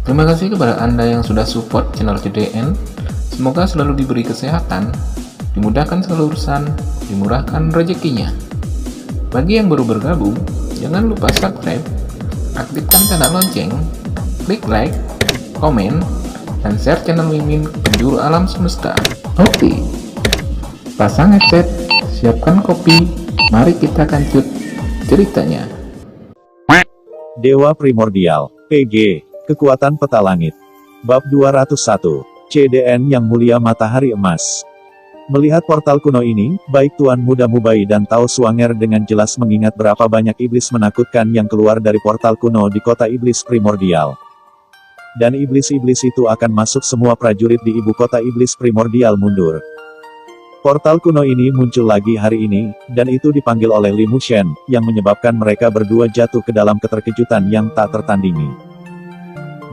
Terima kasih kepada Anda yang sudah support channel CDN. Semoga selalu diberi kesehatan, dimudahkan segala urusan, dimurahkan rezekinya. Bagi yang baru bergabung, jangan lupa subscribe, aktifkan tanda lonceng, klik like, komen, dan share channel Mimin Penjuru Alam Semesta. Oke, pasang headset, siapkan kopi, mari kita lanjut ceritanya. Dewa Primordial, PG, Kekuatan Peta Langit. Bab 201, CDN Yang Mulia Matahari Emas. Melihat portal kuno ini, baik Tuan Muda Mubai dan Tao Suanger dengan jelas mengingat berapa banyak iblis menakutkan yang keluar dari portal kuno di kota iblis primordial. Dan iblis-iblis itu akan masuk semua prajurit di ibu kota iblis primordial mundur. Portal kuno ini muncul lagi hari ini, dan itu dipanggil oleh Li Mushen, yang menyebabkan mereka berdua jatuh ke dalam keterkejutan yang tak tertandingi.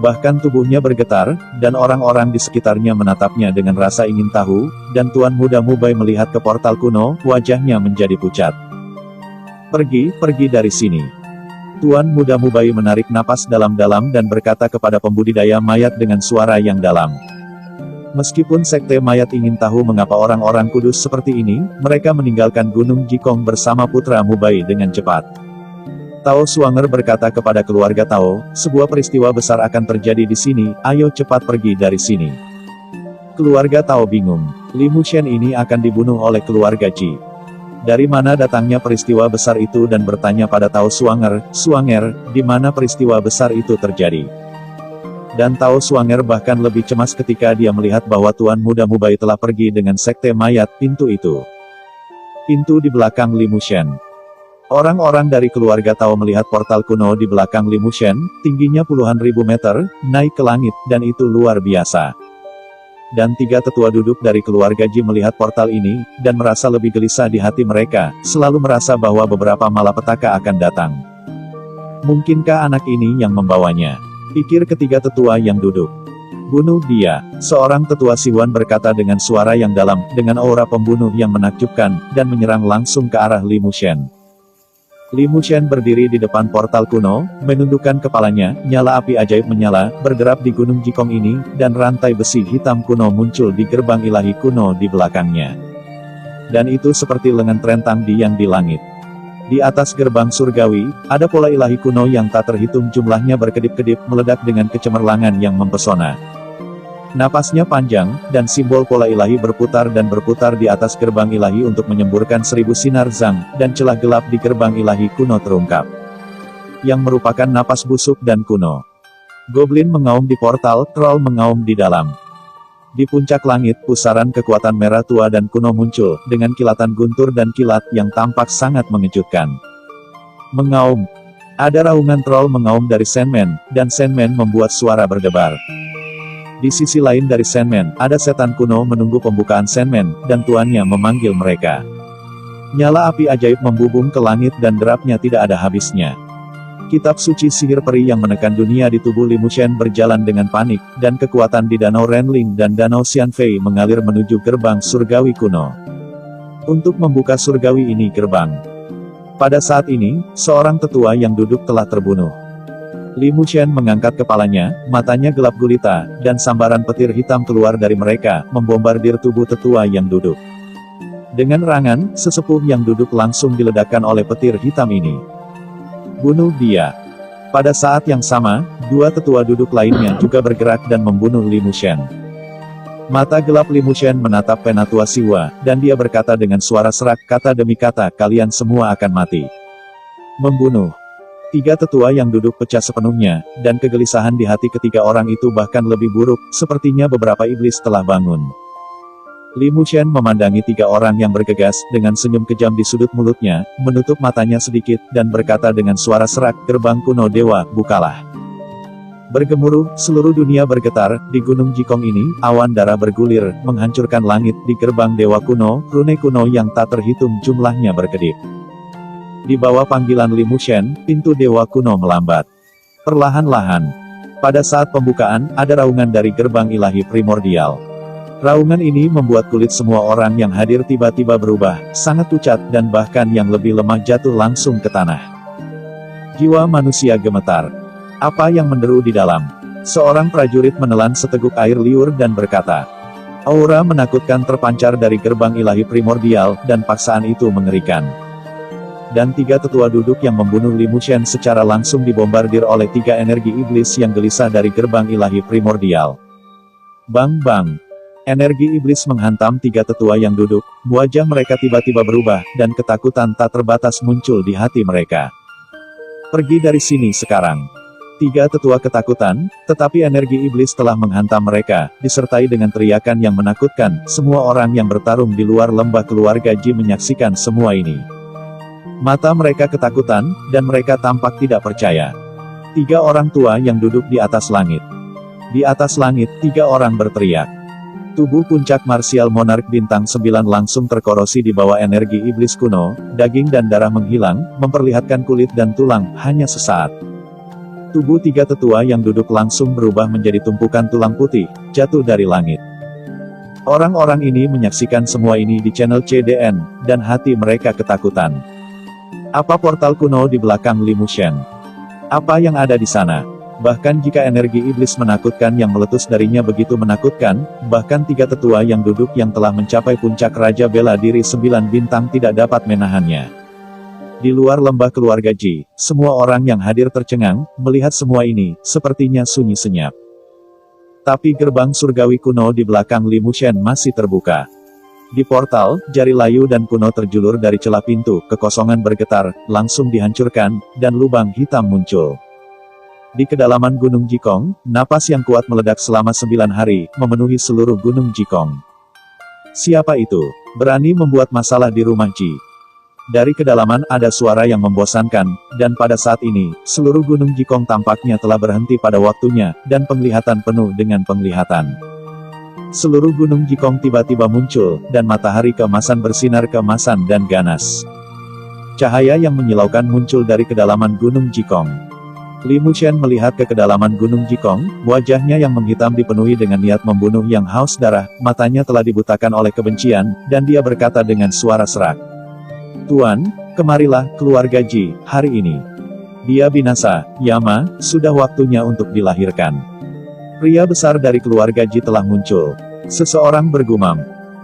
Bahkan tubuhnya bergetar, dan orang-orang di sekitarnya menatapnya dengan rasa ingin tahu, dan Tuan Muda Mubai melihat ke portal kuno, wajahnya menjadi pucat. Pergi dari sini. Tuan Muda Mubai menarik napas dalam-dalam dan berkata kepada pembudidaya mayat dengan suara yang dalam. Meskipun Sekte Mayat ingin tahu mengapa orang-orang kudus seperti ini, mereka meninggalkan Gunung Jikong bersama putra Mubai dengan cepat. Tao Suanger berkata kepada keluarga Tao, sebuah peristiwa besar akan terjadi di sini, ayo cepat pergi dari sini. Keluarga Tao bingung, Li Mushen ini akan dibunuh oleh keluarga Ji. Dari mana datangnya peristiwa besar itu dan bertanya pada Tao Suanger, Suanger, di mana peristiwa besar itu terjadi? Dan Tao Suanger bahkan lebih cemas ketika dia melihat bahwa Tuan Muda Mubai telah pergi dengan Sekte Mayat, pintu itu. Pintu di belakang Li Mushen. Orang-orang dari keluarga Tao melihat portal kuno di belakang Li Mushen, tingginya puluhan ribu meter, naik ke langit, dan itu luar biasa. Dan tiga tetua duduk dari keluarga Ji melihat portal ini, dan merasa lebih gelisah di hati mereka, selalu merasa bahwa beberapa malapetaka akan datang. Mungkinkah anak ini yang membawanya? Pikir ketiga tetua yang duduk. Bunuh dia, seorang tetua Siwan berkata dengan suara yang dalam, dengan aura pembunuh yang menakjubkan, dan menyerang langsung ke arah Li Mushen. Li Mushen berdiri di depan portal kuno, menundukkan kepalanya, nyala api ajaib menyala, berderap di Gunung Jikong ini, dan rantai besi hitam kuno muncul di gerbang ilahi kuno di belakangnya. Dan itu seperti lengan terentang di langit. Di atas gerbang surgawi, ada pola ilahi kuno yang tak terhitung jumlahnya berkedip-kedip meledak dengan kecemerlangan yang mempesona. Napasnya panjang, dan simbol pola ilahi berputar dan berputar di atas gerbang ilahi untuk menyemburkan 1000 sinar zang, dan celah gelap di gerbang ilahi kuno terungkap. Yang merupakan napas busuk dan kuno. Goblin mengaum di portal, troll mengaum di dalam. Di puncak langit, pusaran kekuatan merah tua dan kuno muncul, dengan kilatan guntur dan kilat yang tampak sangat mengejutkan. Mengaum. Ada raungan troll mengaum dari Sandman, dan Sandman membuat suara berdebar. Di sisi lain dari Sandman, ada setan kuno menunggu pembukaan Sandman, dan tuannya memanggil mereka. Nyala api ajaib membubung ke langit dan derapnya tidak ada habisnya. Kitab suci sihir peri yang menekan dunia di tubuh Li Mushen berjalan dengan panik, dan kekuatan di Danau Renling dan Danau Xianfei mengalir menuju gerbang surgawi kuno. Untuk membuka surgawi ini gerbang. Pada saat ini, seorang tetua yang duduk telah terbunuh. Li Mushen mengangkat kepalanya, matanya gelap gulita, dan sambaran petir hitam keluar dari mereka, membombardir tubuh tetua yang duduk. Dengan rangan, sesepuh yang duduk langsung diledakkan oleh petir hitam ini. Bunuh dia. Pada saat yang sama, dua tetua duduk lainnya juga bergerak dan membunuh Li Mushen. Mata gelap Li Mushen menatap Penatua Siwa, dan dia berkata dengan suara serak, kata demi kata, kalian semua akan mati. Membunuh. Tiga tetua yang duduk pecah sepenuhnya, dan kegelisahan di hati ketiga orang itu bahkan lebih buruk, sepertinya beberapa iblis telah bangun. Li Mushen memandangi tiga orang yang bergegas, dengan senyum kejam di sudut mulutnya, menutup matanya sedikit, dan berkata dengan suara serak, gerbang kuno dewa, bukalah. Bergemuruh, seluruh dunia bergetar, di Gunung Jikong ini, awan darah bergulir, menghancurkan langit, di gerbang dewa kuno, rune kuno yang tak terhitung jumlahnya berkedip. Di bawah panggilan Li Mushen, pintu dewa kuno melambat. Perlahan-lahan. Pada saat pembukaan, ada raungan dari gerbang ilahi primordial. Raungan ini membuat kulit semua orang yang hadir tiba-tiba berubah, sangat pucat, dan bahkan yang lebih lemah jatuh langsung ke tanah. Jiwa manusia gemetar. Apa yang menderu di dalam? Seorang prajurit menelan seteguk air liur dan berkata, "Aura menakutkan terpancar dari gerbang ilahi primordial, dan paksaan itu mengerikan." Dan 3 tetua duduk yang membunuh Li Mushen secara langsung dibombardir oleh 3 energi iblis yang gelisah dari gerbang ilahi primordial. Bang bang. Energi iblis menghantam 3 tetua yang duduk, wajah mereka tiba-tiba berubah, dan ketakutan tak terbatas muncul di hati mereka. "Pergi dari sini sekarang." 3 tetua ketakutan, tetapi energi iblis telah menghantam mereka, disertai dengan teriakan yang menakutkan. Semua orang yang bertarung di luar lembah keluarga Ji menyaksikan semua ini. Mata mereka ketakutan, dan mereka tampak tidak percaya. 3 orang tua yang duduk di atas langit. Di atas langit, 3 orang berteriak. Tubuh puncak marsial monark bintang 9 langsung terkorosi di bawah energi iblis kuno, daging dan darah menghilang, memperlihatkan kulit dan tulang, hanya sesaat. Tubuh 3 tetua yang duduk langsung berubah menjadi tumpukan tulang putih, jatuh dari langit. Orang-orang ini menyaksikan semua ini di channel CDN, dan hati mereka ketakutan. Apa portal kuno di belakang Li Mushen? Apa yang ada di sana? Bahkan jika energi iblis menakutkan yang meletus darinya begitu menakutkan, bahkan 3 tetua yang duduk yang telah mencapai puncak Raja Bela Diri 9 bintang tidak dapat menahannya. Di luar lembah keluarga Ji, semua orang yang hadir tercengang, melihat semua ini, sepertinya sunyi senyap. Tapi gerbang surgawi kuno di belakang Li Mushen masih terbuka. Di portal, jari layu dan kuno terjulur dari celah pintu, kekosongan bergetar, langsung dihancurkan, dan lubang hitam muncul. Di kedalaman Gunung Jikong, napas yang kuat meledak selama 9 hari, memenuhi seluruh Gunung Jikong. Siapa itu? Berani membuat masalah di rumah Ji. Dari kedalaman ada suara yang membosankan, dan pada saat ini, seluruh Gunung Jikong tampaknya telah berhenti pada waktunya, dan penglihatan penuh dengan penglihatan. Seluruh Gunung Jikong tiba-tiba muncul, dan matahari keemasan bersinar keemasan dan ganas. Cahaya yang menyilaukan muncul dari kedalaman Gunung Jikong. Li Mushen melihat ke kedalaman Gunung Jikong, wajahnya yang menghitam dipenuhi dengan niat membunuh yang haus darah, matanya telah dibutakan oleh kebencian, dan dia berkata dengan suara serak, "Tuan, kemarilah, keluarga Ji, hari ini. Dia binasa, Yama, sudah waktunya untuk dilahirkan." Pria besar dari keluarga Ji telah muncul. Seseorang bergumam.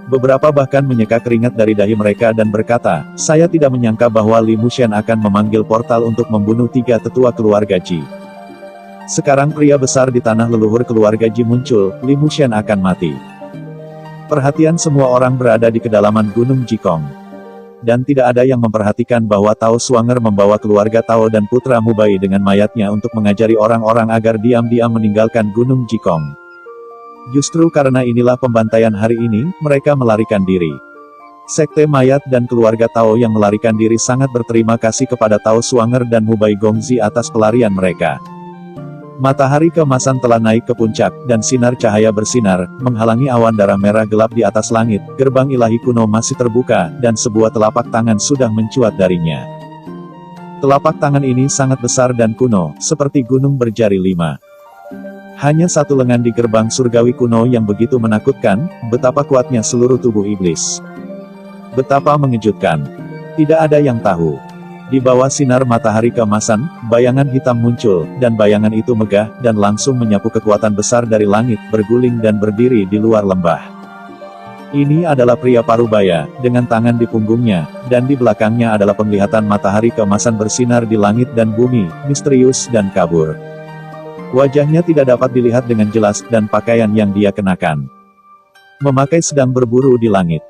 Beberapa bahkan menyeka keringat dari dahi mereka dan berkata, "Saya tidak menyangka bahwa Li Mushen akan memanggil portal untuk membunuh 3 tetua keluarga Ji." Sekarang pria besar di tanah leluhur keluarga Ji muncul, Li Mushen akan mati. Perhatian semua orang berada di kedalaman Gunung Jikong. Dan tidak ada yang memperhatikan bahwa Tao Swanger membawa keluarga Tao dan putra Mubai dengan mayatnya untuk mengajari orang-orang agar diam-diam meninggalkan Gunung Jikong. Justru karena inilah pembantaian hari ini, mereka melarikan diri. Sekte mayat dan keluarga Tao yang melarikan diri sangat berterima kasih kepada Tao Swanger dan Mubai Gongzi atas pelarian mereka. Matahari keemasan telah naik ke puncak, dan sinar cahaya bersinar, menghalangi awan darah merah gelap di atas langit. Gerbang ilahi kuno masih terbuka, dan sebuah telapak tangan sudah mencuat darinya. Telapak tangan ini sangat besar dan kuno, seperti gunung berjari 5. Hanya satu lengan di gerbang surgawi kuno yang begitu menakutkan, betapa kuatnya seluruh tubuh iblis. Betapa mengejutkan. Tidak ada yang tahu. Di bawah sinar matahari keemasan, bayangan hitam muncul, dan bayangan itu megah, dan langsung menyapu kekuatan besar dari langit, berguling dan berdiri di luar lembah. Ini adalah pria parubaya, dengan tangan di punggungnya, dan di belakangnya adalah penglihatan matahari keemasan bersinar di langit dan bumi, misterius dan kabur. Wajahnya tidak dapat dilihat dengan jelas, dan pakaian yang dia kenakan memakai sedang berburu di langit.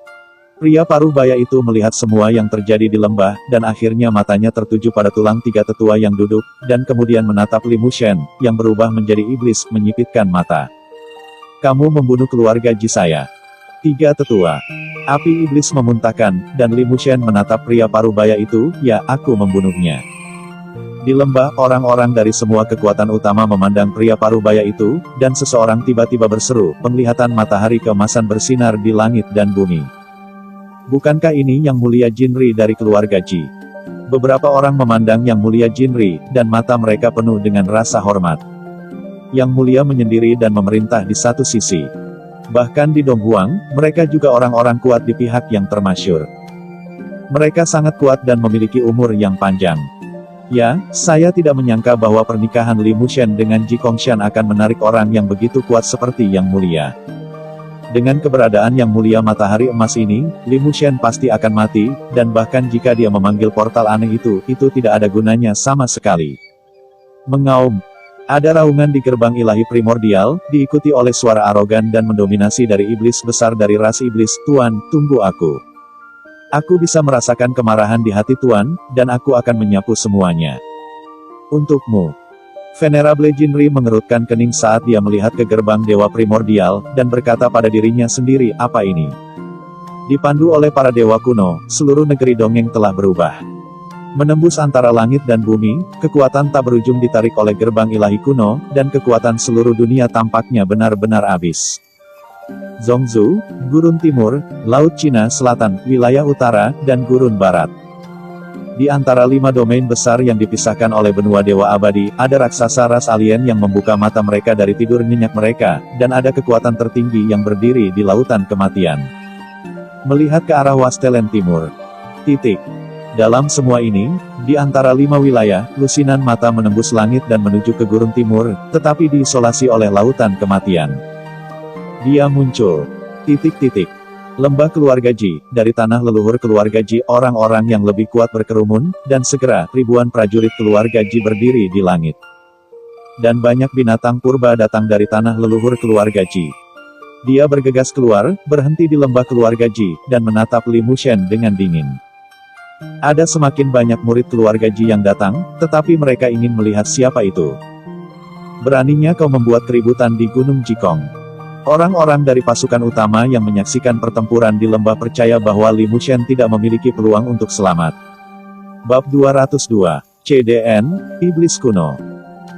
Pria parubaya itu melihat semua yang terjadi di lembah, dan akhirnya matanya tertuju pada tulang 3 tetua yang duduk, dan kemudian menatap Li Mushen, yang berubah menjadi iblis, menyipitkan mata. "Kamu membunuh keluarga Ji saya." 3 tetua. Api iblis memuntahkan, dan Li Mushen menatap pria parubaya itu, "Ya, aku membunuhnya." Di lembah, orang-orang dari semua kekuatan utama memandang pria parubaya itu, dan seseorang tiba-tiba berseru, penglihatan matahari keemasan bersinar di langit dan bumi. "Bukankah ini Yang Mulia Jinri dari keluarga Ji?" Beberapa orang memandang Yang Mulia Jinri, dan mata mereka penuh dengan rasa hormat. Yang Mulia menyendiri dan memerintah di satu sisi. Bahkan di Donghuang, mereka juga orang-orang kuat di pihak yang termasyur. Mereka sangat kuat dan memiliki umur yang panjang. Ya, saya tidak menyangka bahwa pernikahan Li Mushen dengan Ji Kongshan akan menarik orang yang begitu kuat seperti Yang Mulia. Dengan keberadaan Yang Mulia Matahari Emas ini, Li Mushen pasti akan mati, dan bahkan jika dia memanggil portal aneh itu tidak ada gunanya sama sekali. Mengaum. Ada raungan di gerbang ilahi primordial, diikuti oleh suara arogan dan mendominasi dari iblis besar dari ras iblis. Tuan, tunggu aku. Aku bisa merasakan kemarahan di hati Tuan, dan aku akan menyapu semuanya. Untukmu. Venerable Jinri mengerutkan kening saat dia melihat ke gerbang dewa primordial, dan berkata pada dirinya sendiri, apa ini? Dipandu oleh para dewa kuno, seluruh negeri dongeng telah berubah. Menembus antara langit dan bumi, kekuatan tak berujung ditarik oleh gerbang ilahi kuno, dan kekuatan seluruh dunia tampaknya benar-benar habis. Zhongzhou, Gurun Timur, Laut Cina Selatan, Wilayah Utara, dan Gurun Barat. Di antara 5 domain besar yang dipisahkan oleh benua dewa abadi, ada raksasa ras alien yang membuka mata mereka dari tidur nyenyak mereka, dan ada kekuatan tertinggi yang berdiri di lautan kematian. Melihat ke arah Wastelen Timur. Dalam semua ini, di antara 5 wilayah, lusinan mata menembus langit dan menuju ke Gurun Timur, tetapi diisolasi oleh lautan kematian. Dia muncul. Lembah keluarga Ji, dari tanah leluhur keluarga Ji orang-orang yang lebih kuat berkerumun, dan segera, ribuan prajurit keluarga Ji berdiri di langit. Dan banyak binatang purba datang dari tanah leluhur keluarga Ji. Dia bergegas keluar, berhenti di lembah keluarga Ji, dan menatap Li Mushen dengan dingin. Ada semakin banyak murid keluarga Ji yang datang, tetapi mereka ingin melihat siapa itu. Beraninya kau membuat keributan di Gunung Jikong. Orang-orang dari pasukan utama yang menyaksikan pertempuran di lembah percaya bahwa Li Mushen tidak memiliki peluang untuk selamat. Bab 202. CDN, Iblis Kuno.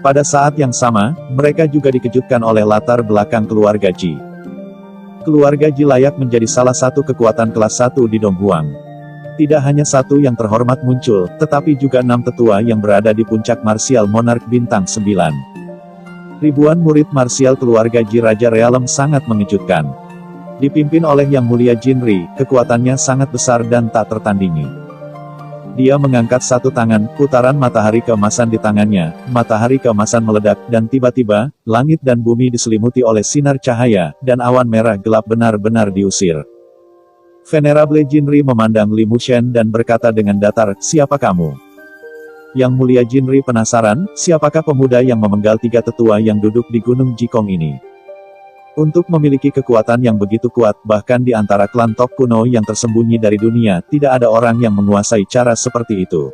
Pada saat yang sama, mereka juga dikejutkan oleh latar belakang keluarga Ji. Keluarga Ji layak menjadi salah satu kekuatan kelas 1 di Donghuang. Tidak hanya satu yang terhormat muncul, tetapi juga 6 tetua yang berada di puncak marsial monark bintang 9. Ribuan murid marsial keluarga Ji Raja Realem sangat mengejutkan. Dipimpin oleh Yang Mulia Jinri, kekuatannya sangat besar dan tak tertandingi. Dia mengangkat satu tangan, putaran matahari keemasan di tangannya, matahari keemasan meledak, dan tiba-tiba, langit dan bumi diselimuti oleh sinar cahaya, dan awan merah gelap benar-benar diusir. Venerable Jinri memandang Li Mushen dan berkata dengan datar, siapa kamu? Yang Mulia Jinri penasaran, siapakah pemuda yang memenggal 3 tetua yang duduk di Gunung Jikong ini? Untuk memiliki kekuatan yang begitu kuat, bahkan di antara klan top kuno yang tersembunyi dari dunia, tidak ada orang yang menguasai cara seperti itu.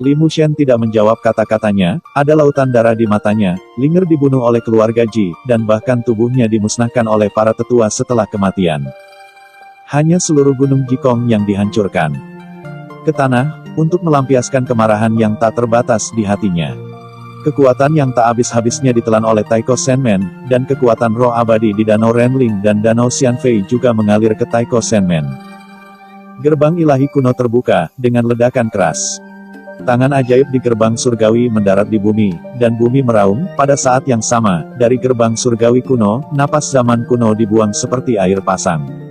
Li Mushen tidak menjawab kata-katanya, ada lautan darah di matanya, Linger dibunuh oleh keluarga Ji, dan bahkan tubuhnya dimusnahkan oleh para tetua setelah kematian. Hanya seluruh Gunung Jikong yang dihancurkan. Ke tanah, untuk melampiaskan kemarahan yang tak terbatas di hatinya. Kekuatan yang tak habis-habisnya ditelan oleh Taiko Senmen, dan kekuatan roh abadi di Danau Renling dan Danau Xianfei juga mengalir ke Taiko Senmen. Gerbang ilahi kuno terbuka, dengan ledakan keras. Tangan ajaib di gerbang surgawi mendarat di bumi, dan bumi meraung. Pada saat yang sama, dari gerbang surgawi kuno, napas zaman kuno dibuang seperti air pasang.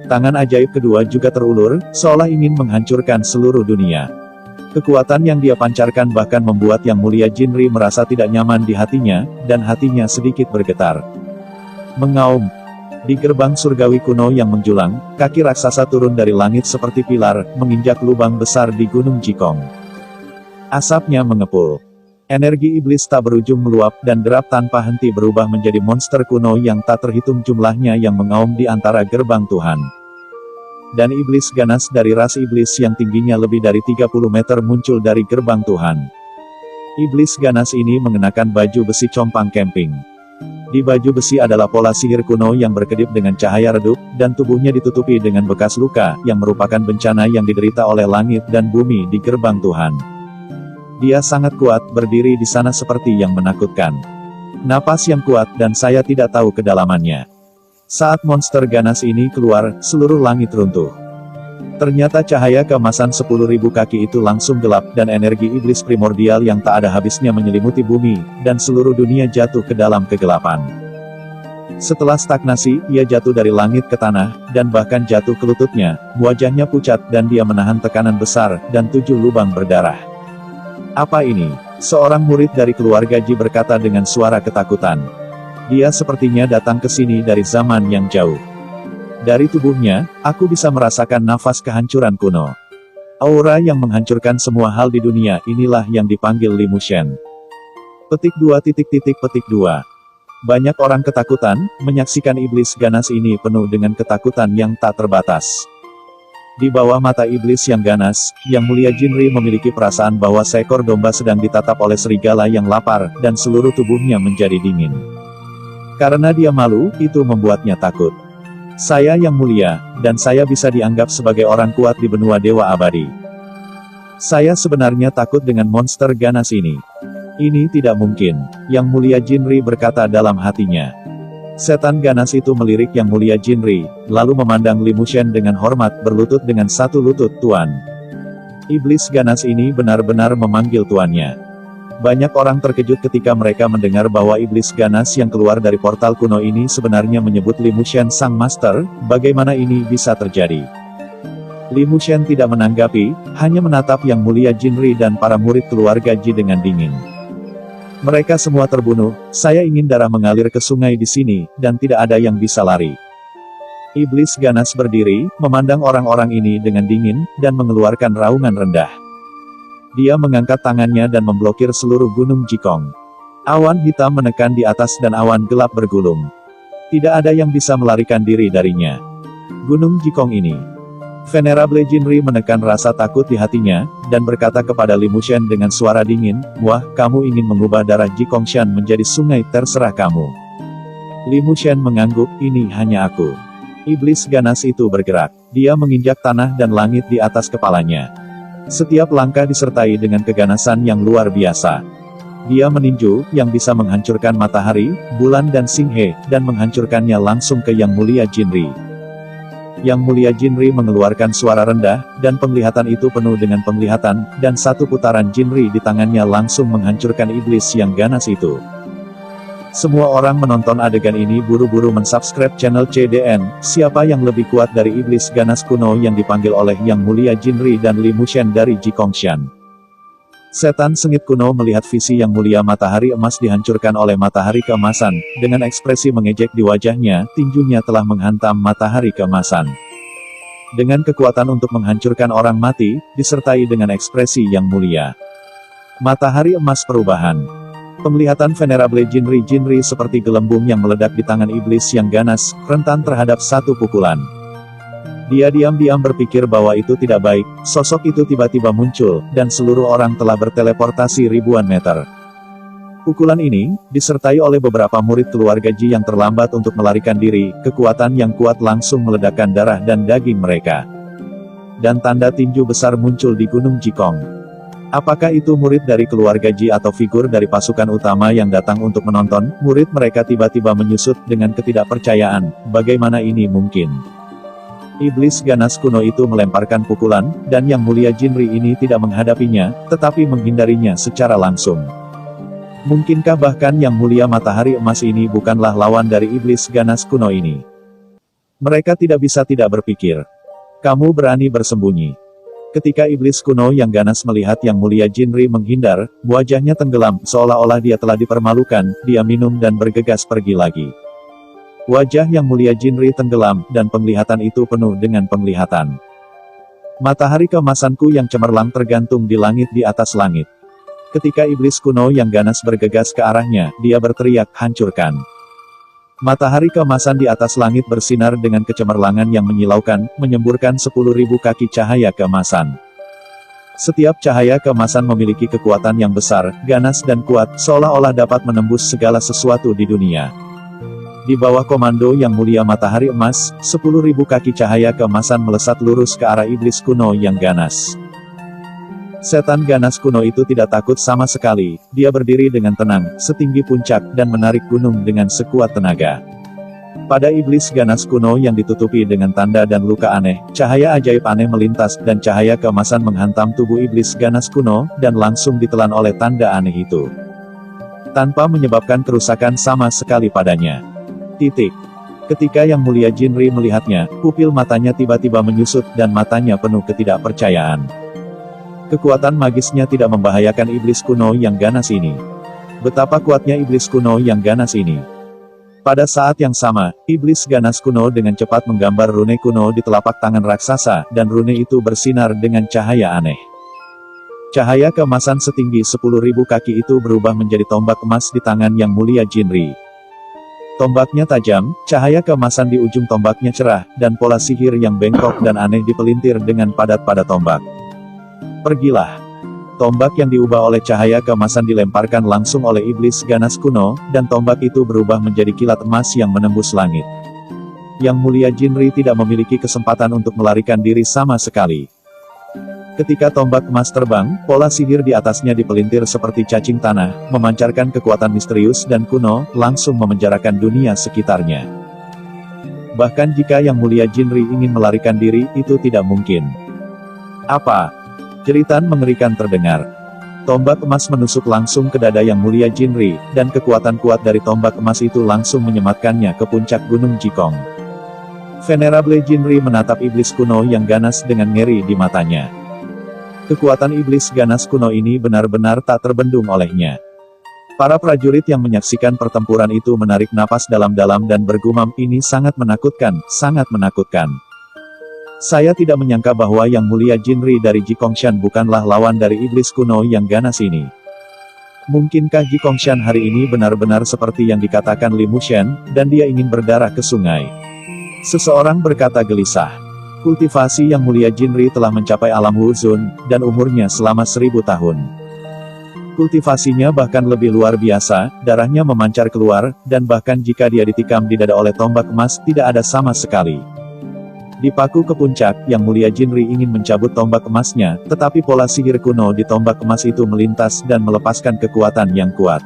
Tangan ajaib kedua juga terulur, seolah ingin menghancurkan seluruh dunia. Kekuatan yang dia pancarkan bahkan membuat Yang Mulia Jinri merasa tidak nyaman di hatinya, dan hatinya sedikit bergetar. Mengaum. Di gerbang surgawi kuno yang menjulang, kaki raksasa turun dari langit seperti pilar, menginjak lubang besar di Gunung Jikong. Asapnya mengepul. Energi iblis tak berujung meluap, dan derap tanpa henti berubah menjadi monster kuno yang tak terhitung jumlahnya yang mengaum di antara gerbang Tuhan. Dan iblis ganas dari ras iblis yang tingginya lebih dari 30 meter muncul dari gerbang Tuhan. Iblis ganas ini mengenakan baju besi compang camping. Di baju besi adalah pola sihir kuno yang berkedip dengan cahaya redup, dan tubuhnya ditutupi dengan bekas luka, yang merupakan bencana yang diderita oleh langit dan bumi di gerbang Tuhan. Dia sangat kuat, berdiri di sana seperti yang menakutkan. Napas yang kuat, dan saya tidak tahu kedalamannya. Saat monster ganas ini keluar, seluruh langit runtuh. Ternyata cahaya keemasan 10.000 kaki itu langsung gelap, dan energi iblis primordial yang tak ada habisnya menyelimuti bumi, dan seluruh dunia jatuh ke dalam kegelapan. Setelah stagnasi, ia jatuh dari langit ke tanah, dan bahkan jatuh ke lututnya, wajahnya pucat dan dia menahan tekanan besar, dan 7 lubang berdarah. Apa ini? Seorang murid dari keluarga Ji berkata dengan suara ketakutan. Dia sepertinya datang ke sini dari zaman yang jauh. Dari tubuhnya, aku bisa merasakan nafas kehancuran kuno. Aura yang menghancurkan semua hal di dunia, inilah yang dipanggil Li Mushen. Petik 2. Banyak orang ketakutan, menyaksikan iblis ganas ini penuh dengan ketakutan yang tak terbatas. Di bawah mata iblis yang ganas, Yang Mulia Jinri memiliki perasaan bahwa seekor domba sedang ditatap oleh serigala yang lapar, dan seluruh tubuhnya menjadi dingin. Karena dia malu, itu membuatnya takut. Saya Yang Mulia, dan saya bisa dianggap sebagai orang kuat di benua Dewa Abadi. Saya sebenarnya takut dengan monster ganas ini. Ini tidak mungkin, Yang Mulia Jinri berkata dalam hatinya. Setan ganas itu melirik Yang Mulia Jinri, lalu memandang Li Mushen dengan hormat, berlutut dengan satu lutut, "Tuan." Iblis ganas ini benar-benar memanggil tuannya. Banyak orang terkejut ketika mereka mendengar bahwa iblis ganas yang keluar dari portal kuno ini sebenarnya menyebut Li Mushen sang master. Bagaimana ini bisa terjadi? Li Mushen tidak menanggapi, hanya menatap Yang Mulia Jinri dan para murid keluarga Ji dengan dingin. Mereka semua terbunuh. Saya ingin darah mengalir ke sungai di sini, dan tidak ada yang bisa lari. Iblis ganas berdiri, memandang orang-orang ini dengan dingin, dan mengeluarkan raungan rendah. Dia mengangkat tangannya dan memblokir seluruh gunung Jikong. Awan hitam menekan di atas dan awan gelap bergulung. Tidak ada yang bisa melarikan diri darinya. Gunung Jikong ini. Venerable Jinri menekan rasa takut di hatinya, dan berkata kepada Li Mushen dengan suara dingin, "Wah, kamu ingin mengubah darah Jikongshan menjadi sungai, terserah kamu." Li Mushen mengangguk, "Ini hanya aku." Iblis ganas itu bergerak. Dia menginjak tanah dan langit di atas kepalanya. Setiap langkah disertai dengan keganasan yang luar biasa. Dia meninju, yang bisa menghancurkan matahari, bulan dan Singhe, dan menghancurkannya langsung ke Yang Mulia Jinri. Yang Mulia Jinri mengeluarkan suara rendah, dan penglihatan itu penuh dengan penglihatan, dan satu putaran Jinri di tangannya langsung menghancurkan iblis yang ganas itu. Semua orang menonton adegan ini buru-buru mensubscribe channel CDN. Siapa yang lebih kuat dari iblis ganas kuno yang dipanggil oleh Yang Mulia Jinri dan Li Mushen dari Jikongshan? Setan sengit kuno melihat visi Yang Mulia matahari emas dihancurkan oleh matahari keemasan. Dengan ekspresi mengejek di wajahnya, tinjunya telah menghantam matahari keemasan. Dengan kekuatan untuk menghancurkan orang mati, disertai dengan ekspresi yang mulia. Matahari emas perubahan. Penglihatan Venerable Jinri seperti gelembung yang meledak di tangan iblis yang ganas, rentan terhadap satu pukulan. Dia diam-diam berpikir bahwa itu tidak baik. Sosok itu tiba-tiba muncul, dan seluruh orang telah berteleportasi ribuan meter. Pukulan ini, disertai oleh beberapa murid keluarga Ji yang terlambat untuk melarikan diri, kekuatan yang kuat langsung meledakkan darah dan daging mereka. Dan tanda tinju besar muncul di Gunung Jikong. Apakah itu murid dari keluarga Ji atau figur dari pasukan utama yang datang untuk menonton? Murid mereka tiba-tiba menyusut dengan ketidakpercayaan. Bagaimana ini mungkin? Iblis ganas kuno itu melemparkan pukulan, dan Yang Mulia Jinri ini tidak menghadapinya, tetapi menghindarinya secara langsung. Mungkinkah bahkan Yang Mulia matahari emas ini bukanlah lawan dari iblis ganas kuno ini? Mereka tidak bisa tidak berpikir. Kamu berani bersembunyi. Ketika iblis kuno yang ganas melihat Yang Mulia Jinri menghindar, wajahnya tenggelam, seolah-olah dia telah dipermalukan. Dia minum dan bergegas pergi lagi. Wajah Yang Mulia Jinri tenggelam, dan penglihatan itu penuh dengan penglihatan. Matahari keemasanku yang cemerlang tergantung di langit di atas langit. Ketika iblis kuno yang ganas bergegas ke arahnya, dia berteriak, "Hancurkan!" Matahari keemasan di atas langit bersinar dengan kecemerlangan yang menyilaukan, menyemburkan 10.000 kaki cahaya keemasan. Setiap cahaya keemasan memiliki kekuatan yang besar, ganas dan kuat, seolah-olah dapat menembus segala sesuatu di dunia. Di bawah komando Yang Mulia matahari emas, 10.000 kaki cahaya keemasan melesat lurus ke arah iblis kuno yang ganas. Setan ganas kuno itu tidak takut sama sekali. Dia berdiri dengan tenang, setinggi puncak, dan menarik gunung dengan sekuat tenaga. Pada iblis ganas kuno yang ditutupi dengan tanda dan luka aneh, cahaya ajaib aneh melintas, dan cahaya keemasan menghantam tubuh iblis ganas kuno, dan langsung ditelan oleh tanda aneh itu. Tanpa menyebabkan kerusakan sama sekali padanya. Ketika Yang Mulia Jinri melihatnya, pupil matanya tiba-tiba menyusut, dan matanya penuh ketidakpercayaan. Kekuatan magisnya tidak membahayakan iblis kuno yang ganas ini. Betapa kuatnya iblis kuno yang ganas ini. Pada saat yang sama, iblis ganas kuno dengan cepat menggambar rune kuno di telapak tangan raksasa, dan rune itu bersinar dengan cahaya aneh. Cahaya keemasan setinggi 10.000 kaki itu berubah menjadi tombak emas di tangan yang mulia Jinri. Tombaknya tajam, cahaya keemasan di ujung tombaknya cerah, dan pola sihir yang bengkok dan aneh dipelintir dengan padat pada tombak. Pergilah. Tombak yang diubah oleh cahaya keemasan dilemparkan langsung oleh iblis ganas kuno, dan tombak itu berubah menjadi kilat emas yang menembus langit. Yang mulia Jinri tidak memiliki kesempatan untuk melarikan diri sama sekali. Ketika tombak emas terbang, pola sihir di atasnya dipelintir seperti cacing tanah, memancarkan kekuatan misterius dan kuno, langsung memenjarakan dunia sekitarnya. Bahkan jika yang mulia Jinri ingin melarikan diri, itu tidak mungkin. Apa? Jeritan mengerikan terdengar. Tombak emas menusuk langsung ke dada yang mulia Jinri, dan kekuatan kuat dari tombak emas itu langsung menyematkannya ke puncak gunung Jikong. Venerable Jinri menatap iblis kuno yang ganas dengan ngeri di matanya. Kekuatan iblis ganas kuno ini benar-benar tak terbendung olehnya. Para prajurit yang menyaksikan pertempuran itu menarik napas dalam-dalam dan bergumam, ini sangat menakutkan, sangat menakutkan. Saya tidak menyangka bahwa yang mulia Jinri dari Jikongshan bukanlah lawan dari iblis kuno yang ganas ini. Mungkinkah Jikongshan hari ini benar-benar seperti yang dikatakan Li Mushen, dan dia ingin berdarah ke sungai? Seseorang berkata gelisah. Kultivasi yang mulia Jinri telah mencapai alam Wuzun, dan umurnya selama 1000 tahun. Kultivasinya bahkan lebih luar biasa, darahnya memancar keluar, dan bahkan jika dia ditikam di dada oleh tombak emas, tidak ada sama sekali. Dipaku ke puncak, yang mulia Jinri ingin mencabut tombak emasnya, tetapi pola sihir kuno di tombak emas itu melintas dan melepaskan kekuatan yang kuat.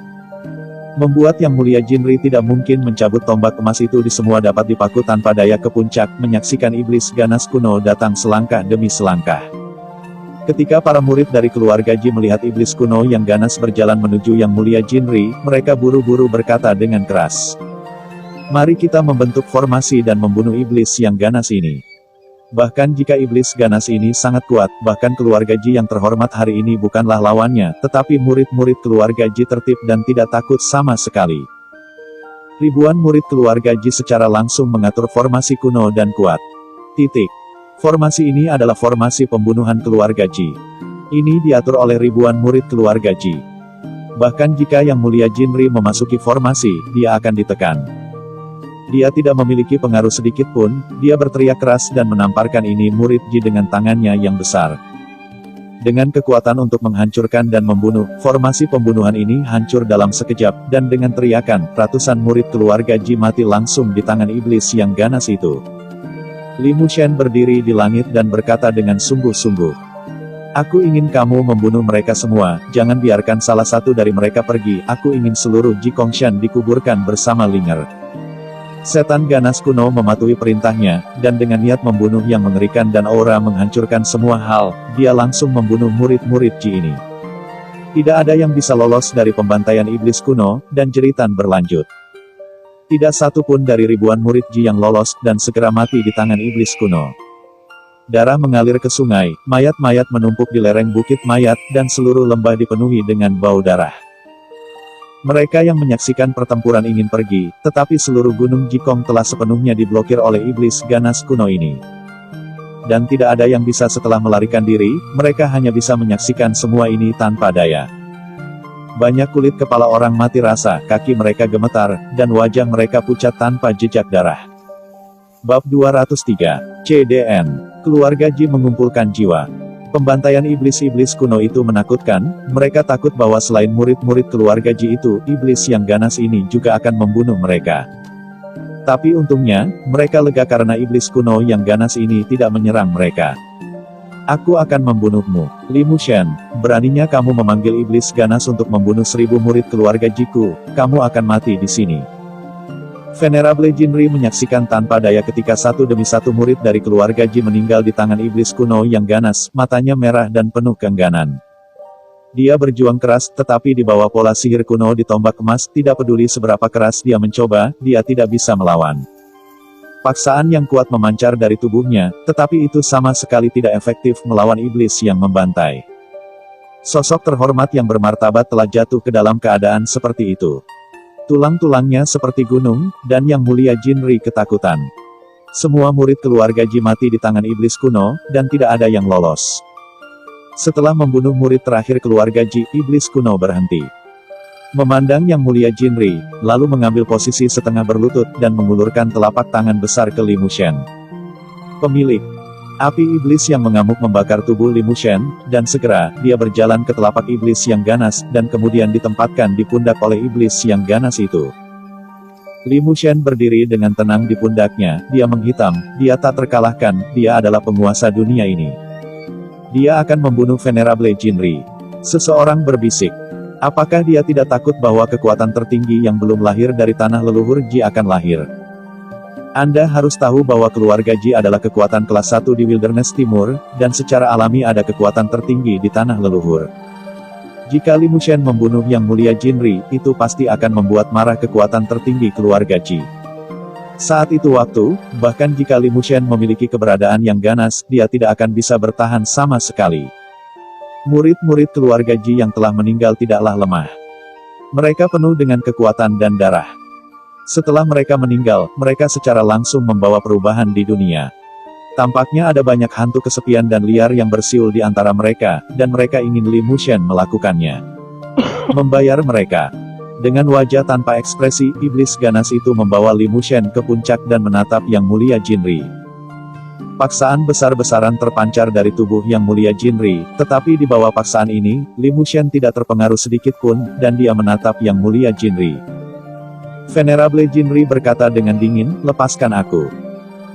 Membuat yang mulia Jinri tidak mungkin mencabut tombak emas itu di semua dapat dipaku tanpa daya ke puncak, menyaksikan iblis ganas kuno datang selangkah demi selangkah. Ketika para murid dari keluarga Ji melihat iblis kuno yang ganas berjalan menuju yang mulia Jinri, mereka buru-buru berkata dengan keras. Mari kita membentuk formasi dan membunuh iblis yang ganas ini. Bahkan jika iblis ganas ini sangat kuat, bahkan keluarga Ji yang terhormat hari ini bukanlah lawannya, tetapi murid-murid keluarga Ji tertib dan tidak takut sama sekali. Ribuan murid keluarga Ji secara langsung mengatur formasi kuno dan kuat. Titik. Formasi ini adalah formasi pembunuhan keluarga Ji. Ini diatur oleh ribuan murid keluarga Ji. Bahkan jika yang mulia Jinri memasuki formasi, dia akan ditekan. Dia tidak memiliki pengaruh sedikit pun, dia berteriak keras dan menamparkan ini murid Ji dengan tangannya yang besar. Dengan kekuatan untuk menghancurkan dan membunuh, formasi pembunuhan ini hancur dalam sekejap, dan dengan teriakan, ratusan murid keluarga Ji mati langsung di tangan iblis yang ganas itu. Li Mushen berdiri di langit dan berkata dengan sungguh-sungguh. Aku ingin kamu membunuh mereka semua, jangan biarkan salah satu dari mereka pergi, aku ingin seluruh Jikongshan dikuburkan bersama Linger. Setan ganas kuno mematuhi perintahnya, dan dengan niat membunuh yang mengerikan dan aura menghancurkan semua hal, dia langsung membunuh murid-murid Ji ini. Tidak ada yang bisa lolos dari pembantaian iblis kuno, dan jeritan berlanjut. Tidak satu pun dari ribuan murid Ji yang lolos, dan segera mati di tangan iblis kuno. Darah mengalir ke sungai, mayat-mayat menumpuk di lereng bukit mayat, dan seluruh lembah dipenuhi dengan bau darah. Mereka yang menyaksikan pertempuran ingin pergi, tetapi seluruh gunung Jikong telah sepenuhnya diblokir oleh iblis ganas kuno ini. Dan tidak ada yang bisa setelah melarikan diri, mereka hanya bisa menyaksikan semua ini tanpa daya. Banyak kulit kepala orang mati rasa, kaki mereka gemetar, dan wajah mereka pucat tanpa jejak darah. Bab 203, CDN, Keluarga Ji mengumpulkan jiwa. Pembantaian iblis-iblis kuno itu menakutkan, mereka takut bahwa selain murid-murid keluarga Ji itu, iblis yang ganas ini juga akan membunuh mereka. Tapi untungnya, mereka lega karena iblis kuno yang ganas ini tidak menyerang mereka. Aku akan membunuhmu, Li Mushen, beraninya kamu memanggil iblis ganas untuk membunuh 1000 murid keluarga Jiku, kamu akan mati di sini. Venerable Jinri menyaksikan tanpa daya ketika satu demi satu murid dari keluarga Ji meninggal di tangan iblis kuno yang ganas, matanya merah dan penuh keengganan. Dia berjuang keras, tetapi di bawah pola sihir kuno di tombak emas, tidak peduli seberapa keras dia mencoba, dia tidak bisa melawan. Paksaan yang kuat memancar dari tubuhnya, tetapi itu sama sekali tidak efektif melawan iblis yang membantai. Sosok terhormat yang bermartabat telah jatuh ke dalam keadaan seperti itu. Tulang-tulangnya seperti gunung, dan Yang Mulia Jinri ketakutan. Semua murid keluarga Ji mati di tangan iblis kuno, dan tidak ada yang lolos. Setelah membunuh murid terakhir keluarga Ji, iblis kuno berhenti. Memandang Yang Mulia Jinri, lalu mengambil posisi setengah berlutut dan mengulurkan telapak tangan besar ke Li Mushen. Pemilik api iblis yang mengamuk membakar tubuh Li Mushen, dan segera, dia berjalan ke telapak iblis yang ganas, dan kemudian ditempatkan di pundak oleh iblis yang ganas itu. Li Mushen berdiri dengan tenang di pundaknya, dia menghitam, dia tak terkalahkan, dia adalah penguasa dunia ini. Dia akan membunuh Venerable Jinri. Seseorang berbisik. Apakah dia tidak takut bahwa kekuatan tertinggi yang belum lahir dari tanah leluhur Ji akan lahir? Anda harus tahu bahwa keluarga Ji adalah kekuatan kelas 1 di Wilderness Timur, dan secara alami ada kekuatan tertinggi di tanah leluhur. Jika Li Mushen membunuh Yang Mulia Jinri, itu pasti akan membuat marah kekuatan tertinggi keluarga Ji. Saat itu waktu, bahkan jika Li Mushen memiliki keberadaan yang ganas, dia tidak akan bisa bertahan sama sekali. Murid-murid keluarga Ji yang telah meninggal tidaklah lemah. Mereka penuh dengan kekuatan dan darah. Setelah mereka meninggal, mereka secara langsung membawa perubahan di dunia. Tampaknya ada banyak hantu kesepian dan liar yang bersiul di antara mereka, dan mereka ingin Li Mushen melakukannya. Membayar mereka. Dengan wajah tanpa ekspresi, iblis ganas itu membawa Li Mushen ke puncak dan menatap Yang Mulia Jinri. Paksaan besar-besaran terpancar dari tubuh Yang Mulia Jinri, tetapi di bawah paksaan ini, Li Mushen tidak terpengaruh sedikit pun, dan dia menatap Yang Mulia Jinri. Venerable Jinri berkata dengan dingin, "Lepaskan aku."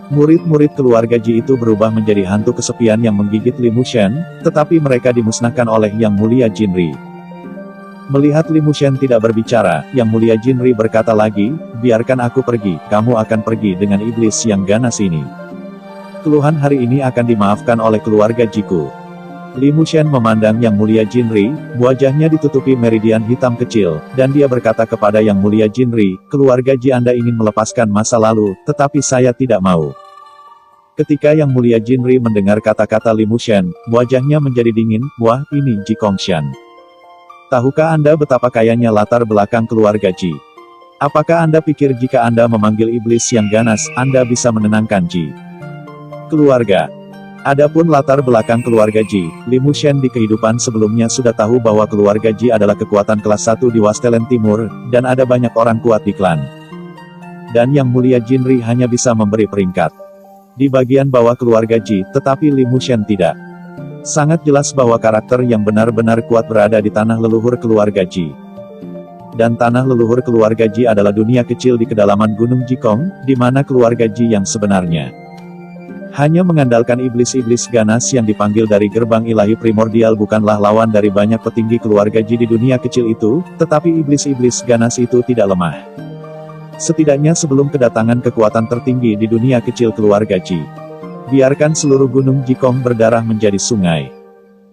Murid-murid keluarga Ji itu berubah menjadi hantu kesepian yang menggigit Li Mushen, tetapi mereka dimusnahkan oleh Yang Mulia Jinri. Melihat Li Mushen tidak berbicara, Yang Mulia Jinri berkata lagi, "Biarkan aku pergi, kamu akan pergi dengan iblis yang ganas ini. Keluhan hari ini akan dimaafkan oleh keluarga Jiku." Li Mushen memandang Yang Mulia Jinri, wajahnya ditutupi meridian hitam kecil, dan dia berkata kepada Yang Mulia Jinri, "Keluarga Ji Anda ingin melepaskan masa lalu, tetapi saya tidak mau." Ketika Yang Mulia Jinri mendengar kata-kata Li Mushen, wajahnya menjadi dingin, "Wah, ini Ji Kongshan. Tahukah Anda betapa kayanya latar belakang keluarga Ji? Apakah Anda pikir jika Anda memanggil iblis yang ganas, Anda bisa menenangkan Ji?" Keluarga. Adapun latar belakang keluarga Ji, Li Mushen di kehidupan sebelumnya sudah tahu bahwa keluarga Ji adalah kekuatan kelas 1 di Wastelen Timur, dan ada banyak orang kuat di klan. Dan Yang Mulia Jinri hanya bisa memberi peringkat di bagian bawah keluarga Ji, tetapi Li Mushen tidak. Sangat jelas bahwa karakter yang benar-benar kuat berada di tanah leluhur keluarga Ji. Dan tanah leluhur keluarga Ji adalah dunia kecil di kedalaman Gunung Jikong, di mana keluarga Ji yang sebenarnya hanya mengandalkan iblis-iblis ganas yang dipanggil dari gerbang ilahi primordial bukanlah lawan dari banyak petinggi keluarga Ji di dunia kecil itu, tetapi iblis-iblis ganas itu tidak lemah. Setidaknya sebelum kedatangan kekuatan tertinggi di dunia kecil keluarga Ji. Biarkan seluruh gunung Jikong berdarah menjadi sungai.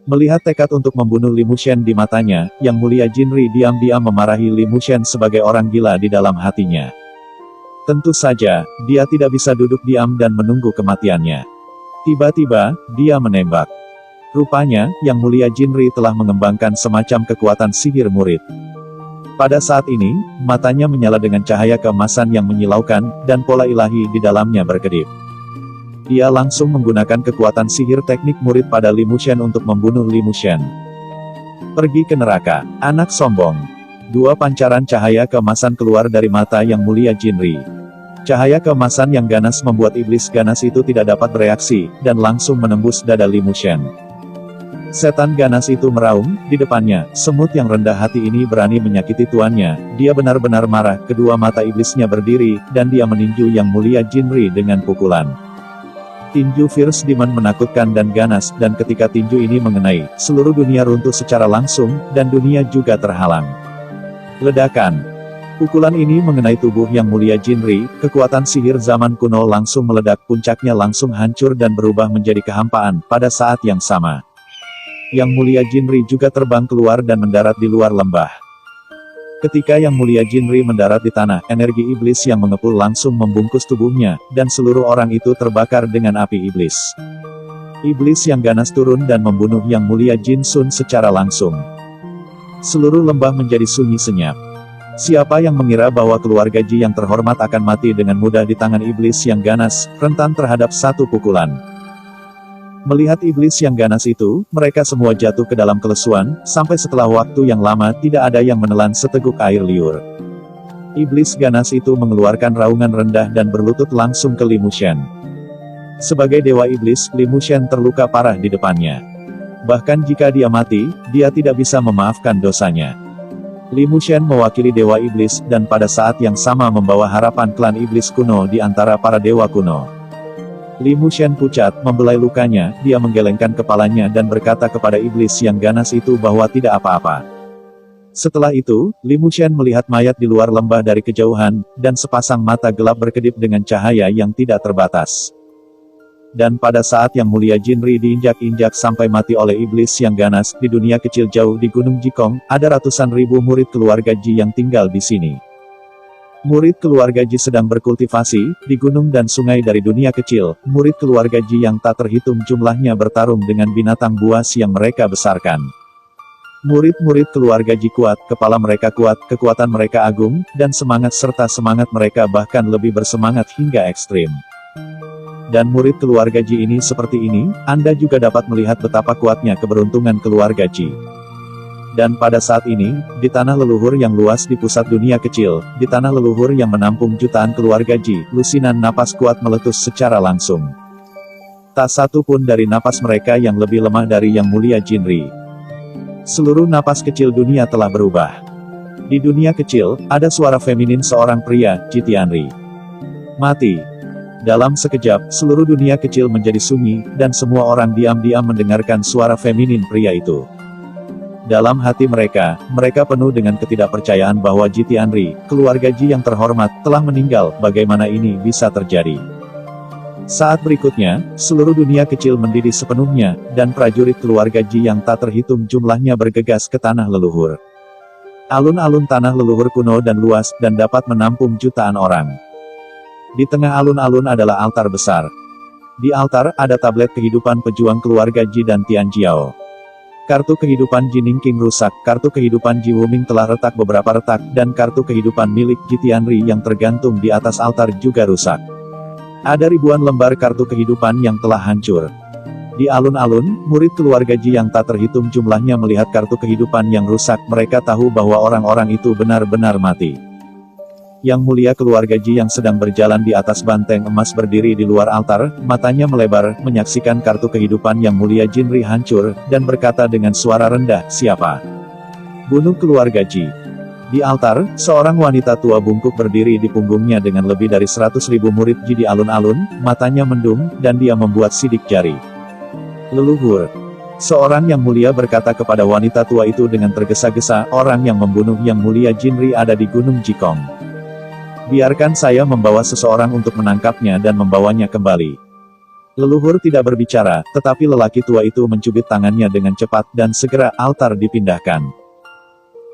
Melihat tekad untuk membunuh Li Mushen di matanya, Yang Mulia Jinri diam-diam memarahi Li Mushen sebagai orang gila di dalam hatinya. Tentu saja, dia tidak bisa duduk diam dan menunggu kematiannya. Tiba-tiba, dia menembak. Rupanya, Yang Mulia Jinri telah mengembangkan semacam kekuatan sihir murid. Pada saat ini, matanya menyala dengan cahaya keemasan yang menyilaukan, dan pola ilahi di dalamnya berkedip. Dia langsung menggunakan kekuatan sihir teknik murid pada Li Mushen untuk membunuh Li Mushen. Pergi ke neraka, anak sombong. Dua pancaran cahaya keemasan keluar dari mata Yang Mulia Jinri. Cahaya keemasan yang ganas membuat iblis ganas itu tidak dapat bereaksi, dan langsung menembus dada Li Mushen. Setan ganas itu meraung, di depannya, semut yang rendah hati ini berani menyakiti tuannya, dia benar-benar marah, kedua mata iblisnya berdiri, dan dia meninju Yang Mulia Jinri dengan pukulan. Tinju Fierce Demon menakutkan dan ganas, dan ketika tinju ini mengenai, seluruh dunia runtuh secara langsung, dan dunia juga terhalang. Ledakan. Pukulan ini mengenai tubuh Yang Mulia Jinri, kekuatan sihir zaman kuno langsung meledak, puncaknya langsung hancur dan berubah menjadi kehampaan, pada saat yang sama. Yang Mulia Jinri juga terbang keluar dan mendarat di luar lembah. Ketika Yang Mulia Jinri mendarat di tanah, energi iblis yang mengepul langsung membungkus tubuhnya, dan seluruh orang itu terbakar dengan api iblis. Iblis yang ganas turun dan membunuh Yang Mulia Jin Sun secara langsung. Seluruh lembah menjadi sunyi senyap. Siapa yang mengira bahwa keluarga Ji yang terhormat akan mati dengan mudah di tangan iblis yang ganas, rentan terhadap satu pukulan. Melihat iblis yang ganas itu, mereka semua jatuh ke dalam kelesuan, sampai setelah waktu yang lama tidak ada yang menelan seteguk air liur. Iblis ganas itu mengeluarkan raungan rendah dan berlutut langsung ke Li Mushen. Sebagai dewa iblis, Li Mushen terluka parah di depannya. Bahkan jika dia mati, dia tidak bisa memaafkan dosanya. Li Mushen mewakili dewa iblis, dan pada saat yang sama membawa harapan klan iblis kuno di antara para dewa kuno. Li Mushen pucat, membelai lukanya, dia menggelengkan kepalanya dan berkata kepada iblis yang ganas itu bahwa tidak apa-apa. Setelah itu, Li Mushen melihat mayat di luar lembah dari kejauhan, dan sepasang mata gelap berkedip dengan cahaya yang tidak terbatas. Dan pada saat Yang Mulia Jinri diinjak-injak sampai mati oleh iblis yang ganas, di dunia kecil jauh di Gunung Jikong, ada ratusan ribu murid keluarga Ji yang tinggal di sini. Murid keluarga Ji sedang berkultivasi, di gunung dan sungai dari dunia kecil, murid keluarga Ji yang tak terhitung jumlahnya bertarung dengan binatang buas yang mereka besarkan. Murid-murid keluarga Ji kuat, kepala mereka kuat, kekuatan mereka agung, dan semangat serta semangat mereka bahkan lebih bersemangat hingga ekstrim. Dan murid keluarga Ji ini seperti ini, Anda juga dapat melihat betapa kuatnya keberuntungan keluarga Ji. Dan pada saat ini, di tanah leluhur yang luas di pusat dunia kecil, di tanah leluhur yang menampung jutaan keluarga Ji, lusinan napas kuat meletus secara langsung. Tak satu pun dari napas mereka yang lebih lemah dari Yang Mulia Jinri. Seluruh napas kecil dunia telah berubah. Di dunia kecil, ada suara feminin seorang pria, Ji Tianri. Mati. Dalam sekejap, seluruh dunia kecil menjadi sunyi, dan semua orang diam-diam mendengarkan suara feminin pria itu. Dalam hati mereka penuh dengan ketidakpercayaan bahwa Ji Tianri, keluarga Ji yang terhormat, telah meninggal. Bagaimana ini bisa terjadi? Saat berikutnya, seluruh dunia kecil mendidih sepenuhnya, dan prajurit keluarga Ji yang tak terhitung jumlahnya bergegas ke tanah leluhur. Alun-alun tanah leluhur kuno dan luas, dan dapat menampung jutaan orang. Di tengah alun-alun adalah altar besar. Di altar, ada tablet kehidupan pejuang keluarga Ji dan Tian Jiao. Kartu kehidupan Ji Ningqing rusak, kartu kehidupan Ji Wuming telah retak beberapa retak, dan kartu kehidupan milik Ji Tianri yang tergantung di atas altar juga rusak. Ada ribuan lembar kartu kehidupan yang telah hancur. Di alun-alun, murid keluarga Ji yang tak terhitung jumlahnya melihat kartu kehidupan yang rusak, mereka tahu bahwa orang-orang itu benar-benar mati. Yang Mulia keluarga Ji yang sedang berjalan di atas banteng emas berdiri di luar altar, matanya melebar, menyaksikan kartu kehidupan Yang Mulia Jinri hancur, dan berkata dengan suara rendah, "Siapa? Bunuh keluarga Ji." Di altar, seorang wanita tua bungkuk berdiri di punggungnya dengan lebih dari 100.000 murid Ji di alun-alun, matanya mendung, dan dia membuat sidik jari. "Leluhur." Seorang Yang Mulia berkata kepada wanita tua itu dengan tergesa-gesa, "Orang yang membunuh Yang Mulia Jinri ada di Gunung Jikong. Biarkan saya membawa seseorang untuk menangkapnya dan membawanya kembali." Leluhur tidak berbicara, tetapi lelaki tua itu mencubit tangannya dengan cepat, dan segera altar dipindahkan.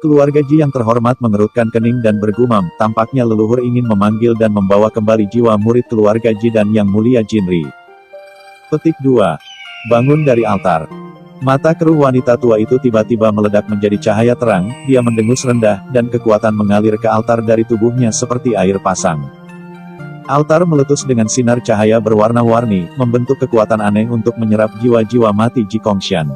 Keluarga Ji yang terhormat mengerutkan kening dan bergumam, tampaknya leluhur ingin memanggil dan membawa kembali jiwa murid keluarga Ji dan Yang Mulia Jinri. Petik 2. Bangun dari altar. Mata keruh wanita tua itu tiba-tiba meledak menjadi cahaya terang, dia mendengus rendah, dan kekuatan mengalir ke altar dari tubuhnya seperti air pasang. Altar meletus dengan sinar cahaya berwarna-warni, membentuk kekuatan aneh untuk menyerap jiwa-jiwa mati Jikongshan.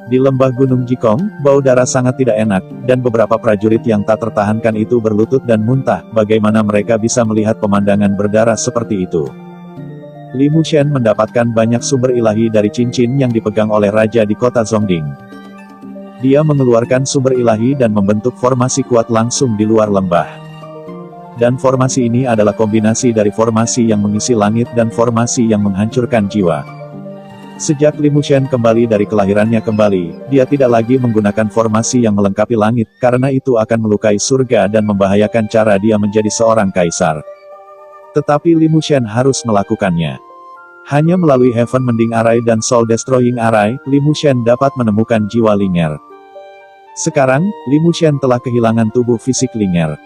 Di lembah Gunung Jikong, bau darah sangat tidak enak, dan beberapa prajurit yang tak tertahankan itu berlutut dan muntah. Bagaimana mereka bisa melihat pemandangan berdarah seperti itu? Li Mushen mendapatkan banyak sumber ilahi dari cincin yang dipegang oleh raja di kota Zongding. Dia mengeluarkan sumber ilahi dan membentuk formasi kuat langsung di luar lembah. Dan formasi ini adalah kombinasi dari formasi yang mengisi langit dan formasi yang menghancurkan jiwa. Sejak Li Mushen kembali dari kelahirannya kembali, dia tidak lagi menggunakan formasi yang melengkapi langit, karena itu akan melukai surga dan membahayakan cara dia menjadi seorang kaisar. Tetapi Li Mushen harus melakukannya. Hanya melalui Heaven Mending Array dan Soul Destroying Array, Li Mushen dapat menemukan jiwa Linger. Sekarang, Li Mushen telah kehilangan tubuh fisik Linger.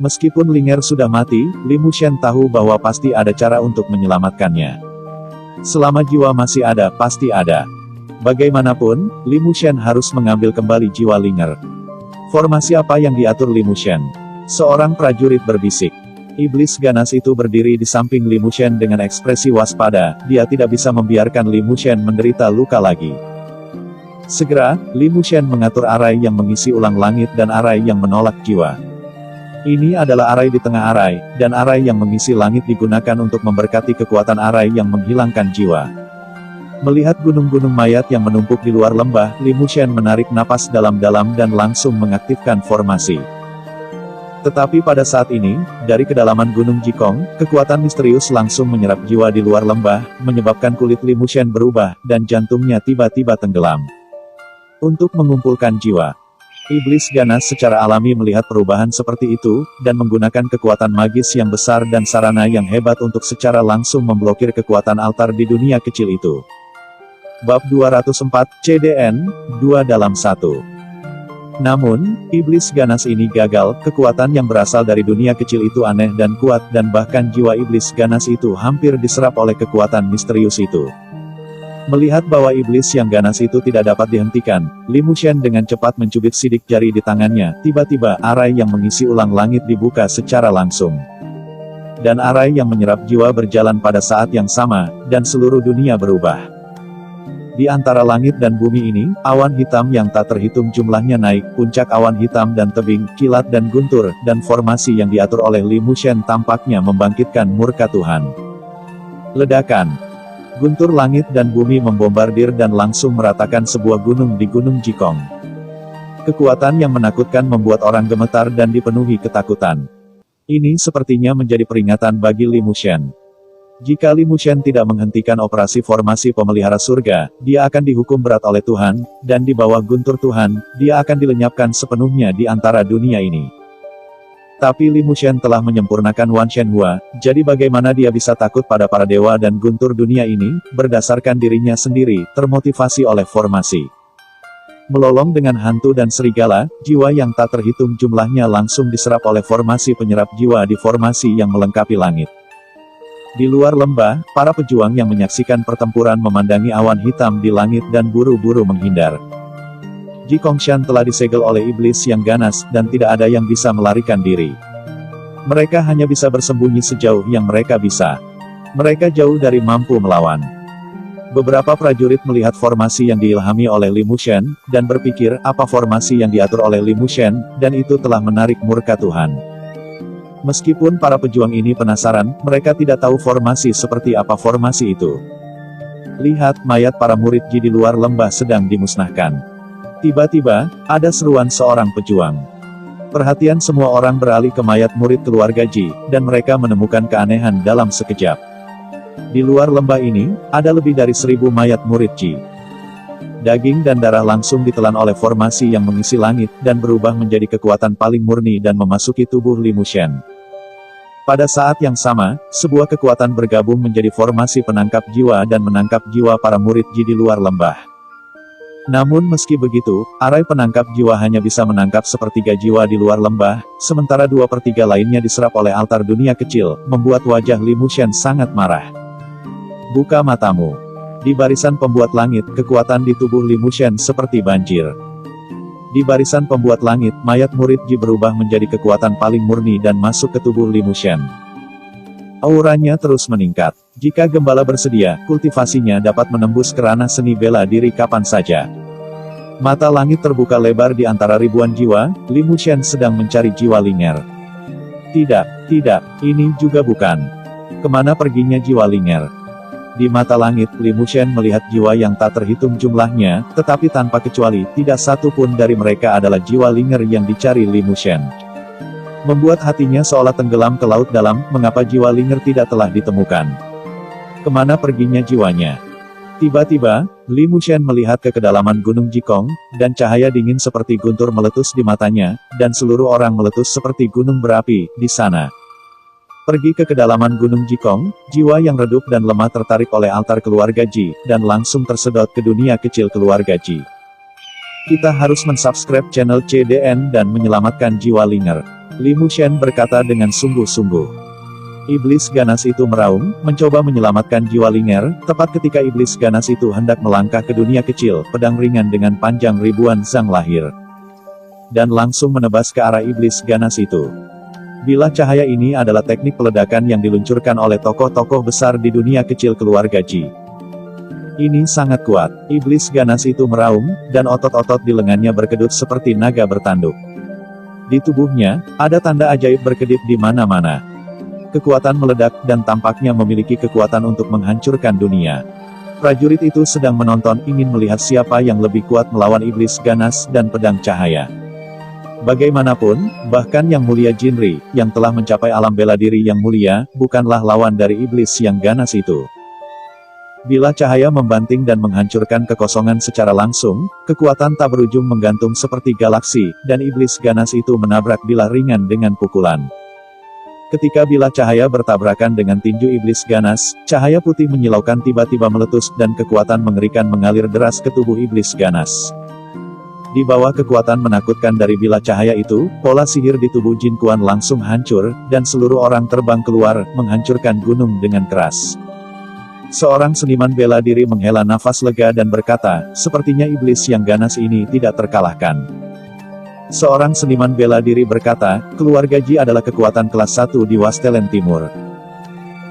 Meskipun Linger sudah mati, Li Mushen tahu bahwa pasti ada cara untuk menyelamatkannya. Selama jiwa masih ada, pasti ada. Bagaimanapun, Li Mushen harus mengambil kembali jiwa Linger. Formasi apa yang diatur Li Mushen? Seorang prajurit berbisik. Iblis ganas itu berdiri di samping Li Mushen dengan ekspresi waspada, dia tidak bisa membiarkan Li Mushen menderita luka lagi. Segera, Li Mushen mengatur arai yang mengisi ulang langit dan arai yang menolak jiwa. Ini adalah arai di tengah arai, dan arai yang mengisi langit digunakan untuk memberkati kekuatan arai yang menghilangkan jiwa. Melihat gunung-gunung mayat yang menumpuk di luar lembah, Li Mushen menarik napas dalam-dalam dan langsung mengaktifkan formasi. Tetapi pada saat ini, dari kedalaman Gunung Jikong, kekuatan misterius langsung menyerap jiwa di luar lembah, menyebabkan kulit Li Mushen berubah, dan jantungnya tiba-tiba tenggelam. Untuk mengumpulkan jiwa, iblis ganas secara alami melihat perubahan seperti itu, dan menggunakan kekuatan magis yang besar dan sarana yang hebat untuk secara langsung memblokir kekuatan altar di dunia kecil itu. Bab 204, CDN, 2-1. Namun, iblis ganas ini gagal, kekuatan yang berasal dari dunia kecil itu aneh dan kuat, dan bahkan jiwa iblis ganas itu hampir diserap oleh kekuatan misterius itu. Melihat bahwa iblis yang ganas itu tidak dapat dihentikan, Li Mushen dengan cepat mencubit sidik jari di tangannya, tiba-tiba arai yang mengisi ulang langit dibuka secara langsung. Dan arai yang menyerap jiwa berjalan pada saat yang sama, dan seluruh dunia berubah. Di antara langit dan bumi ini, awan hitam yang tak terhitung jumlahnya naik, puncak awan hitam dan tebing, kilat dan guntur, dan formasi yang diatur oleh Li Mushen tampaknya membangkitkan murka Tuhan. Ledakan. Guntur langit dan bumi membombardir dan langsung meratakan sebuah gunung di Gunung Jikong. Kekuatan yang menakutkan membuat orang gemetar dan dipenuhi ketakutan. Ini sepertinya menjadi peringatan bagi Li Mushen. Jika Li Mushen tidak menghentikan operasi formasi pemelihara surga, dia akan dihukum berat oleh Tuhan, dan di bawah guntur Tuhan, dia akan dilenyapkan sepenuhnya di antara dunia ini. Tapi Li Mushen telah menyempurnakan Wan Shenhua, jadi bagaimana dia bisa takut pada para dewa dan guntur dunia ini, berdasarkan dirinya sendiri, termotivasi oleh formasi. Melolong dengan hantu dan serigala, jiwa yang tak terhitung jumlahnya langsung diserap oleh formasi penyerap jiwa di formasi yang melengkapi langit. Di luar lembah, para pejuang yang menyaksikan pertempuran memandangi awan hitam di langit dan buru-buru menghindar. Jikongshan telah disegel oleh iblis yang ganas, dan tidak ada yang bisa melarikan diri. Mereka hanya bisa bersembunyi sejauh yang mereka bisa. Mereka jauh dari mampu melawan. Beberapa prajurit melihat formasi yang diilhami oleh Li Mushen, dan berpikir, apa formasi yang diatur oleh Li Mushen, dan itu telah menarik murka Tuhan. Meskipun para pejuang ini penasaran, mereka tidak tahu formasi seperti apa formasi itu. Lihat, mayat para murid Ji di luar lembah sedang dimusnahkan. Tiba-tiba, ada seruan seorang pejuang. Perhatian semua orang beralih ke mayat murid keluarga Ji, dan mereka menemukan keanehan dalam sekejap. Di luar lembah ini, ada lebih dari 1000 mayat murid Ji. Daging dan darah langsung ditelan oleh formasi yang mengisi langit, dan berubah menjadi kekuatan paling murni dan memasuki tubuh Li Mushen. Pada saat yang sama, sebuah kekuatan bergabung menjadi formasi penangkap jiwa dan menangkap jiwa para murid Ji di luar lembah. Namun meski begitu, arai penangkap jiwa hanya bisa menangkap sepertiga jiwa di luar lembah, sementara 2/3 lainnya diserap oleh altar dunia kecil, membuat wajah Li Mushen sangat marah. Buka matamu. Di barisan pembuat langit, kekuatan di tubuh Li Mushen seperti banjir. Di barisan pembuat langit, mayat murid Ji berubah menjadi kekuatan paling murni dan masuk ke tubuh Li Mushen. Auranya terus meningkat. Jika gembala bersedia, kultivasinya dapat menembus kerana seni bela diri kapan saja. Mata langit terbuka lebar di antara ribuan jiwa, Li Mushen sedang mencari jiwa Linger. Tidak, ini juga bukan. Kemana perginya jiwa Linger? Di mata langit, Li Mushen melihat jiwa yang tak terhitung jumlahnya, tetapi tanpa kecuali, tidak satu pun dari mereka adalah jiwa Linger yang dicari Li Mushen. Membuat hatinya seolah tenggelam ke laut dalam, mengapa jiwa Linger tidak telah ditemukan? Kemana perginya jiwanya? Tiba-tiba, Li Mushen melihat ke kedalaman Gunung Jikong, dan cahaya dingin seperti guntur meletus di matanya, dan seluruh orang meletus seperti gunung berapi, di sana. Pergi ke kedalaman Gunung Jikong, jiwa yang redup dan lemah tertarik oleh altar keluarga Ji, dan langsung tersedot ke dunia kecil keluarga Ji. Kita harus mensubscribe channel CDN dan menyelamatkan jiwa Linger. Li Mushen berkata dengan sungguh-sungguh. Iblis ganas itu meraung, mencoba menyelamatkan jiwa Linger, tepat ketika iblis ganas itu hendak melangkah ke dunia kecil, pedang ringan dengan panjang ribuan zang lahir. Dan langsung menebas ke arah iblis ganas itu. Bilah cahaya ini adalah teknik peledakan yang diluncurkan oleh tokoh-tokoh besar di dunia kecil keluarga Ji. Ini sangat kuat, iblis ganas itu meraung, dan otot-otot di lengannya berkedut seperti naga bertanduk. Di tubuhnya, ada tanda ajaib berkedip di mana-mana. Kekuatan meledak dan tampaknya memiliki kekuatan untuk menghancurkan dunia. Prajurit itu sedang menonton ingin melihat siapa yang lebih kuat melawan iblis ganas dan pedang cahaya. Bagaimanapun, bahkan Yang Mulia Jinri, yang telah mencapai alam bela diri yang mulia, bukanlah lawan dari iblis yang ganas itu. Bila cahaya membanting dan menghancurkan kekosongan secara langsung, kekuatan tak berujung menggantung seperti galaksi, dan iblis ganas itu menabrak bilah ringan dengan pukulan. Ketika bilah cahaya bertabrakan dengan tinju iblis ganas, cahaya putih menyilaukan tiba-tiba meletus dan kekuatan mengerikan mengalir deras ke tubuh iblis ganas. Di bawah kekuatan menakutkan dari bilah cahaya itu, pola sihir di tubuh Jin Kuan langsung hancur, dan seluruh orang terbang keluar, menghancurkan gunung dengan keras. Seorang seniman bela diri menghela nafas lega dan berkata, sepertinya iblis yang ganas ini tidak terkalahkan. Seorang seniman bela diri berkata, keluarga Ji adalah kekuatan kelas 1 di Wastelen Timur.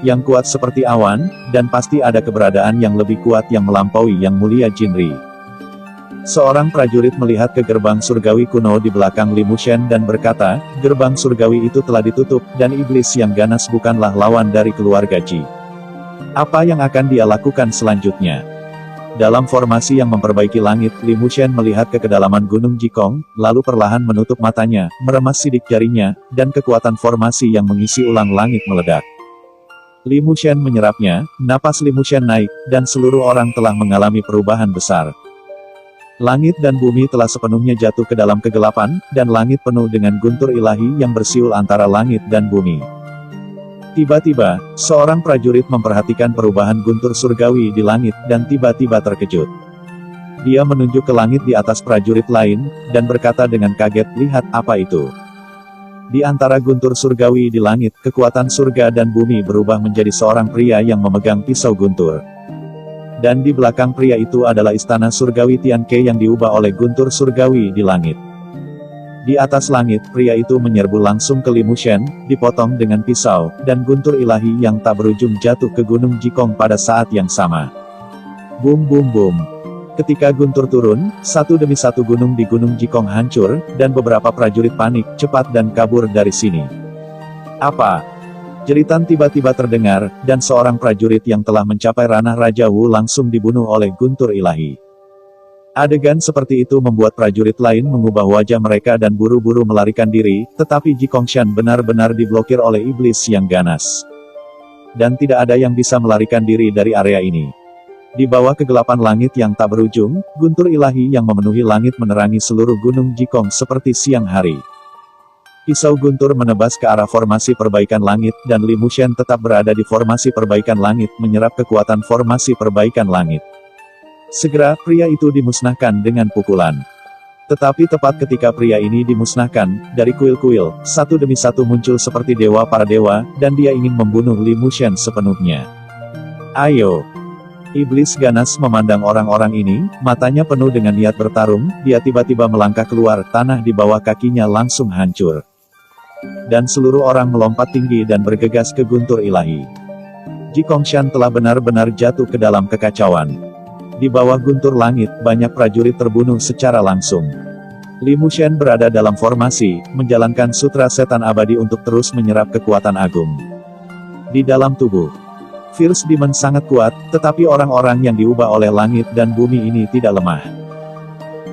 Yang kuat seperti awan, dan pasti ada keberadaan yang lebih kuat yang melampaui Yang Mulia Jinri. Seorang prajurit melihat ke gerbang surgawi kuno di belakang Li Mushen dan berkata, gerbang surgawi itu telah ditutup, dan iblis yang ganas bukanlah lawan dari keluarga Ji. Apa yang akan dia lakukan selanjutnya? Dalam formasi yang memperbaiki langit, Li Mushen melihat ke kedalaman Gunung Jikong, lalu perlahan menutup matanya, meremas sidik jarinya, dan kekuatan formasi yang mengisi ulang langit meledak. Li Mushen menyerapnya, napas Li Mushen naik, dan seluruh orang telah mengalami perubahan besar. Langit dan bumi telah sepenuhnya jatuh ke dalam kegelapan, dan langit penuh dengan guntur ilahi yang bersiul antara langit dan bumi. Tiba-tiba, seorang prajurit memperhatikan perubahan guntur surgawi di langit, dan tiba-tiba terkejut. Dia menunjuk ke langit di atas prajurit lain, dan berkata dengan kaget, lihat apa itu. Di antara guntur surgawi di langit, kekuatan surga dan bumi berubah menjadi seorang pria yang memegang pisau guntur. Dan di belakang pria itu adalah istana surgawi Tianke yang diubah oleh guntur surgawi di langit. Di atas langit, pria itu menyerbu langsung ke Li Mushen, dipotong dengan pisau, dan guntur ilahi yang tak berujung jatuh ke Gunung Jikong pada saat yang sama. Boom boom boom. Ketika guntur turun, satu demi satu gunung di Gunung Jikong hancur, dan beberapa prajurit panik, cepat dan kabur dari sini. Apa? Jeritan tiba-tiba terdengar, dan seorang prajurit yang telah mencapai ranah Raja Wu langsung dibunuh oleh guntur ilahi. Adegan seperti itu membuat prajurit lain mengubah wajah mereka dan buru-buru melarikan diri, tetapi Jikongshan benar-benar diblokir oleh iblis yang ganas. Dan tidak ada yang bisa melarikan diri dari area ini. Di bawah kegelapan langit yang tak berujung, guntur ilahi yang memenuhi langit menerangi seluruh gunung Jikong seperti siang hari. Pisau guntur menebas ke arah formasi perbaikan langit, dan Li Mushen tetap berada di formasi perbaikan langit menyerap kekuatan formasi perbaikan langit. Segera, pria itu dimusnahkan dengan pukulan. Tetapi tepat ketika pria ini dimusnahkan, dari kuil-kuil, satu demi satu muncul seperti dewa para dewa, dan dia ingin membunuh Li Mushen sepenuhnya. Ayo! Iblis ganas memandang orang-orang ini, matanya penuh dengan niat bertarung, dia tiba-tiba melangkah keluar, tanah di bawah kakinya langsung hancur. Dan seluruh orang melompat tinggi dan bergegas ke guntur ilahi. Jikongshan telah benar-benar jatuh ke dalam kekacauan. Di bawah guntur langit, banyak prajurit terbunuh secara langsung. Li Mushen berada dalam formasi, menjalankan sutra setan abadi untuk terus menyerap kekuatan agung. Di dalam tubuh, Fierce Demon sangat kuat, tetapi orang-orang yang diubah oleh langit dan bumi ini tidak lemah.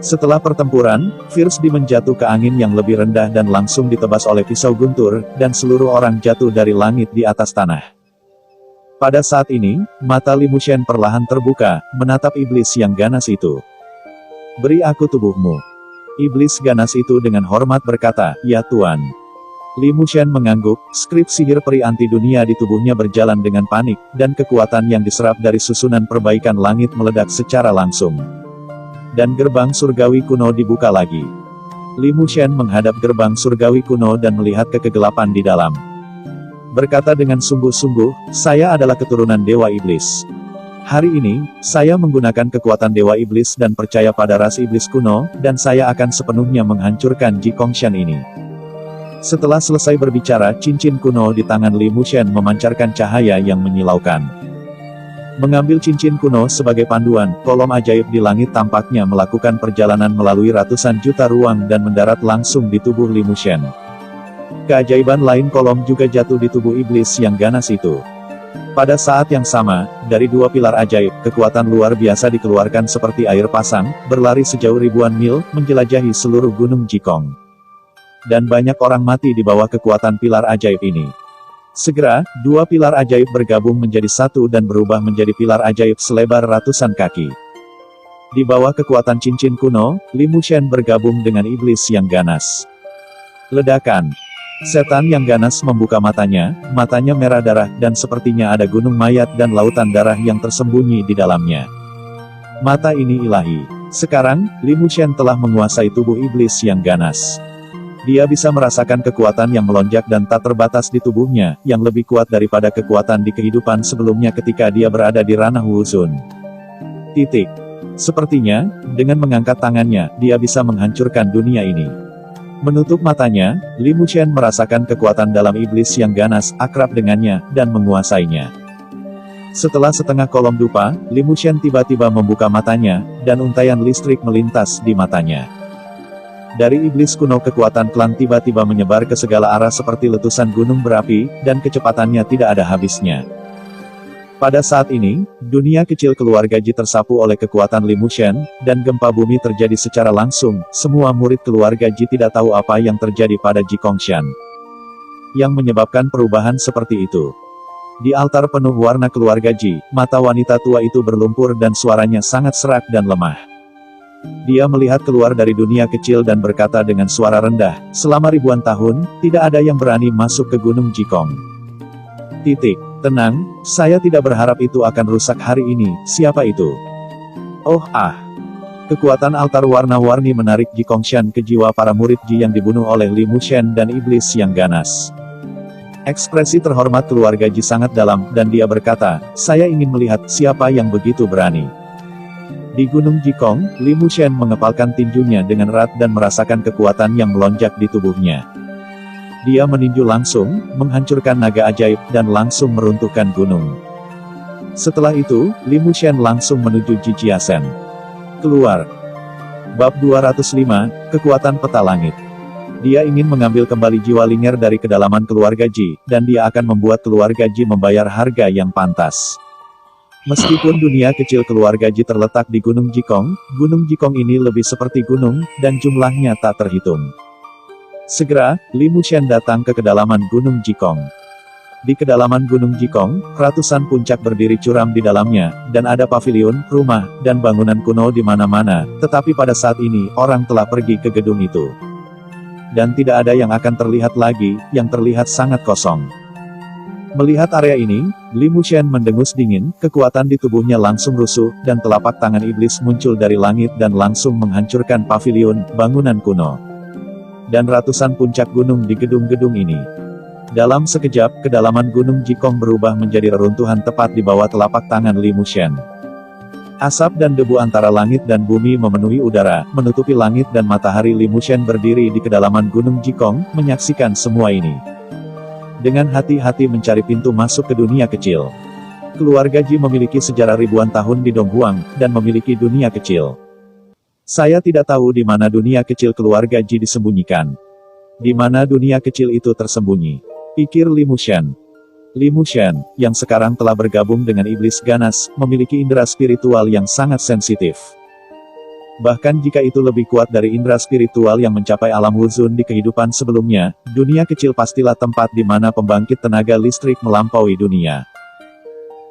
Setelah pertempuran, Fierce Demon jatuh ke angin yang lebih rendah dan langsung ditebas oleh pisau guntur, dan seluruh orang jatuh dari langit di atas tanah. Pada saat ini, mata Li Mushen perlahan terbuka, menatap iblis yang ganas itu. Beri aku tubuhmu. Iblis ganas itu dengan hormat berkata, ya Tuan. Li Mushen mengangguk, skrip sihir peri anti dunia di tubuhnya berjalan dengan panik, dan kekuatan yang diserap dari susunan perbaikan langit meledak secara langsung. Dan gerbang surgawi kuno dibuka lagi. Li Mushen menghadap gerbang surgawi kuno dan melihat ke kegelapan di dalam. berkata dengan sungguh-sungguh, saya adalah keturunan Dewa Iblis. Hari ini, saya menggunakan kekuatan Dewa Iblis dan percaya pada ras iblis kuno, dan saya akan sepenuhnya menghancurkan Ji Kongshan ini. Setelah selesai berbicara, cincin kuno di tangan Li Mushen memancarkan cahaya yang menyilaukan. Mengambil cincin kuno sebagai panduan, kolom ajaib di langit tampaknya melakukan perjalanan melalui ratusan juta ruang dan mendarat langsung di tubuh Li Mushen. Keajaiban lain kolom juga jatuh di tubuh iblis yang ganas itu. Pada saat yang sama, dari dua pilar ajaib, kekuatan luar biasa dikeluarkan seperti air pasang, berlari sejauh ribuan mil, menjelajahi seluruh gunung Jikong. Dan banyak orang mati di bawah kekuatan pilar ajaib ini. Segera, dua pilar ajaib bergabung menjadi satu dan berubah menjadi pilar ajaib selebar ratusan kaki. Di bawah kekuatan cincin kuno, Li Mushen bergabung dengan iblis yang ganas. Ledakan. Setan yang ganas membuka matanya merah darah, dan sepertinya ada gunung mayat dan lautan darah yang tersembunyi di dalamnya. Mata ini ilahi. Sekarang, Li Mushen telah menguasai tubuh iblis yang ganas. Dia bisa merasakan kekuatan yang melonjak dan tak terbatas di tubuhnya, yang lebih kuat daripada kekuatan di kehidupan sebelumnya ketika dia berada di ranah Wuzun. Sepertinya, dengan mengangkat tangannya, dia bisa menghancurkan dunia ini. Menutup matanya, Li Mushen merasakan kekuatan dalam iblis yang ganas, akrab dengannya, dan menguasainya. Setelah setengah kolom dupa, Li Mushen tiba-tiba membuka matanya, dan untaian listrik melintas di matanya. Dari iblis kuno kekuatan klan tiba-tiba menyebar ke segala arah seperti letusan gunung berapi, dan kecepatannya tidak ada habisnya. Pada saat ini, dunia kecil keluarga Ji tersapu oleh kekuatan Li Mushen, dan gempa bumi terjadi secara langsung. Semua murid keluarga Ji tidak tahu apa yang terjadi pada Ji Kongshan yang menyebabkan perubahan seperti itu. Di altar penuh warna keluarga Ji, mata wanita tua itu berlumpur dan suaranya sangat serak dan lemah. Dia melihat keluar dari dunia kecil dan berkata dengan suara rendah, selama ribuan tahun, tidak ada yang berani masuk ke Gunung Jikong. Tenang, saya tidak berharap itu akan rusak hari ini. Siapa itu? Kekuatan altar warna-warni menarik Ji Kongshan ke jiwa para murid Ji yang dibunuh oleh Li Mushen dan iblis yang ganas. Ekspresi terhormat keluarga Ji sangat dalam, dan dia berkata, saya ingin melihat siapa yang begitu berani. Di Gunung Jikong, Li Mushen mengepalkan tinjunya dengan erat dan merasakan kekuatan yang melonjak di tubuhnya. Dia meninju langsung, menghancurkan naga ajaib, dan langsung meruntuhkan gunung. Setelah itu, Li Mushen langsung menuju Ji Jiasen. Keluar. Bab 205, Kekuatan Peta Langit. Dia ingin mengambil kembali jiwa Ling'er dari kedalaman keluarga Ji, dan dia akan membuat keluarga Ji membayar harga yang pantas. Meskipun dunia kecil keluarga Ji terletak di Gunung Jikong ini lebih seperti gunung, dan jumlahnya tak terhitung. Segera, Li Mushen datang ke kedalaman Gunung Jikong. Di kedalaman Gunung Jikong, ratusan puncak berdiri curam di dalamnya, dan ada paviliun, rumah, dan bangunan kuno di mana-mana, tetapi pada saat ini, orang telah pergi ke gedung itu. Dan tidak ada yang akan terlihat lagi, yang terlihat sangat kosong. Melihat area ini, Li Mushen mendengus dingin, kekuatan di tubuhnya langsung rusuh, dan telapak tangan iblis muncul dari langit dan langsung menghancurkan paviliun, bangunan kuno, dan ratusan puncak gunung di gedung-gedung ini. Dalam sekejap, kedalaman Gunung Jikong berubah menjadi reruntuhan tepat di bawah telapak tangan Li Mushen. Asap dan debu antara langit dan bumi memenuhi udara, menutupi langit dan matahari. Li Mushen berdiri di kedalaman Gunung Jikong, menyaksikan semua ini. Dengan hati-hati mencari pintu masuk ke dunia kecil. Keluarga Ji memiliki sejarah ribuan tahun di Donghuang, dan memiliki dunia kecil. Saya tidak tahu di mana dunia kecil keluarga Ji disembunyikan. Di mana dunia kecil itu tersembunyi? Pikir Li Mushen. Li Mushen, yang sekarang telah bergabung dengan iblis ganas, memiliki indera spiritual yang sangat sensitif. Bahkan jika itu lebih kuat dari indera spiritual yang mencapai alam Wuzun di kehidupan sebelumnya, dunia kecil pastilah tempat di mana pembangkit tenaga listrik melampaui dunia.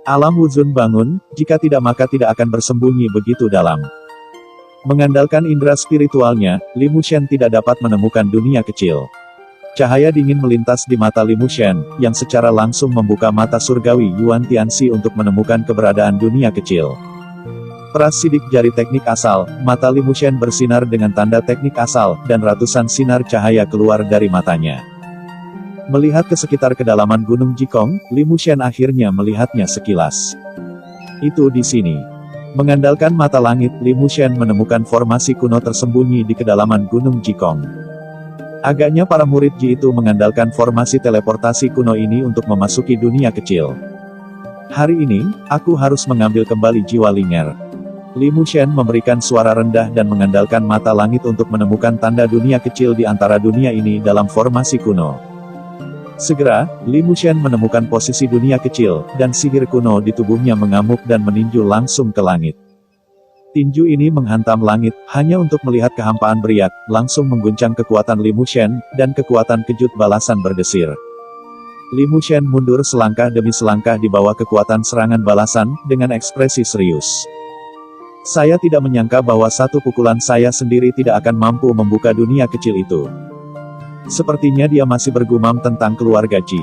Alam Wuzun bangun, jika tidak maka tidak akan bersembunyi begitu dalam. Mengandalkan indera spiritualnya, Li Mushen tidak dapat menemukan dunia kecil. Cahaya dingin melintas di mata Li Mushen, yang secara langsung membuka mata surgawi Yuan Tianxi untuk menemukan keberadaan dunia kecil. Peras sidik jari teknik asal, mata Li Mushen bersinar dengan tanda teknik asal, dan ratusan sinar cahaya keluar dari matanya. Melihat ke sekitar kedalaman Gunung Jikong, Li Mushen akhirnya melihatnya sekilas. Itu di sini. Mengandalkan mata langit, Li Mushen menemukan formasi kuno tersembunyi di kedalaman Gunung Jikong. Agaknya para murid Ji itu mengandalkan formasi teleportasi kuno ini untuk memasuki dunia kecil. Hari ini, aku harus mengambil kembali jiwa Linger. Li Mushen memberikan suara rendah dan mengandalkan mata langit untuk menemukan tanda dunia kecil di antara dunia ini dalam formasi kuno. Segera, Li Mushen menemukan posisi dunia kecil, dan sihir kuno di tubuhnya mengamuk dan meninju langsung ke langit. Tinju ini menghantam langit, hanya untuk melihat kehampaan beriak, langsung mengguncang kekuatan Li Mushen, dan kekuatan kejut balasan berdesir. Li Mushen mundur selangkah demi selangkah di bawah kekuatan serangan balasan, dengan ekspresi serius. Saya tidak menyangka bahwa satu pukulan saya sendiri tidak akan mampu membuka dunia kecil itu. Sepertinya dia masih bergumam tentang keluarga Ji.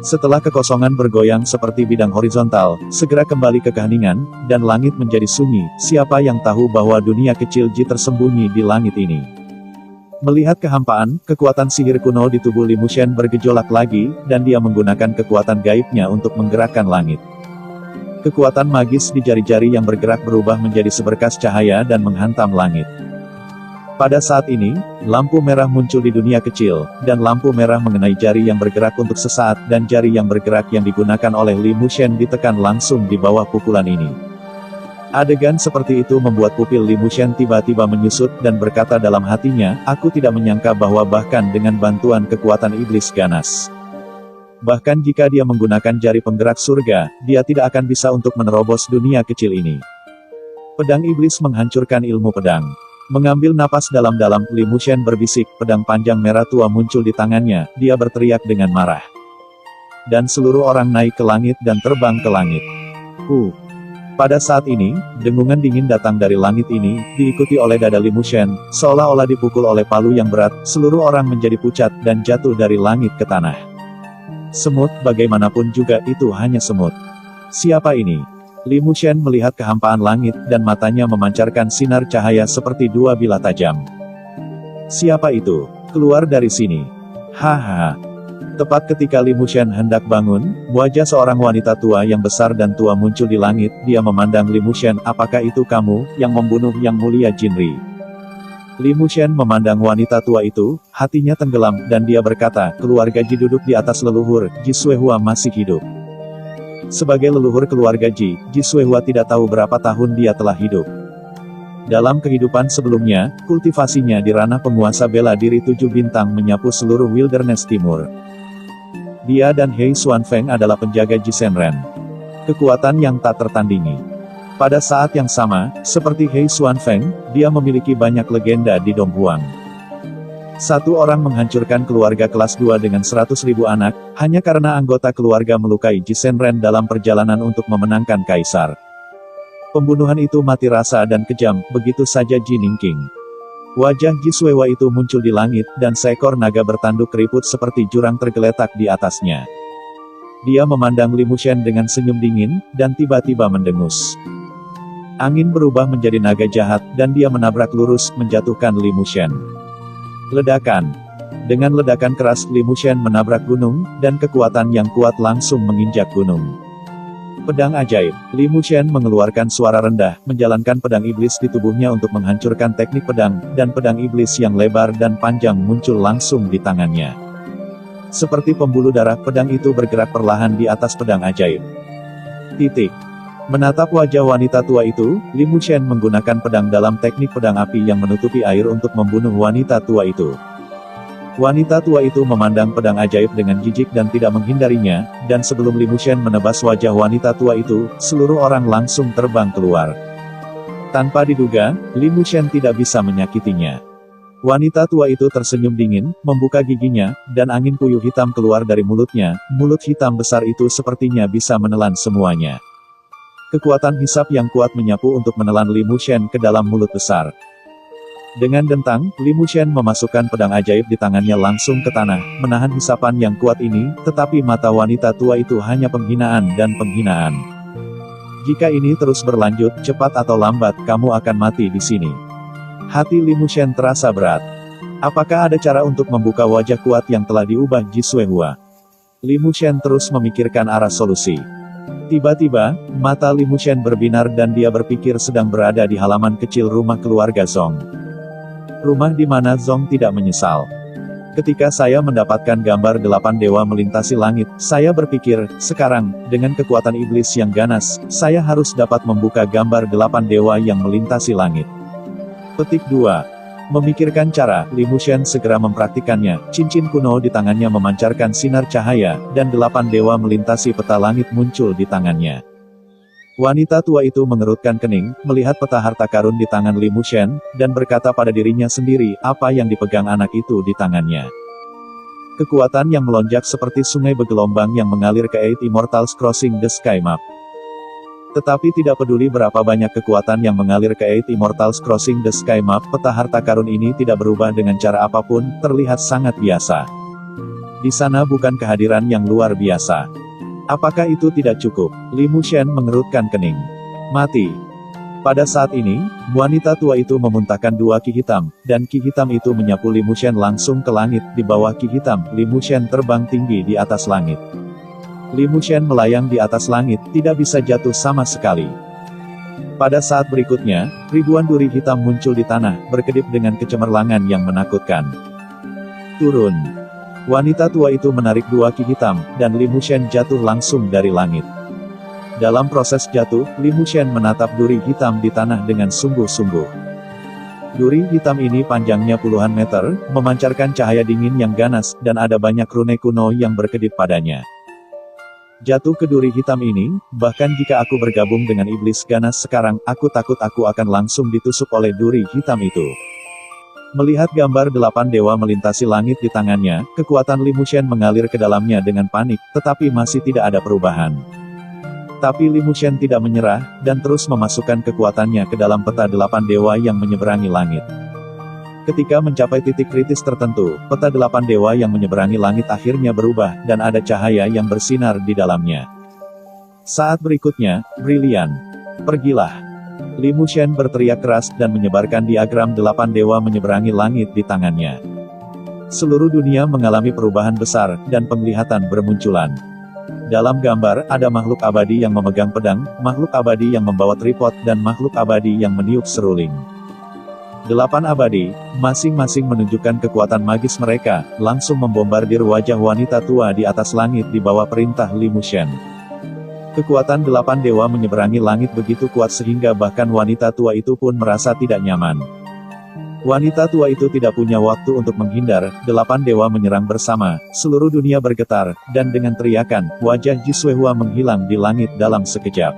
Setelah kekosongan bergoyang seperti bidang horizontal, segera kembali ke keheningan, dan langit menjadi sunyi. Siapa yang tahu bahwa dunia kecil Ji tersembunyi di langit ini? Melihat kehampaan, kekuatan sihir kuno di tubuh Li Mushen bergejolak lagi, dan dia menggunakan kekuatan gaibnya untuk menggerakkan langit. Kekuatan magis di jari-jari yang bergerak berubah menjadi seberkas cahaya dan menghantam langit. Pada saat ini, lampu merah muncul di dunia kecil, dan lampu merah mengenai jari yang bergerak untuk sesaat, dan jari yang bergerak yang digunakan oleh Li Mushen ditekan langsung di bawah pukulan ini. Adegan seperti itu membuat pupil Li Mushen tiba-tiba menyusut, dan berkata dalam hatinya, aku tidak menyangka bahwa bahkan dengan bantuan kekuatan iblis ganas. Bahkan jika dia menggunakan jari penggerak surga, dia tidak akan bisa untuk menerobos dunia kecil ini. Pedang iblis menghancurkan ilmu pedang. Mengambil napas dalam-dalam, Li Mushen berbisik, pedang panjang merah tua muncul di tangannya, dia berteriak dengan marah. Dan seluruh orang naik ke langit dan terbang ke langit. Pada saat ini, dengungan dingin datang dari langit ini, diikuti oleh dada Li Mushen, seolah-olah dipukul oleh palu yang berat, seluruh orang menjadi pucat, dan jatuh dari langit ke tanah. Semut, bagaimanapun juga itu hanya semut. Siapa ini? Li Mushen melihat kehampaan langit, dan matanya memancarkan sinar cahaya seperti dua bilah tajam. Siapa itu? Keluar dari sini. Hahaha. Tepat ketika Li Mushen hendak bangun, wajah seorang wanita tua yang besar dan tua muncul di langit, dia memandang Li Mushen, apakah itu kamu, yang membunuh Yang Mulia Jinri? Li Mushen memandang wanita tua itu, hatinya tenggelam, dan dia berkata, keluarga Ji duduk di atas leluhur, Ji Suehua masih hidup. Sebagai leluhur keluarga Ji, Ji Suehua tidak tahu berapa tahun dia telah hidup. Dalam kehidupan sebelumnya, kultivasinya di ranah penguasa bela diri 7 bintang menyapu seluruh wilderness timur. Dia dan Hei Xuanfeng adalah penjaga Ji Shenren. Kekuatan yang tak tertandingi. Pada saat yang sama, seperti Hei Xuanfeng, dia memiliki banyak legenda di Donghuang. Satu orang menghancurkan keluarga kelas 2 dengan 100.000 anak, hanya karena anggota keluarga melukai Ji Shenren dalam perjalanan untuk memenangkan kaisar. Pembunuhan itu mati rasa dan kejam, begitu saja Ji Ningqing. Wajah Ji Suehua itu muncul di langit, dan seekor naga bertanduk keriput seperti jurang tergeletak di atasnya. Dia memandang Li Mushen dengan senyum dingin, dan tiba-tiba mendengus. Angin berubah menjadi naga jahat, dan dia menabrak lurus, menjatuhkan Li Mushen. Ledakan. Dengan ledakan keras, Li Mushen menabrak gunung, dan kekuatan yang kuat langsung menginjak gunung. Pedang ajaib. Li Mushen mengeluarkan suara rendah, menjalankan pedang iblis di tubuhnya untuk menghancurkan teknik pedang, dan pedang iblis yang lebar dan panjang muncul langsung di tangannya. Seperti pembuluh darah, pedang itu bergerak perlahan di atas pedang ajaib. Menatap wajah wanita tua itu, Li Mushen menggunakan pedang dalam teknik pedang api yang menutupi air untuk membunuh wanita tua itu. Wanita tua itu memandang pedang ajaib dengan jijik dan tidak menghindarinya, dan sebelum Li Mushen menebas wajah wanita tua itu, seluruh orang langsung terbang keluar. Tanpa diduga, Li Mushen tidak bisa menyakitinya. Wanita tua itu tersenyum dingin, membuka giginya, dan angin puyuh hitam keluar dari mulutnya. Mulut hitam besar itu sepertinya bisa menelan semuanya. Kekuatan hisap yang kuat menyapu untuk menelan Li Mushen ke dalam mulut besar. Dengan dentang, Li Mushen memasukkan pedang ajaib di tangannya langsung ke tanah, menahan hisapan yang kuat ini, tetapi mata wanita tua itu hanya penghinaan dan penghinaan. Jika ini terus berlanjut, cepat atau lambat, kamu akan mati di sini. Hati Li Mushen terasa berat. Apakah ada cara untuk membuka wajah kuat yang telah diubah Ji Suehua? Li Mushen terus memikirkan arah solusi. Tiba-tiba, mata Li Mushen berbinar dan dia berpikir sedang berada di halaman kecil rumah keluarga Zong. Rumah di mana Zong tidak menyesal. Ketika saya mendapatkan gambar 8 dewa melintasi langit, saya berpikir, sekarang, dengan kekuatan iblis yang ganas, saya harus dapat membuka gambar 8 dewa yang melintasi langit. Petik 2. Memikirkan cara, Li Mushen segera mempraktikannya. Cincin kuno di tangannya memancarkan sinar cahaya, dan 8 dewa melintasi peta langit muncul di tangannya. Wanita tua itu mengerutkan kening, melihat peta harta karun di tangan Li Mushen, dan berkata pada dirinya sendiri, apa yang dipegang anak itu di tangannya. Kekuatan yang melonjak seperti sungai bergelombang yang mengalir ke Eight Immortals Crossing the Sky Map. Tetapi tidak peduli berapa banyak kekuatan yang mengalir ke Eight Immortals Crossing the Sky Map, peta harta karun ini tidak berubah dengan cara apapun, terlihat sangat biasa. Di sana bukan kehadiran yang luar biasa. Apakah itu tidak cukup? Li Mushen mengerutkan kening. Mati. Pada saat ini, wanita tua itu memuntahkan 2 ki hitam, dan ki hitam itu menyapu Li Mushen langsung ke langit. Di bawah ki hitam, Li Mushen terbang tinggi di atas langit. Li Mushen melayang di atas langit, tidak bisa jatuh sama sekali. Pada saat berikutnya, ribuan duri hitam muncul di tanah, berkedip dengan kecemerlangan yang menakutkan. Turun. Wanita tua itu menarik 2 ki hitam, dan Li Mushen jatuh langsung dari langit. Dalam proses jatuh, Li Mushen menatap duri hitam di tanah dengan sungguh-sungguh. Duri hitam ini panjangnya puluhan meter, memancarkan cahaya dingin yang ganas, dan ada banyak rune kuno yang berkedip padanya. Jatuh ke duri hitam ini, bahkan jika aku bergabung dengan iblis ganas sekarang, aku takut aku akan langsung ditusuk oleh duri hitam itu. Melihat gambar 8 dewa melintasi langit di tangannya, kekuatan Li Mushen mengalir ke dalamnya dengan panik, tetapi masih tidak ada perubahan. Tapi Li Mushen tidak menyerah, dan terus memasukkan kekuatannya ke dalam peta 8 dewa yang menyeberangi langit. Ketika mencapai titik kritis tertentu, peta 8 dewa yang menyeberangi langit akhirnya berubah, dan ada cahaya yang bersinar di dalamnya. Saat berikutnya, brilian. Pergilah. Li Mushen berteriak keras dan menyebarkan diagram 8 dewa menyeberangi langit di tangannya. Seluruh dunia mengalami perubahan besar, dan penglihatan bermunculan. Dalam gambar, ada makhluk abadi yang memegang pedang, makhluk abadi yang membawa tripod, dan makhluk abadi yang meniup seruling. 8 abadi, masing-masing menunjukkan kekuatan magis mereka, langsung membombardir wajah wanita tua di atas langit di bawah perintah Li Mushen. Kekuatan 8 dewa menyeberangi langit begitu kuat sehingga bahkan wanita tua itu pun merasa tidak nyaman. Wanita tua itu tidak punya waktu untuk menghindar, 8 dewa menyerang bersama, seluruh dunia bergetar, dan dengan teriakan, wajah Ji Suehua menghilang di langit dalam sekejap.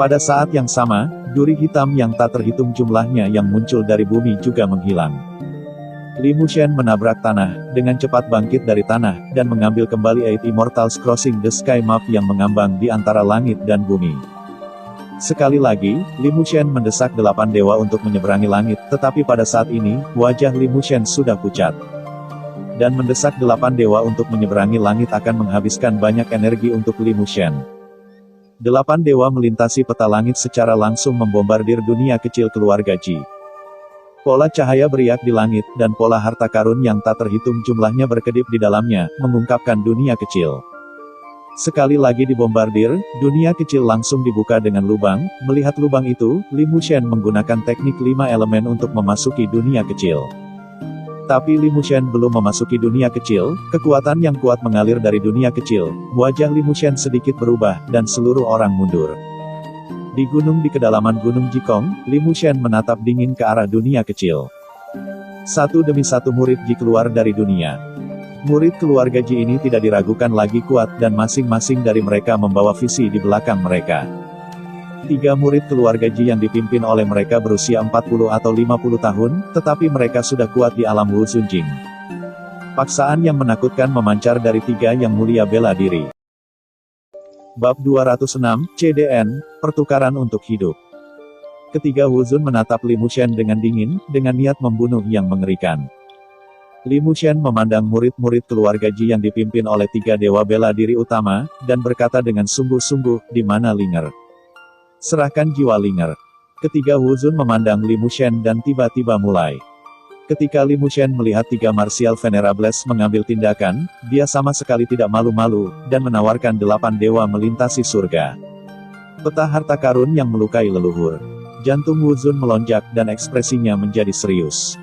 Pada saat yang sama, duri hitam yang tak terhitung jumlahnya yang muncul dari bumi juga menghilang. Li Mushen menabrak tanah, dengan cepat bangkit dari tanah, dan mengambil kembali Eight Immortals Crossing the Sky Map yang mengambang di antara langit dan bumi. Sekali lagi, Li Mushen mendesak 8 dewa untuk menyeberangi langit, tetapi pada saat ini, wajah Li Mushen sudah pucat. Dan mendesak 8 dewa untuk menyeberangi langit akan menghabiskan banyak energi untuk Li Mushen. 8 dewa melintasi peta langit secara langsung membombardir dunia kecil keluarga Ji. Pola cahaya beriak di langit, dan pola harta karun yang tak terhitung jumlahnya berkedip di dalamnya, mengungkapkan dunia kecil. Sekali lagi dibombardir, dunia kecil langsung dibuka dengan lubang. Melihat lubang itu, Li Mushen menggunakan teknik 5 elemen untuk memasuki dunia kecil. Tapi Li Mushen belum memasuki dunia kecil, kekuatan yang kuat mengalir dari dunia kecil, wajah Li Mushen sedikit berubah, dan seluruh orang mundur. Di gunung di kedalaman Gunung Jikong, Li Mushen menatap dingin ke arah dunia kecil. Satu demi satu murid Ji keluar dari dunia. Murid keluarga Ji ini tidak diragukan lagi kuat, dan masing-masing dari mereka membawa visi di belakang mereka. 3 murid keluarga Ji yang dipimpin oleh mereka berusia 40 atau 50 tahun, tetapi mereka sudah kuat di alam Wu Sunjing. Paksaan yang menakutkan memancar dari 3 yang mulia bela diri. Bab 206, CDN, Pertukaran untuk Hidup. Ketiga Wuzun menatap Li Mushen dengan dingin, dengan niat membunuh yang mengerikan. Li Mushen memandang murid-murid keluarga Ji yang dipimpin oleh 3 dewa bela diri utama, dan berkata dengan sungguh-sungguh, di mana Linger? Serahkan jiwa Linger. Ketiga Wuzun memandang Li Mushen dan tiba-tiba mulai Ketika Li Mushen melihat tiga Martial Venerables mengambil tindakan, dia sama sekali tidak malu-malu, dan menawarkan 8 dewa melintasi surga. Peta harta karun yang melukai leluhur. Jantung Wu Zun melonjak dan ekspresinya menjadi serius.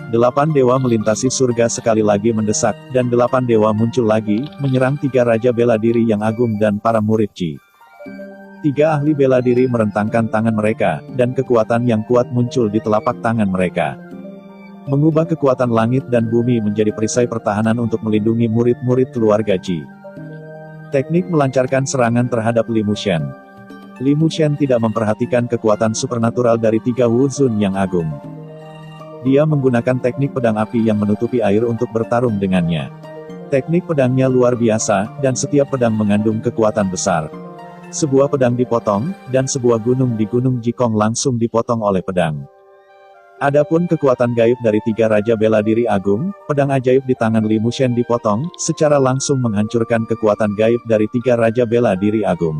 8 dewa melintasi surga sekali lagi mendesak, dan 8 dewa muncul lagi, menyerang 3 raja bela diri yang agung dan para murid Ji. 3 ahli bela diri merentangkan tangan mereka, dan kekuatan yang kuat muncul di telapak tangan mereka. Mengubah kekuatan langit dan bumi menjadi perisai pertahanan untuk melindungi murid-murid keluarga Ji. Teknik melancarkan serangan terhadap Li Mushen. Li Mushen tidak memperhatikan kekuatan supernatural dari 3 Wu Zun yang agung. Dia menggunakan teknik pedang api yang menutupi air untuk bertarung dengannya. Teknik pedangnya luar biasa, dan setiap pedang mengandung kekuatan besar. Sebuah pedang dipotong, dan sebuah gunung di Gunung Jikong langsung dipotong oleh pedang. Adapun kekuatan gaib dari 3 raja bela diri agung, pedang ajaib di tangan Li Mushen dipotong, secara langsung menghancurkan kekuatan gaib dari 3 raja bela diri agung.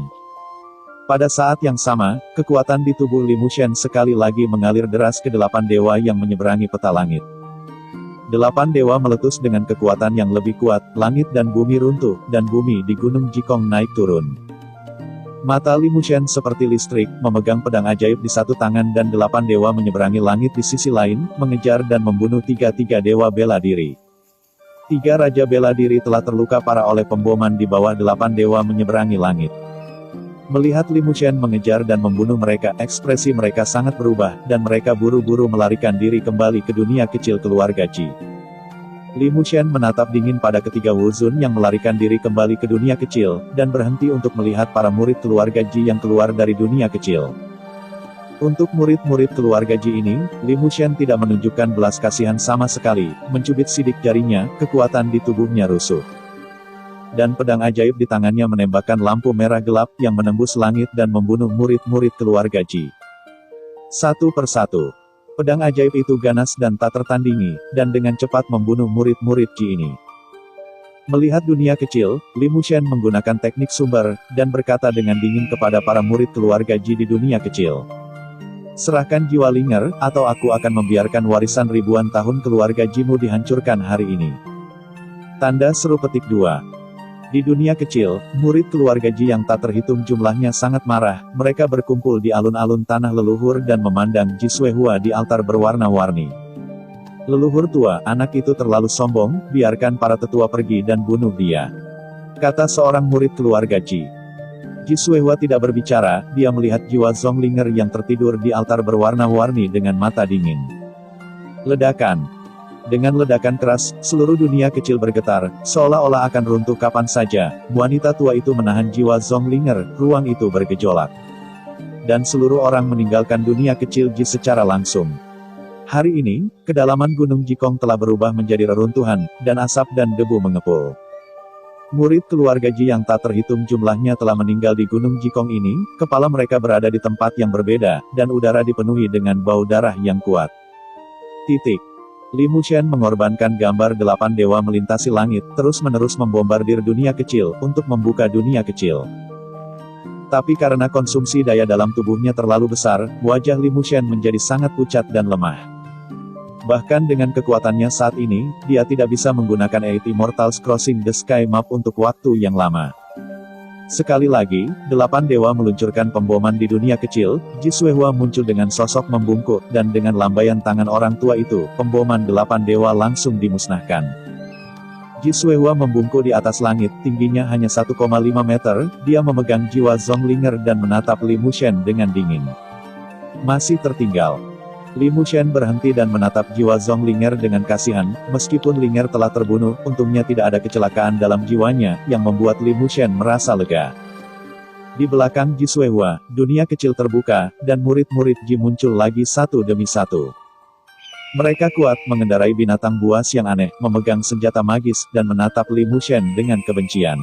Pada saat yang sama, kekuatan di tubuh Li Mushen sekali lagi mengalir deras ke 8 dewa yang menyeberangi peta langit. 8 dewa meletus dengan kekuatan yang lebih kuat, langit dan bumi runtuh, dan bumi di Gunung Jikong naik turun. Mata Li Mushen seperti listrik, memegang pedang ajaib di satu tangan dan 8 dewa menyeberangi langit di sisi lain, mengejar dan membunuh 3 dewa bela diri. 3 raja bela diri telah terluka parah oleh pemboman di bawah 8 dewa menyeberangi langit. Melihat Li Mushen mengejar dan membunuh mereka, ekspresi mereka sangat berubah, dan mereka buru-buru melarikan diri kembali ke dunia kecil keluarga Ji. Li Mushen menatap dingin pada ketiga Wu Zun yang melarikan diri kembali ke dunia kecil, dan berhenti untuk melihat para murid keluarga Ji yang keluar dari dunia kecil. Untuk murid-murid keluarga Ji ini, Li Mushen tidak menunjukkan belas kasihan sama sekali, mencubit sidik jarinya, kekuatan di tubuhnya rusuh. Dan pedang ajaib di tangannya menembakkan lampu merah gelap yang menembus langit dan membunuh murid-murid keluarga Ji. Satu persatu. Pedang ajaib itu ganas dan tak tertandingi, dan dengan cepat membunuh murid-murid Ji ini. Melihat dunia kecil, Li Mushen menggunakan teknik sumber, dan berkata dengan dingin kepada para murid keluarga Ji di dunia kecil. Serahkan jiwa Linger, atau aku akan membiarkan warisan ribuan tahun keluarga Jimu dihancurkan hari ini. Tanda seru petik 2. Di dunia kecil, murid keluarga Ji yang tak terhitung jumlahnya sangat marah, mereka berkumpul di alun-alun tanah leluhur dan memandang Ji Suehua di altar berwarna-warni. Leluhur tua, anak itu terlalu sombong, biarkan para tetua pergi dan bunuh dia. Kata seorang murid keluarga Ji. Ji Suehua tidak berbicara, dia melihat jiwa Zonglinger yang tertidur di altar berwarna-warni dengan mata dingin. Ledakan. Dengan ledakan keras, seluruh dunia kecil bergetar, seolah-olah akan runtuh kapan saja. Wanita tua itu menahan jiwa Zonglinger, ruang itu bergejolak. Dan seluruh orang meninggalkan dunia kecil Ji secara langsung. Hari ini, kedalaman Gunung Jikong telah berubah menjadi reruntuhan, dan asap dan debu mengepul. Murid keluarga Ji yang tak terhitung jumlahnya telah meninggal di Gunung Jikong ini, kepala mereka berada di tempat yang berbeda, dan udara dipenuhi dengan bau darah yang kuat. Li Mushen mengorbankan gambar 8 dewa melintasi langit, terus-menerus membombardir dunia kecil, untuk membuka dunia kecil. Tapi karena konsumsi daya dalam tubuhnya terlalu besar, wajah Li Mushen menjadi sangat pucat dan lemah. Bahkan dengan kekuatannya saat ini, dia tidak bisa menggunakan Eight Immortals Crossing the Sky Map untuk waktu yang lama. Sekali lagi, 8 dewa meluncurkan pemboman di dunia kecil, Ji Suehua muncul dengan sosok membungkuk, dan dengan lambaian tangan orang tua itu, pemboman 8 dewa langsung dimusnahkan. Ji Suehua membungkuk di atas langit, tingginya hanya 1,5 meter, dia memegang jiwa Zonglinger dan menatap Li Mushen dengan dingin. Masih tertinggal. Li Mushen berhenti dan menatap jiwa Zonglinger dengan kasihan, meskipun Linger telah terbunuh, untungnya tidak ada kecelakaan dalam jiwanya, yang membuat Li Mushen merasa lega. Di belakang Ji Suehua, dunia kecil terbuka, dan murid-murid Ji muncul lagi satu demi satu. Mereka kuat, mengendarai binatang buas yang aneh, memegang senjata magis, dan menatap Li Mushen dengan kebencian.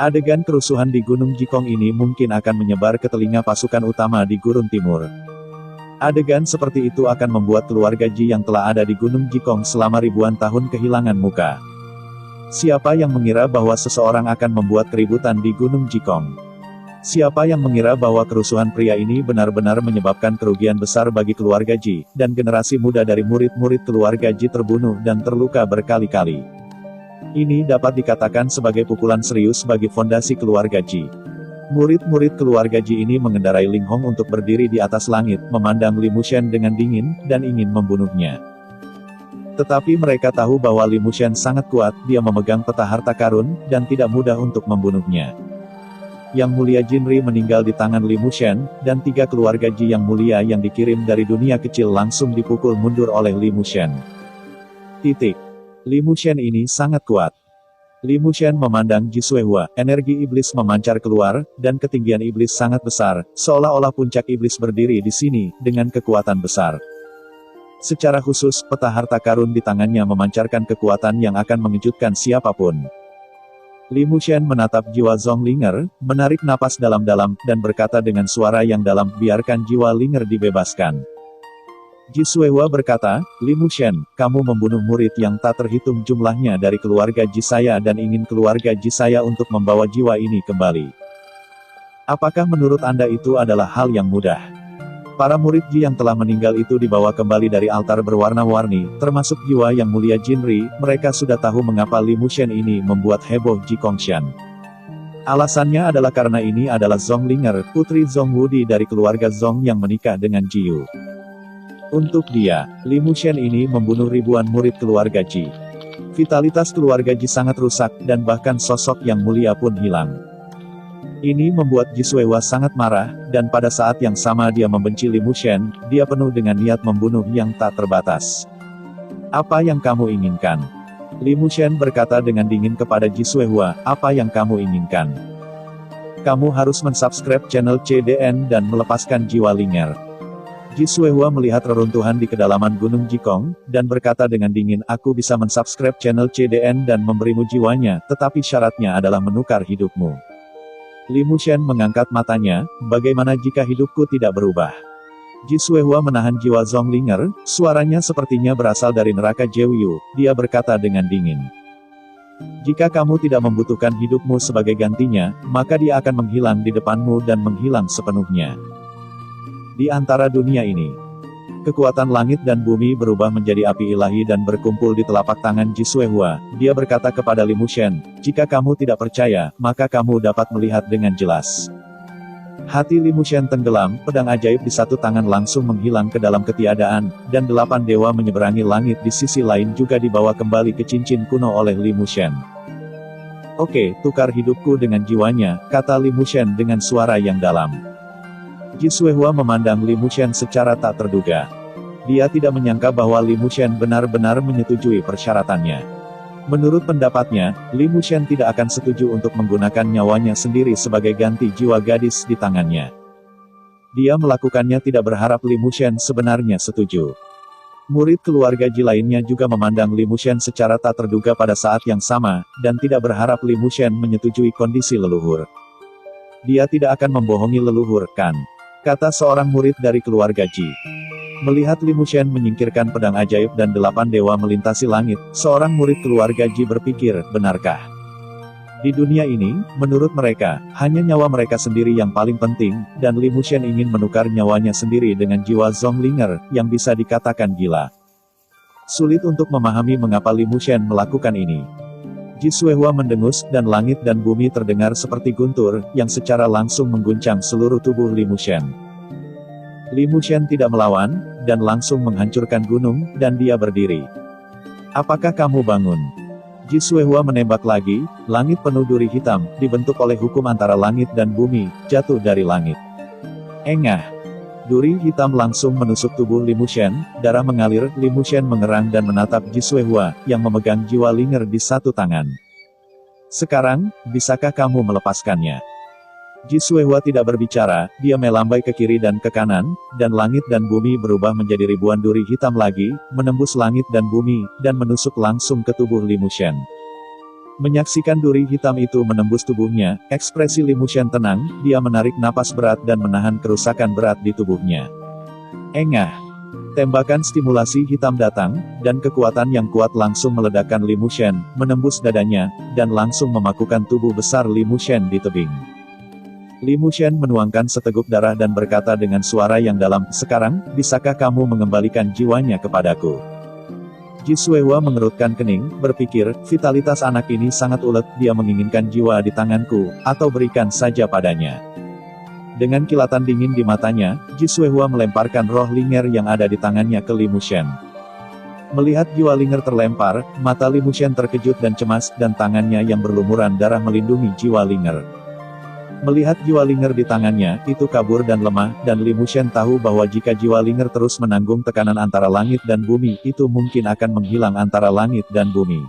Adegan kerusuhan di Gunung Jikong ini mungkin akan menyebar ke telinga pasukan utama di Gurun Timur. Adegan seperti itu akan membuat keluarga Ji yang telah ada di Gunung Jikong selama ribuan tahun kehilangan muka. Siapa yang mengira bahwa seseorang akan membuat keributan di Gunung Jikong? Siapa yang mengira bahwa kerusuhan pria ini benar-benar menyebabkan kerugian besar bagi keluarga Ji, dan generasi muda dari murid-murid keluarga Ji terbunuh dan terluka berkali-kali. Ini dapat dikatakan sebagai pukulan serius bagi fondasi keluarga Ji. Murid-murid keluarga Ji ini mengendarai Ling Hong untuk berdiri di atas langit, memandang Li Mushen dengan dingin, dan ingin membunuhnya. Tetapi mereka tahu bahwa Li Mushen sangat kuat, dia memegang peta harta karun, dan tidak mudah untuk membunuhnya. Yang Mulia Jinri meninggal di tangan Li Mushen, dan 3 keluarga Ji yang mulia yang dikirim dari dunia kecil langsung dipukul mundur oleh Li Mushen. Li Mushen ini sangat kuat. Li Mushen memandang Ji Suehua, energi iblis memancar keluar, dan ketinggian iblis sangat besar, seolah-olah puncak iblis berdiri di sini, dengan kekuatan besar. Secara khusus, peta harta karun di tangannya memancarkan kekuatan yang akan mengejutkan siapapun. Li Mushen menatap jiwa Zhong Linger, menarik napas dalam-dalam, dan berkata dengan suara yang dalam, biarkan jiwa Linger dibebaskan. Ji Suehua berkata, Li Mushen, kamu membunuh murid yang tak terhitung jumlahnya dari keluarga Ji saya dan ingin keluarga Ji saya untuk membawa jiwa ini kembali. Apakah menurut Anda itu adalah hal yang mudah? Para murid Ji yang telah meninggal itu dibawa kembali dari altar berwarna-warni, termasuk jiwa yang mulia Jinri, mereka sudah tahu mengapa Li Mushen ini membuat heboh Ji Kongshan. Alasannya adalah karena ini adalah Zhong Linger, putri Zhong Wudi dari keluarga Zhong yang menikah dengan Ji Yu. Untuk dia, Li Mushen ini membunuh ribuan murid keluarga Ji. Vitalitas keluarga Ji sangat rusak, dan bahkan sosok yang mulia pun hilang. Ini membuat Ji Suehua sangat marah, dan pada saat yang sama dia membenci Li Mushen, dia penuh dengan niat membunuh yang tak terbatas. Apa yang kamu inginkan? Li Mushen berkata dengan dingin kepada Ji Suehua, apa yang kamu inginkan? Kamu harus mensubscribe channel CDN dan melepaskan jiwa Linger. Ji Suehua melihat reruntuhan di kedalaman Gunung Jikong, dan berkata dengan dingin, aku bisa mensubscribe channel CDN dan memberimu jiwanya, tetapi syaratnya adalah menukar hidupmu. Li Mushen mengangkat matanya, bagaimana jika hidupku tidak berubah? Ji Suehua menahan jiwa Zhong Linger, suaranya sepertinya berasal dari neraka Jewiyu, dia berkata dengan dingin. Jika kamu tidak membutuhkan hidupmu sebagai gantinya, maka dia akan menghilang di depanmu dan menghilang sepenuhnya. Di antara dunia ini, kekuatan langit dan bumi berubah menjadi api ilahi dan berkumpul di telapak tangan Ji Suehua. Dia berkata kepada Li Mushen, jika kamu tidak percaya, maka kamu dapat melihat dengan jelas. Hati Li Mushen tenggelam, pedang ajaib di satu tangan langsung menghilang ke dalam ketiadaan, dan 8 dewa menyeberangi langit di sisi lain juga dibawa kembali ke cincin kuno oleh Li Mushen. Oke, tukar hidupku dengan jiwanya, kata Li Mushen dengan suara yang dalam. Ji Suehua memandang Li Mushen secara tak terduga. Dia tidak menyangka bahwa Li Mushen benar-benar menyetujui persyaratannya. Menurut pendapatnya, Li Mushen tidak akan setuju untuk menggunakan nyawanya sendiri sebagai ganti jiwa gadis di tangannya. Dia melakukannya tidak berharap Li Mushen sebenarnya setuju. Murid keluarga Ji lainnya juga memandang Li Mushen secara tak terduga pada saat yang sama, dan tidak berharap Li Mushen menyetujui kondisi leluhur. Dia tidak akan membohongi leluhur, kan? Kata seorang murid dari keluarga Ji. Melihat Li Mushen menyingkirkan pedang ajaib dan 8 dewa melintasi langit, seorang murid keluarga Ji berpikir, benarkah? Di dunia ini, menurut mereka, hanya nyawa mereka sendiri yang paling penting, dan Li Mushen ingin menukar nyawanya sendiri dengan jiwa Zhong Linger, yang bisa dikatakan gila. Sulit untuk memahami mengapa Li Mushen melakukan ini. Ji Suehua mendengus, dan langit dan bumi terdengar seperti guntur, yang secara langsung mengguncang seluruh tubuh Li Mushen. Li Mushen tidak melawan, dan langsung menghancurkan gunung, dan dia berdiri. Apakah kamu bangun? Ji Suehua menembak lagi, langit penuh duri hitam, dibentuk oleh hukum antara langit dan bumi, jatuh dari langit. Engah! Duri hitam langsung menusuk tubuh Li Mushen, darah mengalir, Li Mushen mengerang dan menatap Ji Suehua, yang memegang jiwa Linger di satu tangan. Sekarang, bisakah kamu melepaskannya? Ji Suehua tidak berbicara, dia melambai ke kiri dan ke kanan, dan langit dan bumi berubah menjadi ribuan duri hitam lagi, menembus langit dan bumi, dan menusuk langsung ke tubuh Li Mushen. Menyaksikan duri hitam itu menembus tubuhnya, ekspresi Li Mushen tenang, dia menarik napas berat dan menahan kerusakan berat di tubuhnya. Engah! Tembakan stimulasi hitam datang, dan kekuatan yang kuat langsung meledakkan Li Mushen, menembus dadanya, dan langsung memakukan tubuh besar Li Mushen di tebing. Li Mushen menuangkan seteguk darah dan berkata dengan suara yang dalam, "Sekarang, bisakah kamu mengembalikan jiwanya kepadaku?" Ji Suehua mengerutkan kening, berpikir, vitalitas anak ini sangat ulet, dia menginginkan jiwa di tanganku, atau berikan saja padanya. Dengan kilatan dingin di matanya, Ji Suehua melemparkan roh Linger yang ada di tangannya ke Li Mushen. Melihat jiwa Linger terlempar, mata Li Mushen terkejut dan cemas, dan tangannya yang berlumuran darah melindungi jiwa Linger. Melihat jiwa Linger di tangannya, itu kabur dan lemah, dan Li Mushen tahu bahwa jika jiwa Linger terus menanggung tekanan antara langit dan bumi, itu mungkin akan menghilang antara langit dan bumi.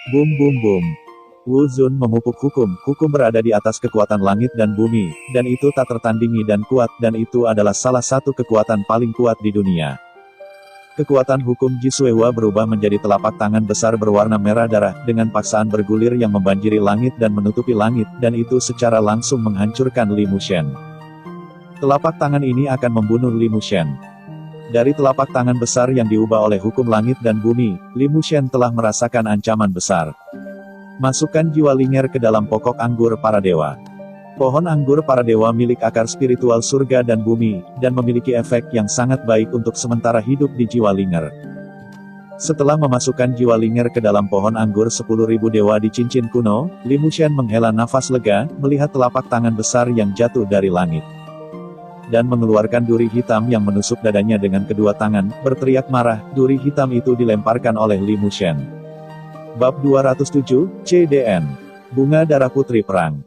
Bum bum bum. Wu Zun memupuk hukum berada di atas kekuatan langit dan bumi, dan itu tak tertandingi dan kuat, dan itu adalah salah satu kekuatan paling kuat di dunia. Kekuatan hukum Ji Suehua berubah menjadi telapak tangan besar berwarna merah darah, dengan paksaan bergulir yang membanjiri langit dan menutupi langit, dan itu secara langsung menghancurkan Li Mushen. Telapak tangan ini akan membunuh Li Mushen. Dari telapak tangan besar yang diubah oleh hukum langit dan bumi, Li Mushen telah merasakan ancaman besar. Masukkan jiwa Linger ke dalam pokok anggur para dewa. Pohon anggur para dewa milik akar spiritual surga dan bumi, dan memiliki efek yang sangat baik untuk sementara hidup di jiwa Linger. Setelah memasukkan jiwa Linger ke dalam pohon anggur 10.000 dewa di cincin kuno, Li Mushen menghela nafas lega, melihat telapak tangan besar yang jatuh dari langit. Dan mengeluarkan duri hitam yang menusuk dadanya dengan kedua tangan, berteriak marah, duri hitam itu dilemparkan oleh Li Mushen. Bab 207, CDN. Bunga Darah Putri Perang.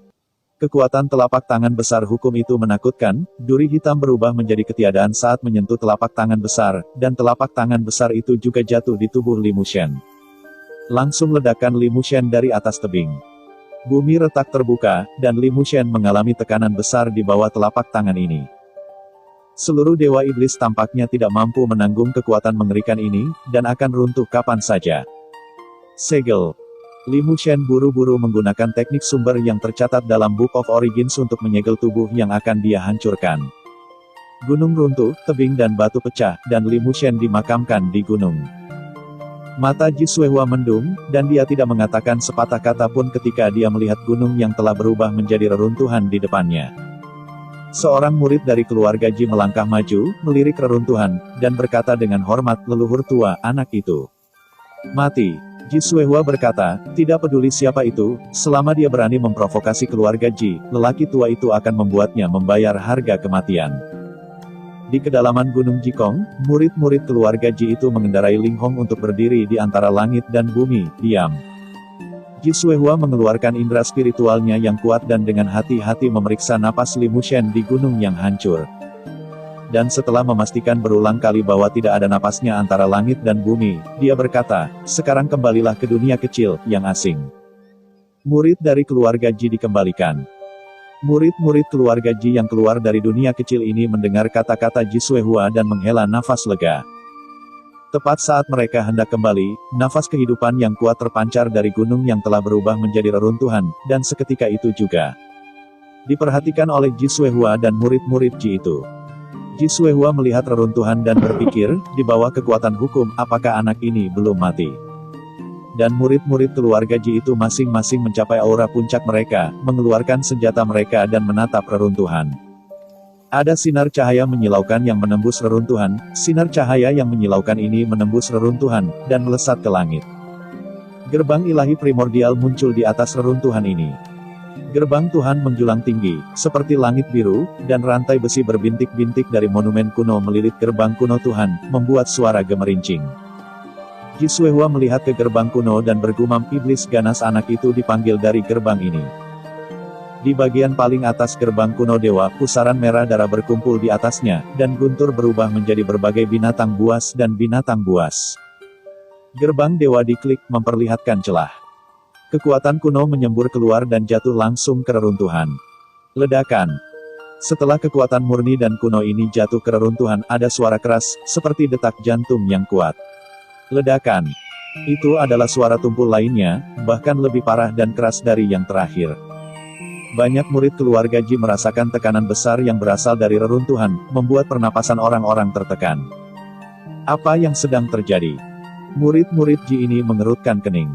Kekuatan telapak tangan besar hukum itu menakutkan, duri hitam berubah menjadi ketiadaan saat menyentuh telapak tangan besar, dan telapak tangan besar itu juga jatuh di tubuh Li Mushen. Langsung ledakan Li Mushen dari atas tebing. Bumi retak terbuka, dan Li Mushen mengalami tekanan besar di bawah telapak tangan ini. Seluruh dewa iblis tampaknya tidak mampu menanggung kekuatan mengerikan ini, dan akan runtuh kapan saja. Segel. Li Mushen buru-buru menggunakan teknik sumber yang tercatat dalam Book of Origins untuk menyegel tubuh yang akan dia hancurkan. Gunung runtuh, tebing dan batu pecah, dan Li Mushen dimakamkan di gunung. Mata Ji Suehua mendung, dan dia tidak mengatakan sepatah kata pun ketika dia melihat gunung yang telah berubah menjadi reruntuhan di depannya. Seorang murid dari keluarga Ji melangkah maju, melirik reruntuhan, dan berkata dengan hormat, "Leluhur tua, anak itu mati." Ji Suehua berkata, "Tidak peduli siapa itu, selama dia berani memprovokasi keluarga Ji, lelaki tua itu akan membuatnya membayar harga kematian." Di kedalaman Gunung Jikong, murid-murid keluarga Ji itu mengendarai Ling Hong untuk berdiri di antara langit dan bumi, diam. Ji Suehua mengeluarkan indera spiritualnya yang kuat dan dengan hati-hati memeriksa napas Li Mushen di gunung yang hancur. Dan setelah memastikan berulang kali bahwa tidak ada napasnya antara langit dan bumi, dia berkata, "Sekarang kembalilah ke dunia kecil, yang asing." Murid dari keluarga Ji dikembalikan. Murid-murid keluarga Ji yang keluar dari dunia kecil ini mendengar kata-kata Ji Suehua dan menghela nafas lega. Tepat saat mereka hendak kembali, nafas kehidupan yang kuat terpancar dari gunung yang telah berubah menjadi reruntuhan, dan seketika itu juga diperhatikan oleh Ji Suehua dan murid-murid Ji itu. Ji Suehua melihat reruntuhan dan berpikir, di bawah kekuatan hukum, apakah anak ini belum mati? Dan murid-murid keluarga Ji itu masing-masing mencapai aura puncak mereka, mengeluarkan senjata mereka dan menatap reruntuhan. Ada sinar cahaya menyilaukan yang menembus reruntuhan, sinar cahaya yang menyilaukan ini menembus reruntuhan, dan melesat ke langit. Gerbang ilahi primordial muncul di atas reruntuhan ini. Gerbang Tuhan menjulang tinggi, seperti langit biru, dan rantai besi berbintik-bintik dari monumen kuno melilit gerbang kuno Tuhan, membuat suara gemerincing. Ji Suehua melihat ke gerbang kuno dan bergumam, iblis ganas anak itu dipanggil dari gerbang ini. Di bagian paling atas gerbang kuno dewa, pusaran merah darah berkumpul di atasnya, dan guntur berubah menjadi berbagai binatang buas dan binatang buas. Gerbang dewa diklik, memperlihatkan celah. Kekuatan kuno menyembur keluar dan jatuh langsung ke reruntuhan. Ledakan. Setelah kekuatan murni dan kuno ini jatuh ke reruntuhan, ada suara keras, seperti detak jantung yang kuat. Ledakan. Itu adalah suara tumpul lainnya, bahkan lebih parah dan keras dari yang terakhir. Banyak murid keluarga Ji merasakan tekanan besar yang berasal dari reruntuhan, membuat pernapasan orang-orang tertekan. Apa yang sedang terjadi? Murid-murid Ji ini mengerutkan kening.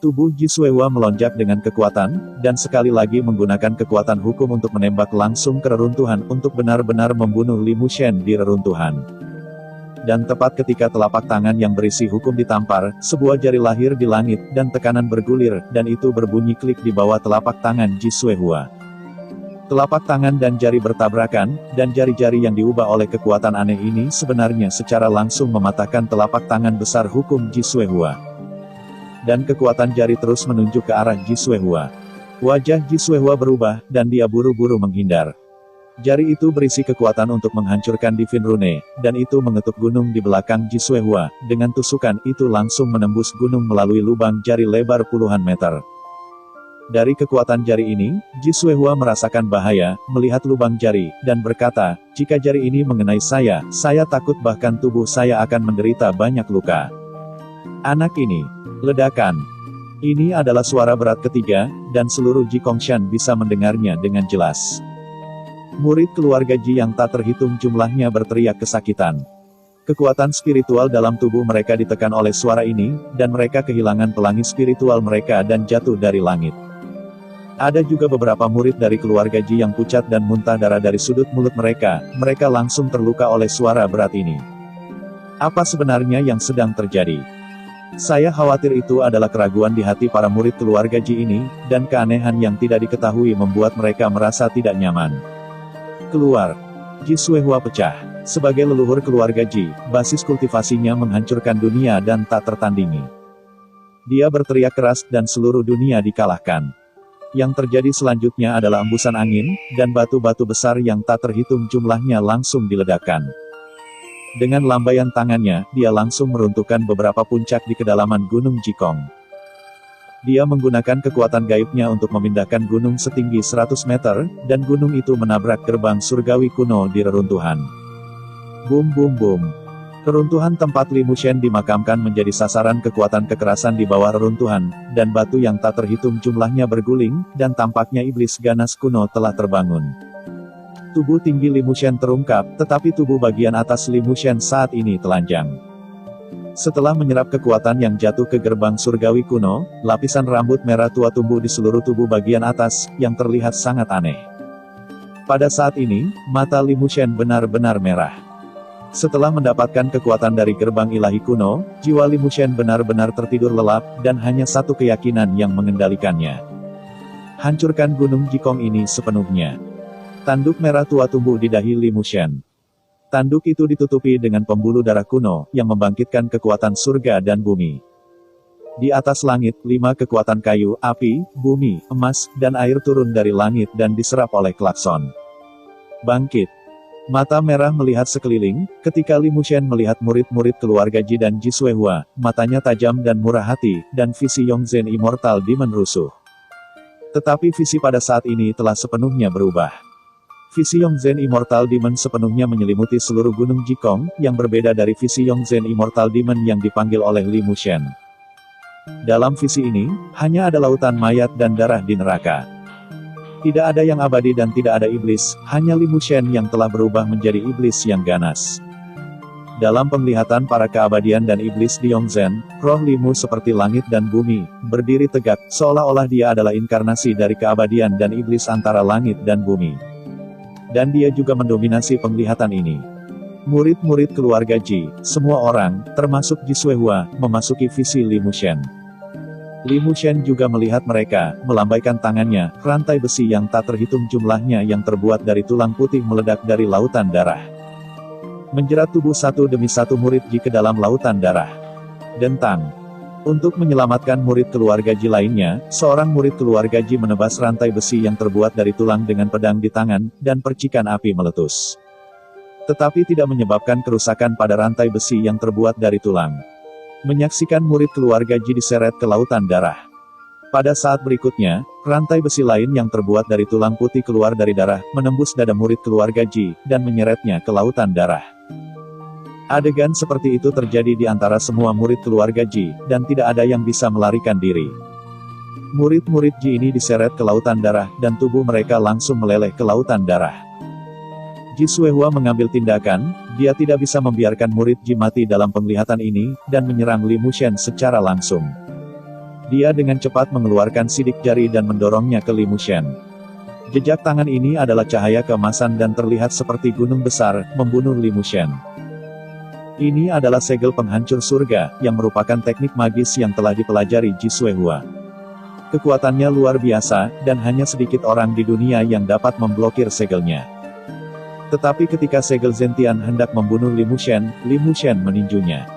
Tubuh Ji Suehua melonjak dengan kekuatan, dan sekali lagi menggunakan kekuatan hukum untuk menembak langsung ke reruntuhan untuk benar-benar membunuh Li Mushen di reruntuhan. Dan tepat ketika telapak tangan yang berisi hukum ditampar, sebuah jari lahir di langit, dan tekanan bergulir, dan itu berbunyi klik di bawah telapak tangan Ji Suehua. Telapak tangan dan jari bertabrakan, dan jari-jari yang diubah oleh kekuatan aneh ini sebenarnya secara langsung mematahkan telapak tangan besar hukum Ji Suehua. Dan kekuatan jari terus menunjuk ke arah Ji Suehua. Wajah Ji Suehua berubah, dan dia buru-buru menghindar. Jari itu berisi kekuatan untuk menghancurkan Divine Rune, dan itu mengetuk gunung di belakang Ji Suehua. Dengan tusukan itu langsung menembus gunung melalui lubang jari lebar puluhan meter. Dari kekuatan jari ini, Ji Suehua merasakan bahaya, melihat lubang jari, dan berkata, jika jari ini mengenai saya takut bahkan tubuh saya akan menderita banyak luka. Anak ini. Ledakan. Ini adalah suara berat ketiga, dan seluruh Ji Kongshan bisa mendengarnya dengan jelas. Murid keluarga Ji yang tak terhitung jumlahnya berteriak kesakitan. Kekuatan spiritual dalam tubuh mereka ditekan oleh suara ini, dan mereka kehilangan pelangi spiritual mereka dan jatuh dari langit. Ada juga beberapa murid dari keluarga Ji yang pucat dan muntah darah dari sudut mulut mereka langsung terluka oleh suara berat ini. Apa sebenarnya yang sedang terjadi? Saya khawatir itu adalah keraguan di hati para murid keluarga Ji ini, dan keanehan yang tidak diketahui membuat mereka merasa tidak nyaman. Keluar. Ji Suehua pecah. Sebagai leluhur keluarga Ji, basis kultivasinya menghancurkan dunia dan tak tertandingi. Dia berteriak keras dan seluruh dunia dikalahkan. Yang terjadi selanjutnya adalah embusan angin, dan batu-batu besar yang tak terhitung jumlahnya langsung diledakkan. Dengan lambaian tangannya, dia langsung meruntuhkan beberapa puncak di kedalaman Gunung Jikong. Dia menggunakan kekuatan gaibnya untuk memindahkan gunung setinggi 100 meter, dan gunung itu menabrak gerbang surgawi kuno di reruntuhan. Boom boom boom. Reruntuhan tempat Li Mushen dimakamkan menjadi sasaran kekuatan kekerasan di bawah reruntuhan, dan batu yang tak terhitung jumlahnya berguling, dan tampaknya iblis ganas kuno telah terbangun. Tubuh tinggi Li Mushen terungkap, tetapi tubuh bagian atas Li Mushen saat ini telanjang. Setelah menyerap kekuatan yang jatuh ke gerbang surgawi kuno, lapisan rambut merah tua tumbuh di seluruh tubuh bagian atas, yang terlihat sangat aneh. Pada saat ini, mata Li Mushen benar-benar merah. Setelah mendapatkan kekuatan dari gerbang ilahi kuno, jiwa Li Mushen benar-benar tertidur lelap, dan hanya satu keyakinan yang mengendalikannya. Hancurkan gunung Jikong ini sepenuhnya. Tanduk merah tua tumbuh di dahi Li Mushen. Tanduk itu ditutupi dengan pembuluh darah kuno, yang membangkitkan kekuatan surga dan bumi. Di atas langit, 5 kekuatan kayu, api, bumi, emas, dan air turun dari langit dan diserap oleh klakson. Bangkit. Mata merah melihat sekeliling, ketika Li Mushen melihat murid-murid keluarga Ji dan Ji Suehua, matanya tajam dan murah hati, dan visi Yongzhen Immortal Demon rusuh. Tetapi visi pada saat ini telah sepenuhnya berubah. Visi Yongzhen Immortal Demon sepenuhnya menyelimuti seluruh gunung Jikong, yang berbeda dari visi Yongzhen Immortal Demon yang dipanggil oleh Li Mushen. Dalam visi ini, hanya ada lautan mayat dan darah di neraka. Tidak ada yang abadi dan tidak ada iblis, hanya Li Mushen yang telah berubah menjadi iblis yang ganas. Dalam penglihatan para keabadian dan iblis di Yongzhen, roh Li Mu seperti langit dan bumi, berdiri tegak, seolah-olah dia adalah inkarnasi dari keabadian dan iblis antara langit dan bumi. Dan dia juga mendominasi penglihatan ini. Murid-murid keluarga Ji, semua orang, termasuk Ji Suehua, memasuki visi Li Mushen. Li Mushen juga melihat mereka, melambaikan tangannya, rantai besi yang tak terhitung jumlahnya yang terbuat dari tulang putih meledak dari lautan darah. Menjerat tubuh satu demi satu murid Ji ke dalam lautan darah. Dentang. Untuk menyelamatkan murid keluarga Ji lainnya, seorang murid keluarga Ji menebas rantai besi yang terbuat dari tulang dengan pedang di tangan, dan percikan api meletus. Tetapi tidak menyebabkan kerusakan pada rantai besi yang terbuat dari tulang. Menyaksikan murid keluarga Ji diseret ke lautan darah. Pada saat berikutnya, rantai besi lain yang terbuat dari tulang putih keluar dari darah, menembus dada murid keluarga Ji, dan menyeretnya ke lautan darah. Adegan seperti itu terjadi di antara semua murid keluarga Ji, dan tidak ada yang bisa melarikan diri. Murid-murid Ji ini diseret ke lautan darah, dan tubuh mereka langsung meleleh ke lautan darah. Ji Suehua mengambil tindakan, dia tidak bisa membiarkan murid Ji mati dalam penglihatan ini, dan menyerang Li Mushen secara langsung. Dia dengan cepat mengeluarkan sidik jari dan mendorongnya ke Li Mushen. Jejak tangan ini adalah cahaya keemasan dan terlihat seperti gunung besar, membunuh Li Mushen. Ini adalah segel penghancur surga, yang merupakan teknik magis yang telah dipelajari Ji Xuehua. Kekuatannya luar biasa, dan hanya sedikit orang di dunia yang dapat memblokir segelnya. Tetapi ketika segel Zentian hendak membunuh Li Mushen meninjunya.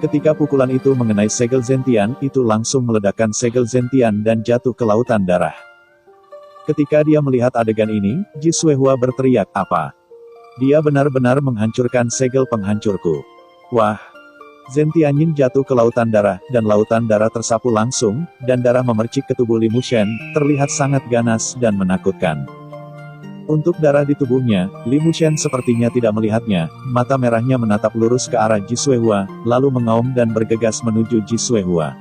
Ketika pukulan itu mengenai segel Zentian, itu langsung meledakkan segel Zentian dan jatuh ke lautan darah. Ketika dia melihat adegan ini, Ji Xuehua berteriak, "Apa? Dia benar-benar menghancurkan segel penghancurku." Wah! Zentianyin jatuh ke lautan darah, dan lautan darah tersapu langsung, dan darah memercik ke tubuh Li Mushen, terlihat sangat ganas dan menakutkan. Untuk darah di tubuhnya, Li Mushen sepertinya tidak melihatnya, mata merahnya menatap lurus ke arah Ji Xuehua, lalu mengaum dan bergegas menuju Ji Xuehua.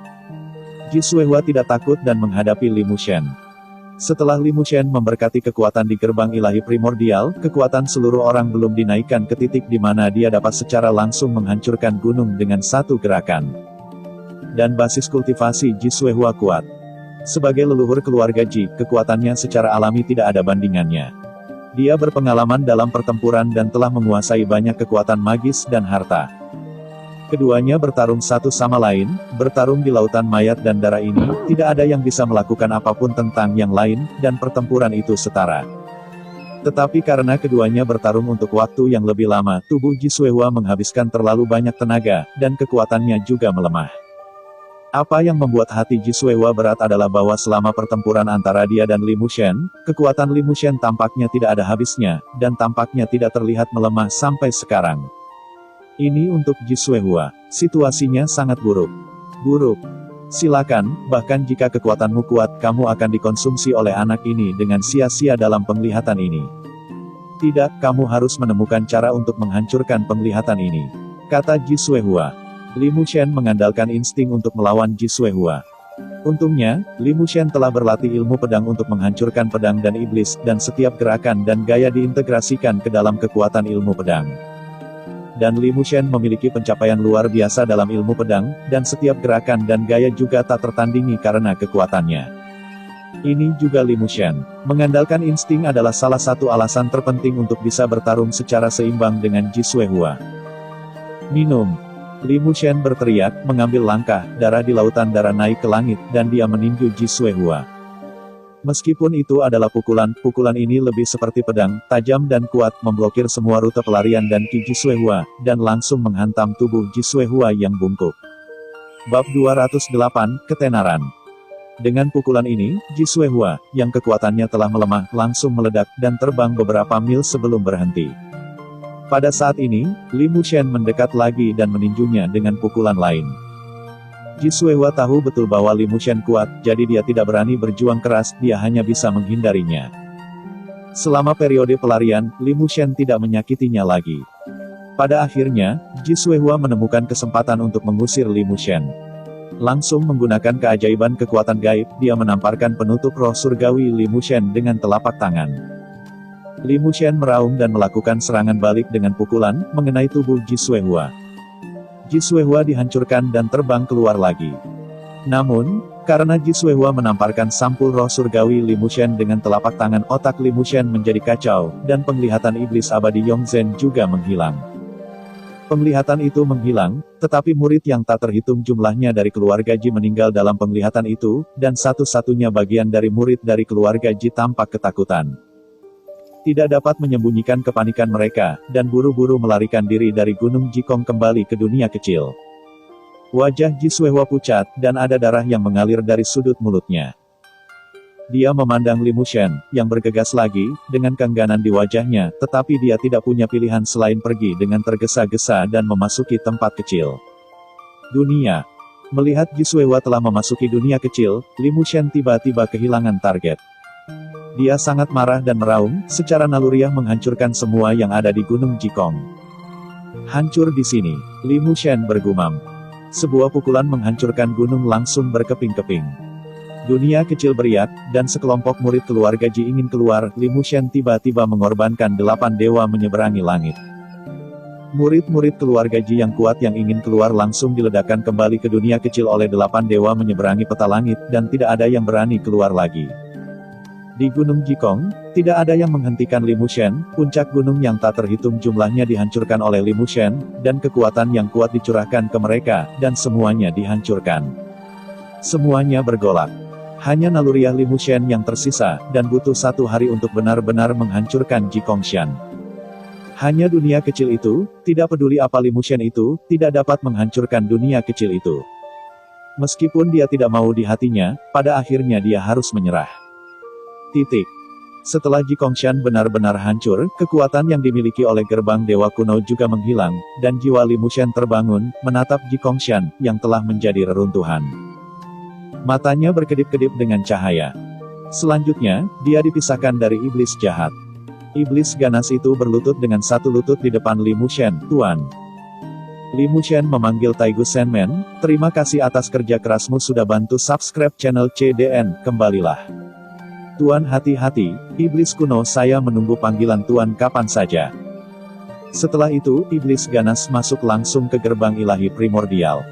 Ji Xuehua tidak takut dan menghadapi Li Mushen. Setelah Li Mushen memberkati kekuatan di gerbang ilahi primordial, kekuatan seluruh orang belum dinaikkan ke titik di mana dia dapat secara langsung menghancurkan gunung dengan satu gerakan. Dan basis kultivasi Ji Xuehua kuat. Sebagai leluhur keluarga Ji, kekuatannya secara alami tidak ada bandingannya. Dia berpengalaman dalam pertempuran dan telah menguasai banyak kekuatan magis dan harta. Keduanya bertarung satu sama lain, bertarung di lautan mayat dan darah ini, tidak ada yang bisa melakukan apapun tentang yang lain, dan pertempuran itu setara. Tetapi karena keduanya bertarung untuk waktu yang lebih lama, tubuh Ji Xuehua menghabiskan terlalu banyak tenaga, dan kekuatannya juga melemah. Apa yang membuat hati Ji Xuehua berat adalah bahwa selama pertempuran antara dia dan Li Mushen, kekuatan Li Mushen tampaknya tidak ada habisnya, dan tampaknya tidak terlihat melemah sampai sekarang. Ini untuk Ji Xuehua, situasinya sangat buruk. Buruk. Silakan, bahkan jika kekuatanmu kuat, kamu akan dikonsumsi oleh anak ini dengan sia-sia dalam penglihatan ini. Tidak, kamu harus menemukan cara untuk menghancurkan penglihatan ini, kata Ji Xuehua. Li Mushen mengandalkan insting untuk melawan Ji Xuehua. Untungnya, Li Mushen telah berlatih ilmu pedang untuk menghancurkan pedang dan iblis, dan setiap gerakan dan gaya diintegrasikan ke dalam kekuatan ilmu pedang. Dan Li Mushen memiliki pencapaian luar biasa dalam ilmu pedang, dan setiap gerakan dan gaya juga tak tertandingi karena kekuatannya. Ini juga Li Mushen. Mengandalkan insting adalah salah satu alasan terpenting untuk bisa bertarung secara seimbang dengan Ji Xuehua. Minum. Li Mushen berteriak, mengambil langkah, darah di lautan darah naik ke langit, dan dia meninju Ji Xuehua. Meskipun itu adalah pukulan ini lebih seperti pedang, tajam dan kuat, memblokir semua rute pelarian dan Ki Ji Xuehua, dan langsung menghantam tubuh Ji Xuehua yang bungkuk. Bab 208, Ketenaran. Dengan pukulan ini, Ji Xuehua, yang kekuatannya telah melemah, langsung meledak, dan terbang beberapa mil sebelum berhenti. Pada saat ini, Li Mushen mendekat lagi dan meninjunya dengan pukulan lain. Ji Xuehua tahu betul bahwa Li Mushen kuat, jadi dia tidak berani berjuang keras, dia hanya bisa menghindarinya. Selama periode pelarian, Li Mushen tidak menyakitinya lagi. Pada akhirnya, Ji Xuehua menemukan kesempatan untuk mengusir Li Mushen. Langsung menggunakan keajaiban kekuatan gaib, dia menamparkan penutup roh surgawi Li Mushen dengan telapak tangan. Li Mushen meraung dan melakukan serangan balik dengan pukulan, mengenai tubuh Ji Xuehua. Ji Xuehua dihancurkan dan terbang keluar lagi. Namun, karena Ji Xuehua menamparkan sampul roh surgawi Li Mushen dengan telapak tangan, otak Li Mushen menjadi kacau, dan penglihatan iblis abadi Yongzhen juga menghilang. Penglihatan itu menghilang, tetapi murid yang tak terhitung jumlahnya dari keluarga Ji meninggal dalam penglihatan itu, dan satu-satunya bagian dari murid dari keluarga Ji tampak ketakutan. Tidak dapat menyembunyikan kepanikan mereka, dan buru-buru melarikan diri dari Gunung Jikong kembali ke dunia kecil. Wajah Ji Xuehua pucat, dan ada darah yang mengalir dari sudut mulutnya. Dia memandang Li Mushen, yang bergegas lagi, dengan keengganan di wajahnya, tetapi dia tidak punya pilihan selain pergi dengan tergesa-gesa dan memasuki tempat kecil. Dunia. Melihat Ji Xuehua telah memasuki dunia kecil, Li Mushen tiba-tiba kehilangan target. Dia sangat marah dan meraung, secara naluriah menghancurkan semua yang ada di Gunung Jikong. Hancur di sini, Li Mushen bergumam. Sebuah pukulan menghancurkan gunung langsung berkeping-keping. Dunia kecil beriak, dan sekelompok murid keluarga Ji ingin keluar. Li Mushen tiba-tiba mengorbankan 8 dewa menyeberangi langit. Murid-murid keluarga Ji yang kuat yang ingin keluar langsung diledakkan kembali ke dunia kecil oleh 8 dewa menyeberangi peta langit, dan tidak ada yang berani keluar lagi. Di Gunung Jikong, tidak ada yang menghentikan Li Mushen, puncak gunung yang tak terhitung jumlahnya dihancurkan oleh Li Mushen, dan kekuatan yang kuat dicurahkan ke mereka, dan semuanya dihancurkan. Semuanya bergolak. Hanya naluriah Li Mushen yang tersisa, dan butuh 1 hari untuk benar-benar menghancurkan Jikongshan. Hanya dunia kecil itu, tidak peduli apa Li Mushen itu, tidak dapat menghancurkan dunia kecil itu. Meskipun dia tidak mau di hatinya, pada akhirnya dia harus menyerah. Setelah Jikongshan benar-benar hancur, kekuatan yang dimiliki oleh gerbang dewa kuno juga menghilang, dan jiwa Li Mushen terbangun, menatap Jikongshan, yang telah menjadi reruntuhan. Matanya berkedip-kedip dengan cahaya. Selanjutnya, dia dipisahkan dari iblis jahat. Iblis ganas itu berlutut dengan 1 lutut di depan Li Mushen, "Tuan." Li Mushen memanggil Taigu Senmen, "Terima kasih atas kerja kerasmu sudah bantu subscribe channel CDN, kembalilah. Tuan hati-hati, iblis kuno saya menunggu panggilan Tuan kapan saja." Setelah itu, iblis ganas masuk langsung ke gerbang ilahi primordial.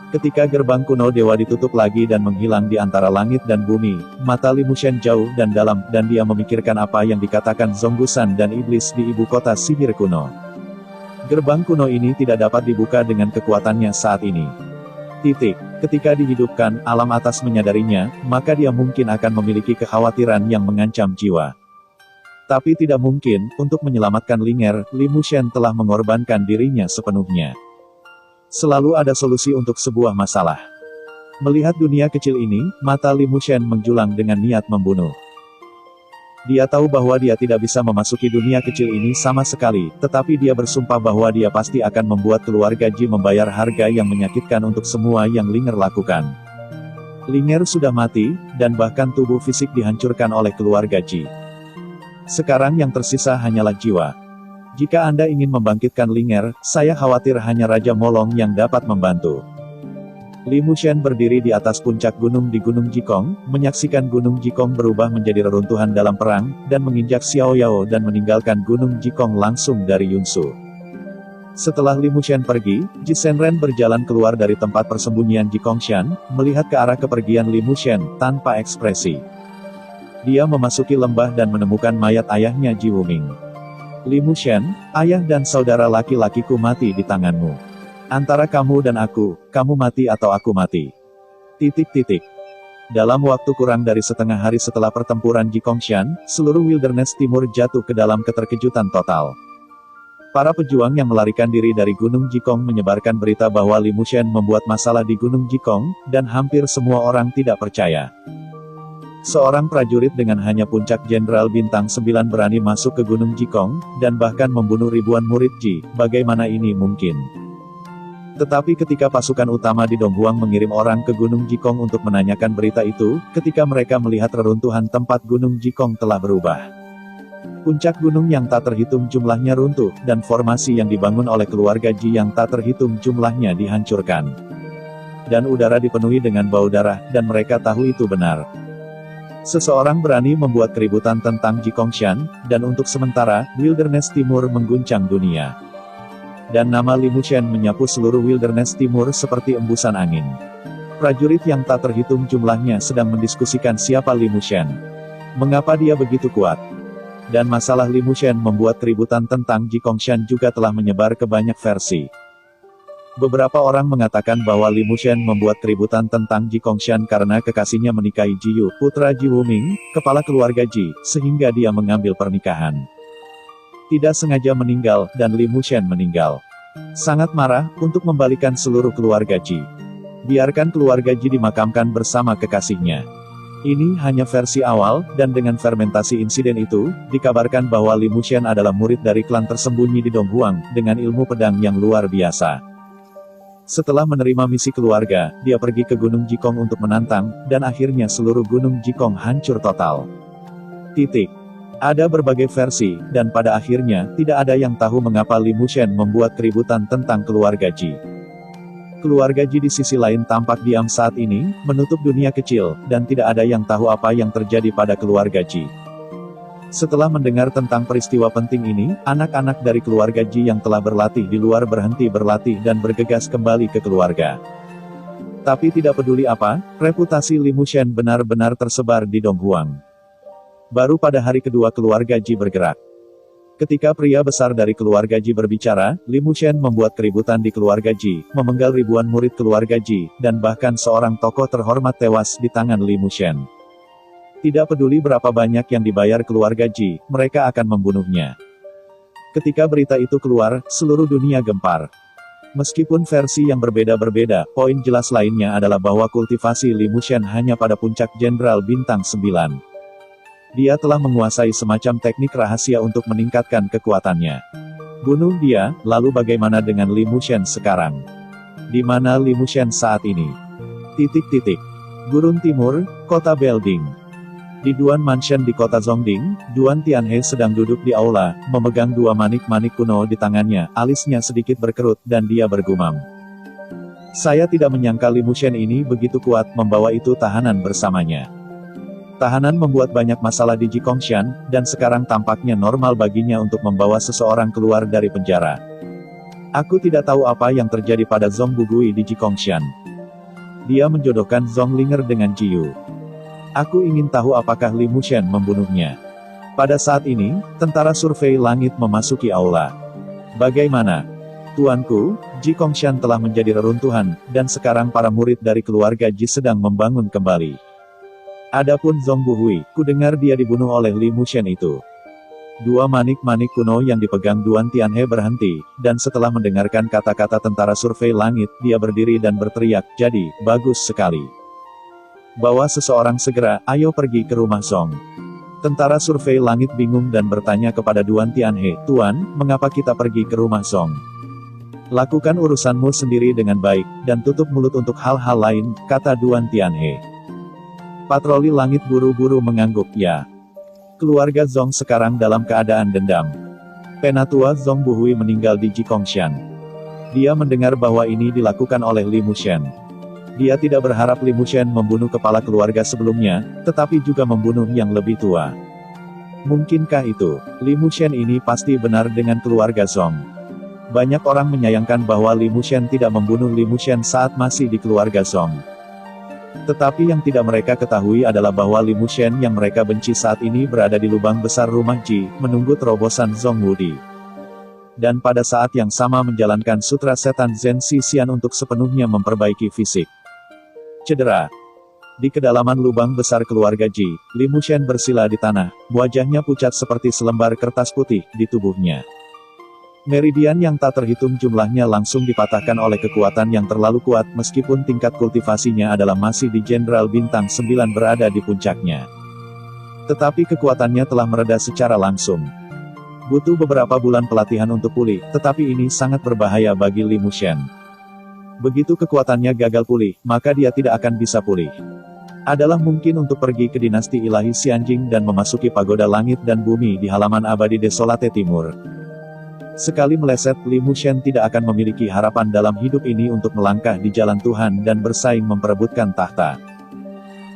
Ketika gerbang kuno dewa ditutup lagi dan menghilang di antara langit dan bumi, mata Li Mushen jauh dan dalam, dan dia memikirkan apa yang dikatakan Zonggusan dan iblis di ibu kota sihir kuno. Gerbang kuno ini tidak dapat dibuka dengan kekuatannya saat ini. Ketika dihidupkan, alam atas menyadarinya, maka dia mungkin akan memiliki kekhawatiran yang mengancam jiwa. Tapi tidak mungkin, untuk menyelamatkan Linger, Li Mushen telah mengorbankan dirinya sepenuhnya. Selalu ada solusi untuk sebuah masalah. Melihat dunia kecil ini, mata Li Mushen menjulang dengan niat membunuh. Dia tahu bahwa dia tidak bisa memasuki dunia kecil ini sama sekali, tetapi dia bersumpah bahwa dia pasti akan membuat keluarga Ji membayar harga yang menyakitkan untuk semua yang Linger lakukan. Linger sudah mati, dan bahkan tubuh fisik dihancurkan oleh keluarga Ji. Sekarang yang tersisa hanyalah jiwa. Jika Anda ingin membangkitkan Linger, saya khawatir hanya Raja Molong yang dapat membantu. Li Mushen berdiri di atas puncak gunung di Gunung Jikong, menyaksikan Gunung Jikong berubah menjadi reruntuhan dalam perang, dan menginjak Xiaoyao dan meninggalkan Gunung Jikong langsung dari Yunsu. Setelah Li Mushen pergi, Ji Senren berjalan keluar dari tempat persembunyian Jikongshan, melihat ke arah kepergian Li Mushen, tanpa ekspresi. Dia memasuki lembah dan menemukan mayat ayahnya Ji Wuming. "Li Mushen, ayah dan saudara laki-lakiku mati di tanganmu. Antara kamu dan aku, kamu mati atau aku mati." Dalam waktu kurang dari setengah hari setelah pertempuran Jikongshan, seluruh wilderness timur jatuh ke dalam keterkejutan total. Para pejuang yang melarikan diri dari Gunung Jikong menyebarkan berita bahwa Li Mushen membuat masalah di Gunung Jikong, dan hampir semua orang tidak percaya. Seorang prajurit dengan hanya puncak Jenderal Bintang 9 berani masuk ke Gunung Jikong, dan bahkan membunuh ribuan murid Ji, bagaimana ini mungkin? Tetapi ketika pasukan utama di Donghuang mengirim orang ke Gunung Jikong untuk menanyakan berita itu, ketika mereka melihat reruntuhan tempat Gunung Jikong telah berubah. Puncak gunung yang tak terhitung jumlahnya runtuh, dan formasi yang dibangun oleh keluarga Ji yang tak terhitung jumlahnya dihancurkan. Dan udara dipenuhi dengan bau darah, dan mereka tahu itu benar. Seseorang berani membuat keributan tentang Jikongshan, dan untuk sementara, wilderness timur mengguncang dunia. Dan nama Li Mushen menyapu seluruh wilderness timur seperti embusan angin. Prajurit yang tak terhitung jumlahnya sedang mendiskusikan siapa Li Mushen. Mengapa dia begitu kuat? Dan masalah Li Mushen membuat keributan tentang Jikongshan juga telah menyebar ke banyak versi. Beberapa orang mengatakan bahwa Li Mushen membuat keributan tentang Jikongshan karena kekasihnya menikahi Ji Yu, putra Ji Wuming, kepala keluarga Ji, sehingga dia mengambil pernikahan. Tidak sengaja meninggal, dan Li Mushen meninggal. Sangat marah, untuk membalikan seluruh keluarga Ji. Biarkan keluarga Ji dimakamkan bersama kekasihnya. Ini hanya versi awal, dan dengan fermentasi insiden itu, dikabarkan bahwa Li Mushen adalah murid dari klan tersembunyi di Donghuang, dengan ilmu pedang yang luar biasa. Setelah menerima misi keluarga, dia pergi ke Gunung Jikong untuk menantang, dan akhirnya seluruh Gunung Jikong hancur total. Ada berbagai versi, dan pada akhirnya, tidak ada yang tahu mengapa Li Mushen membuat keributan tentang keluarga Ji. Keluarga Ji di sisi lain tampak diam saat ini, menutup dunia kecil, dan tidak ada yang tahu apa yang terjadi pada keluarga Ji. Setelah mendengar tentang peristiwa penting ini, anak-anak dari keluarga Ji yang telah berlatih di luar berhenti berlatih dan bergegas kembali ke keluarga. Tapi tidak peduli apa, reputasi Li Mushen benar-benar tersebar di Donghuang. Baru pada hari kedua keluarga Ji bergerak. Ketika pria besar dari keluarga Ji berbicara, Li Mushen membuat keributan di keluarga Ji, memenggal ribuan murid keluarga Ji, dan bahkan seorang tokoh terhormat tewas di tangan Li Mushen. Tidak peduli berapa banyak yang dibayar keluarga Ji, mereka akan membunuhnya. Ketika berita itu keluar, seluruh dunia gempar. Meskipun versi yang berbeda-berbeda, poin jelas lainnya adalah bahwa kultivasi Li Mushen hanya pada puncak Jenderal Bintang 9. Dia telah menguasai semacam teknik rahasia untuk meningkatkan kekuatannya. Bunuh dia, lalu bagaimana dengan Li Mushen sekarang? Di mana Li Mushen saat ini? Gurun Timur, Kota Belding. Di Duan Mansion di kota Zongding, Duan Tianhe sedang duduk di aula, memegang dua manik-manik kuno di tangannya, alisnya sedikit berkerut, dan dia bergumam. Saya tidak menyangka Li Mushen ini begitu kuat membawa itu tahanan bersamanya. Tahanan membuat banyak masalah di Jikongshan, dan sekarang tampaknya normal baginya untuk membawa seseorang keluar dari penjara. Aku tidak tahu apa yang terjadi pada Zong Bugui di Jikongshan. Dia menjodohkan Zong Linger dengan Jiyu. Aku ingin tahu apakah Li Mushen membunuhnya. Pada saat ini, tentara survei langit memasuki aula. Bagaimana? Tuanku, Jikongshan telah menjadi reruntuhan, dan sekarang para murid dari keluarga Ji sedang membangun kembali. Adapun Zong Buhui, kudengar dia dibunuh oleh Li Mushen itu. Dua manik-manik kuno yang dipegang Duan Tianhe berhenti, dan setelah mendengarkan kata-kata tentara survei langit, dia berdiri dan berteriak, jadi, bagus sekali. Bawa seseorang segera, ayo pergi ke rumah Zong. Tentara survei langit bingung dan bertanya kepada Duan Tianhe, Tuan, mengapa kita pergi ke rumah Zong? Lakukan urusanmu sendiri dengan baik, dan tutup mulut untuk hal-hal lain, kata Duan Tianhe. Patroli langit buru-buru mengangguk, ya. Keluarga Zong sekarang dalam keadaan dendam. Penatua Zong Buhui meninggal di Jikongshan. Dia mendengar bahwa ini dilakukan oleh Li Mushen. Dia tidak berharap Li Mushen membunuh kepala keluarga sebelumnya, tetapi juga membunuh yang lebih tua. Mungkinkah itu? Li Mushen ini pasti benar dengan keluarga Zong. Banyak orang menyayangkan bahwa Li Mushen tidak membunuh Li Mushen saat masih di keluarga Zong. Tetapi yang tidak mereka ketahui adalah bahwa Li Mushen yang mereka benci saat ini berada di lubang besar rumah Ji, menunggu terobosan Zong Wudi. Dan pada saat yang sama menjalankan sutra setan Zen Xi-Xian untuk sepenuhnya memperbaiki fisik. Cedera. Di kedalaman lubang besar keluarga Ji, Li Mushen bersila di tanah, wajahnya pucat seperti selembar kertas putih di tubuhnya. Meridian yang tak terhitung jumlahnya langsung dipatahkan oleh kekuatan yang terlalu kuat meskipun tingkat kultivasinya adalah masih di Jenderal Bintang 9 berada di puncaknya. Tetapi kekuatannya telah mereda secara langsung. Butuh beberapa bulan pelatihan untuk pulih, tetapi ini sangat berbahaya bagi Li Mushen. Begitu kekuatannya gagal pulih, maka dia tidak akan bisa pulih. Adalah mungkin untuk pergi ke dinasti ilahi Xianjing dan memasuki pagoda langit dan bumi di halaman abadi Desolate Timur. Sekali meleset, Li Mushen tidak akan memiliki harapan dalam hidup ini untuk melangkah di jalan Tuhan dan bersaing memperebutkan tahta.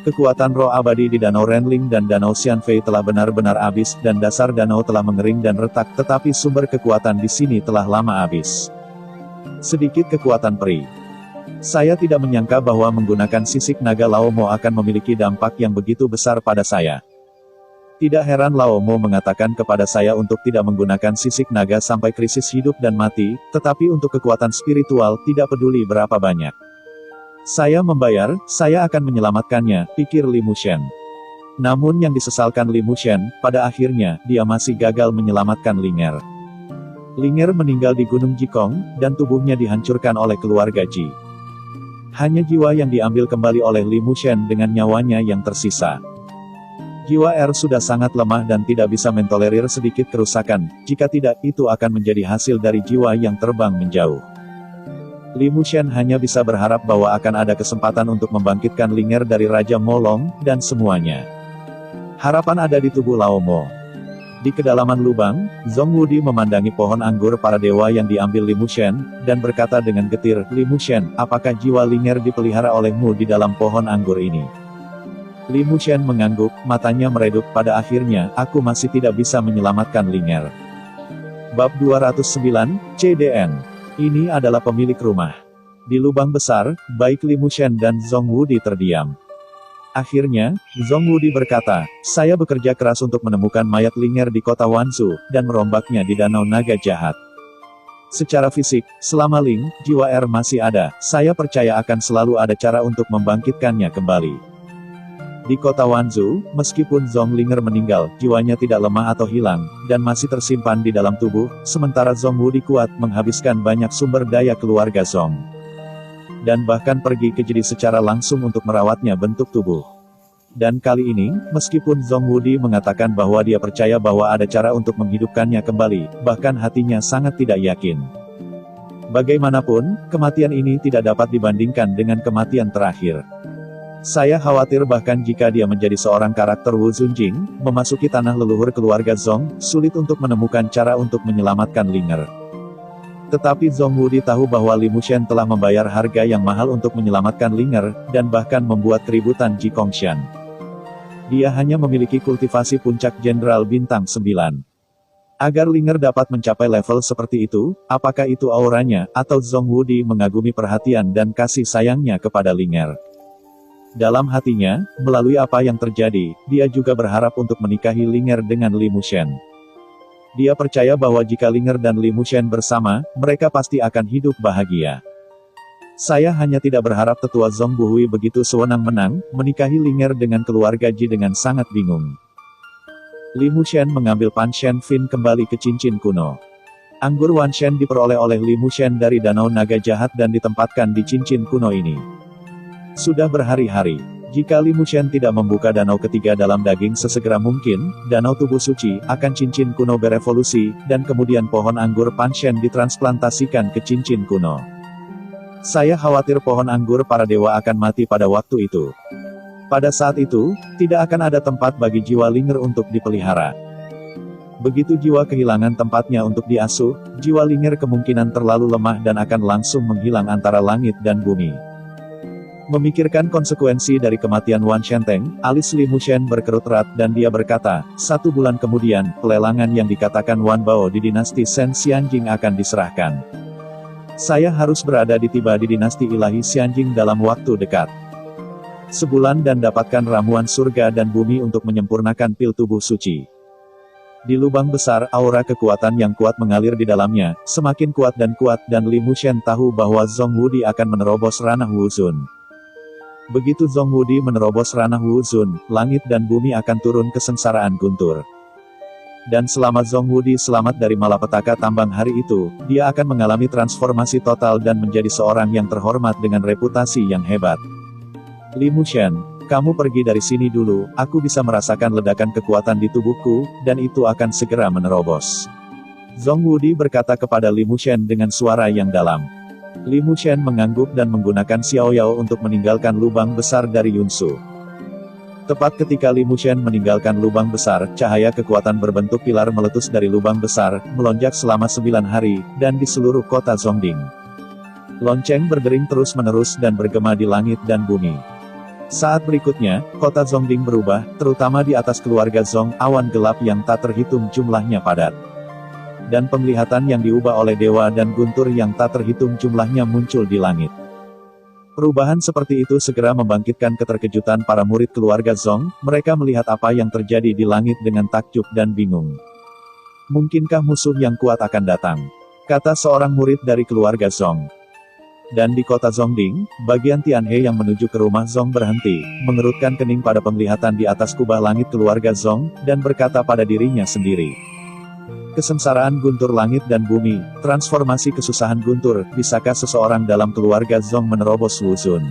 Kekuatan roh abadi di Danau Renling dan Danau Xianfei telah benar-benar habis, dan dasar danau telah mengering dan retak, tetapi sumber kekuatan di sini telah lama habis. Sedikit kekuatan peri. Saya tidak menyangka bahwa menggunakan sisik naga Lao Mo akan memiliki dampak yang begitu besar pada saya. Tidak heran Lao Mo mengatakan kepada saya untuk tidak menggunakan sisik naga sampai krisis hidup dan mati, tetapi untuk kekuatan spiritual, tidak peduli berapa banyak. Saya membayar, saya akan menyelamatkannya, pikir Li Mushen. Namun yang disesalkan Li Mushen, pada akhirnya, dia masih gagal menyelamatkan Linger. Linger meninggal di Gunung Jikong, dan tubuhnya dihancurkan oleh keluarga Ji. Hanya jiwa yang diambil kembali oleh Li Mushen dengan nyawanya yang tersisa. Jiwa R sudah sangat lemah dan tidak bisa mentolerir sedikit kerusakan, jika tidak, itu akan menjadi hasil dari jiwa yang terbang menjauh. Li Mushen hanya bisa berharap bahwa akan ada kesempatan untuk membangkitkan Linger dari Raja Molong, dan semuanya. Harapan ada di tubuh Lao Mo. Di kedalaman lubang, Zong Wudi memandangi pohon anggur para dewa yang diambil Li Mushen, dan berkata dengan getir, Li Mushen, apakah jiwa Linger dipelihara olehmu di dalam pohon anggur ini? Li Mushen mengangguk, matanya meredup. Pada akhirnya, aku masih tidak bisa menyelamatkan Linger. Bab 209, CDN. Ini adalah pemilik rumah. Di lubang besar, baik Li Mushen dan Zhong Wudi terdiam. Akhirnya, Zhong Wudi berkata, saya bekerja keras untuk menemukan mayat Linger di kota Wanzhou, dan merombaknya di Danau Naga Jahat. Secara fisik, selama Ling, jiwa Er masih ada, saya percaya akan selalu ada cara untuk membangkitkannya kembali. Di kota Wanzhou, meskipun Zhong Linger meninggal, jiwanya tidak lemah atau hilang, dan masih tersimpan di dalam tubuh, sementara Zhong Wudi kuat menghabiskan banyak sumber daya keluarga Zhong. Dan bahkan pergi ke Jedi secara langsung untuk merawatnya bentuk tubuh. Dan kali ini, meskipun Zhong Wudi mengatakan bahwa dia percaya bahwa ada cara untuk menghidupkannya kembali, bahkan hatinya sangat tidak yakin. Bagaimanapun, kematian ini tidak dapat dibandingkan dengan kematian terakhir. Saya khawatir bahkan jika dia menjadi seorang karakter Wu Zunjing, memasuki tanah leluhur keluarga Zhong, sulit untuk menemukan cara untuk menyelamatkan Linger. Tetapi Zhong Wudi tahu bahwa Li Mushen telah membayar harga yang mahal untuk menyelamatkan Linger, dan bahkan membuat keributan Ji Kongshan. Dia hanya memiliki kultivasi puncak Jenderal Bintang 9. Agar Linger dapat mencapai level seperti itu, apakah itu auranya, atau Zhong Wudi mengagumi perhatian dan kasih sayangnya kepada Linger. Dalam hatinya, melalui apa yang terjadi, dia juga berharap untuk menikahi Linger dengan Li Mushen. Dia percaya bahwa jika Linger dan Li Mushen bersama, mereka pasti akan hidup bahagia. Saya hanya tidak berharap tetua Zhong Buhui begitu sewenang-wenang, menikahi Linger dengan keluarga Ji dengan sangat bingung. Li Mushen mengambil Pan Shen Fin kembali ke cincin kuno. Anggur Wan Shen diperoleh oleh Li Mushen dari Danau Naga Jahat dan ditempatkan di cincin kuno ini. Sudah berhari-hari. Jika Li Mushen tidak membuka danau ketiga dalam daging sesegera mungkin, danau tubuh suci, akan cincin kuno berevolusi, dan kemudian pohon anggur Pan Shen ditransplantasikan ke cincin kuno. Saya khawatir pohon anggur para dewa akan mati pada waktu itu. Pada saat itu, tidak akan ada tempat bagi jiwa Linger untuk dipelihara. Begitu jiwa kehilangan tempatnya untuk diasuh, jiwa Linger kemungkinan terlalu lemah dan akan langsung menghilang antara langit dan bumi. Memikirkan konsekuensi dari kematian Wan Shenteng, alis Li Mushen berkerut erat dan dia berkata, 1 bulan kemudian, pelelangan yang dikatakan Wan Bao di dinasti Shen Xianjing akan diserahkan. Saya harus berada tiba di dinasti ilahi Xianjing dalam waktu dekat. Sebulan dan dapatkan ramuan surga dan bumi untuk menyempurnakan pil tubuh suci. Di lubang besar, aura kekuatan yang kuat mengalir di dalamnya, semakin kuat, dan Li Mushen tahu bahwa Zhong Wudi akan menerobos ranah Wuzun. Begitu Zhong Wudi menerobos ranah Wuzun, langit dan bumi akan turun kesengsaraan guntur. Dan selama Zhong Wudi selamat dari malapetaka tambang hari itu, dia akan mengalami transformasi total dan menjadi seorang yang terhormat dengan reputasi yang hebat. Li Mushen, kamu pergi dari sini dulu, aku bisa merasakan ledakan kekuatan di tubuhku, dan itu akan segera menerobos. Zhong Wudi berkata kepada Li Mushen dengan suara yang dalam. Li Mushen mengangguk dan menggunakan Xiao Yao untuk meninggalkan lubang besar dari Yunsu. Tepat ketika Li Mushen meninggalkan lubang besar, cahaya kekuatan berbentuk pilar meletus dari lubang besar, melonjak selama 9 hari, dan di seluruh kota Zhongding. Lonceng berdering terus-menerus dan bergema di langit dan bumi. Saat berikutnya, kota Zhongding berubah, terutama di atas keluarga Zhong, awan gelap yang tak terhitung jumlahnya padat. Dan penglihatan yang diubah oleh dewa dan guntur yang tak terhitung jumlahnya muncul di langit. Perubahan seperti itu segera membangkitkan keterkejutan para murid keluarga Zhong, mereka melihat apa yang terjadi di langit dengan takjub dan bingung. Mungkinkah musuh yang kuat akan datang? Kata seorang murid dari keluarga Zhong. Dan di kota Zhongding, bagian Tianhe yang menuju ke rumah Zhong berhenti, mengerutkan kening pada penglihatan di atas kubah langit keluarga Zhong, dan berkata pada dirinya sendiri. Kesengsaraan guntur langit dan bumi, transformasi kesusahan guntur, bisakah seseorang dalam keluarga Zhong menerobos Wuzun?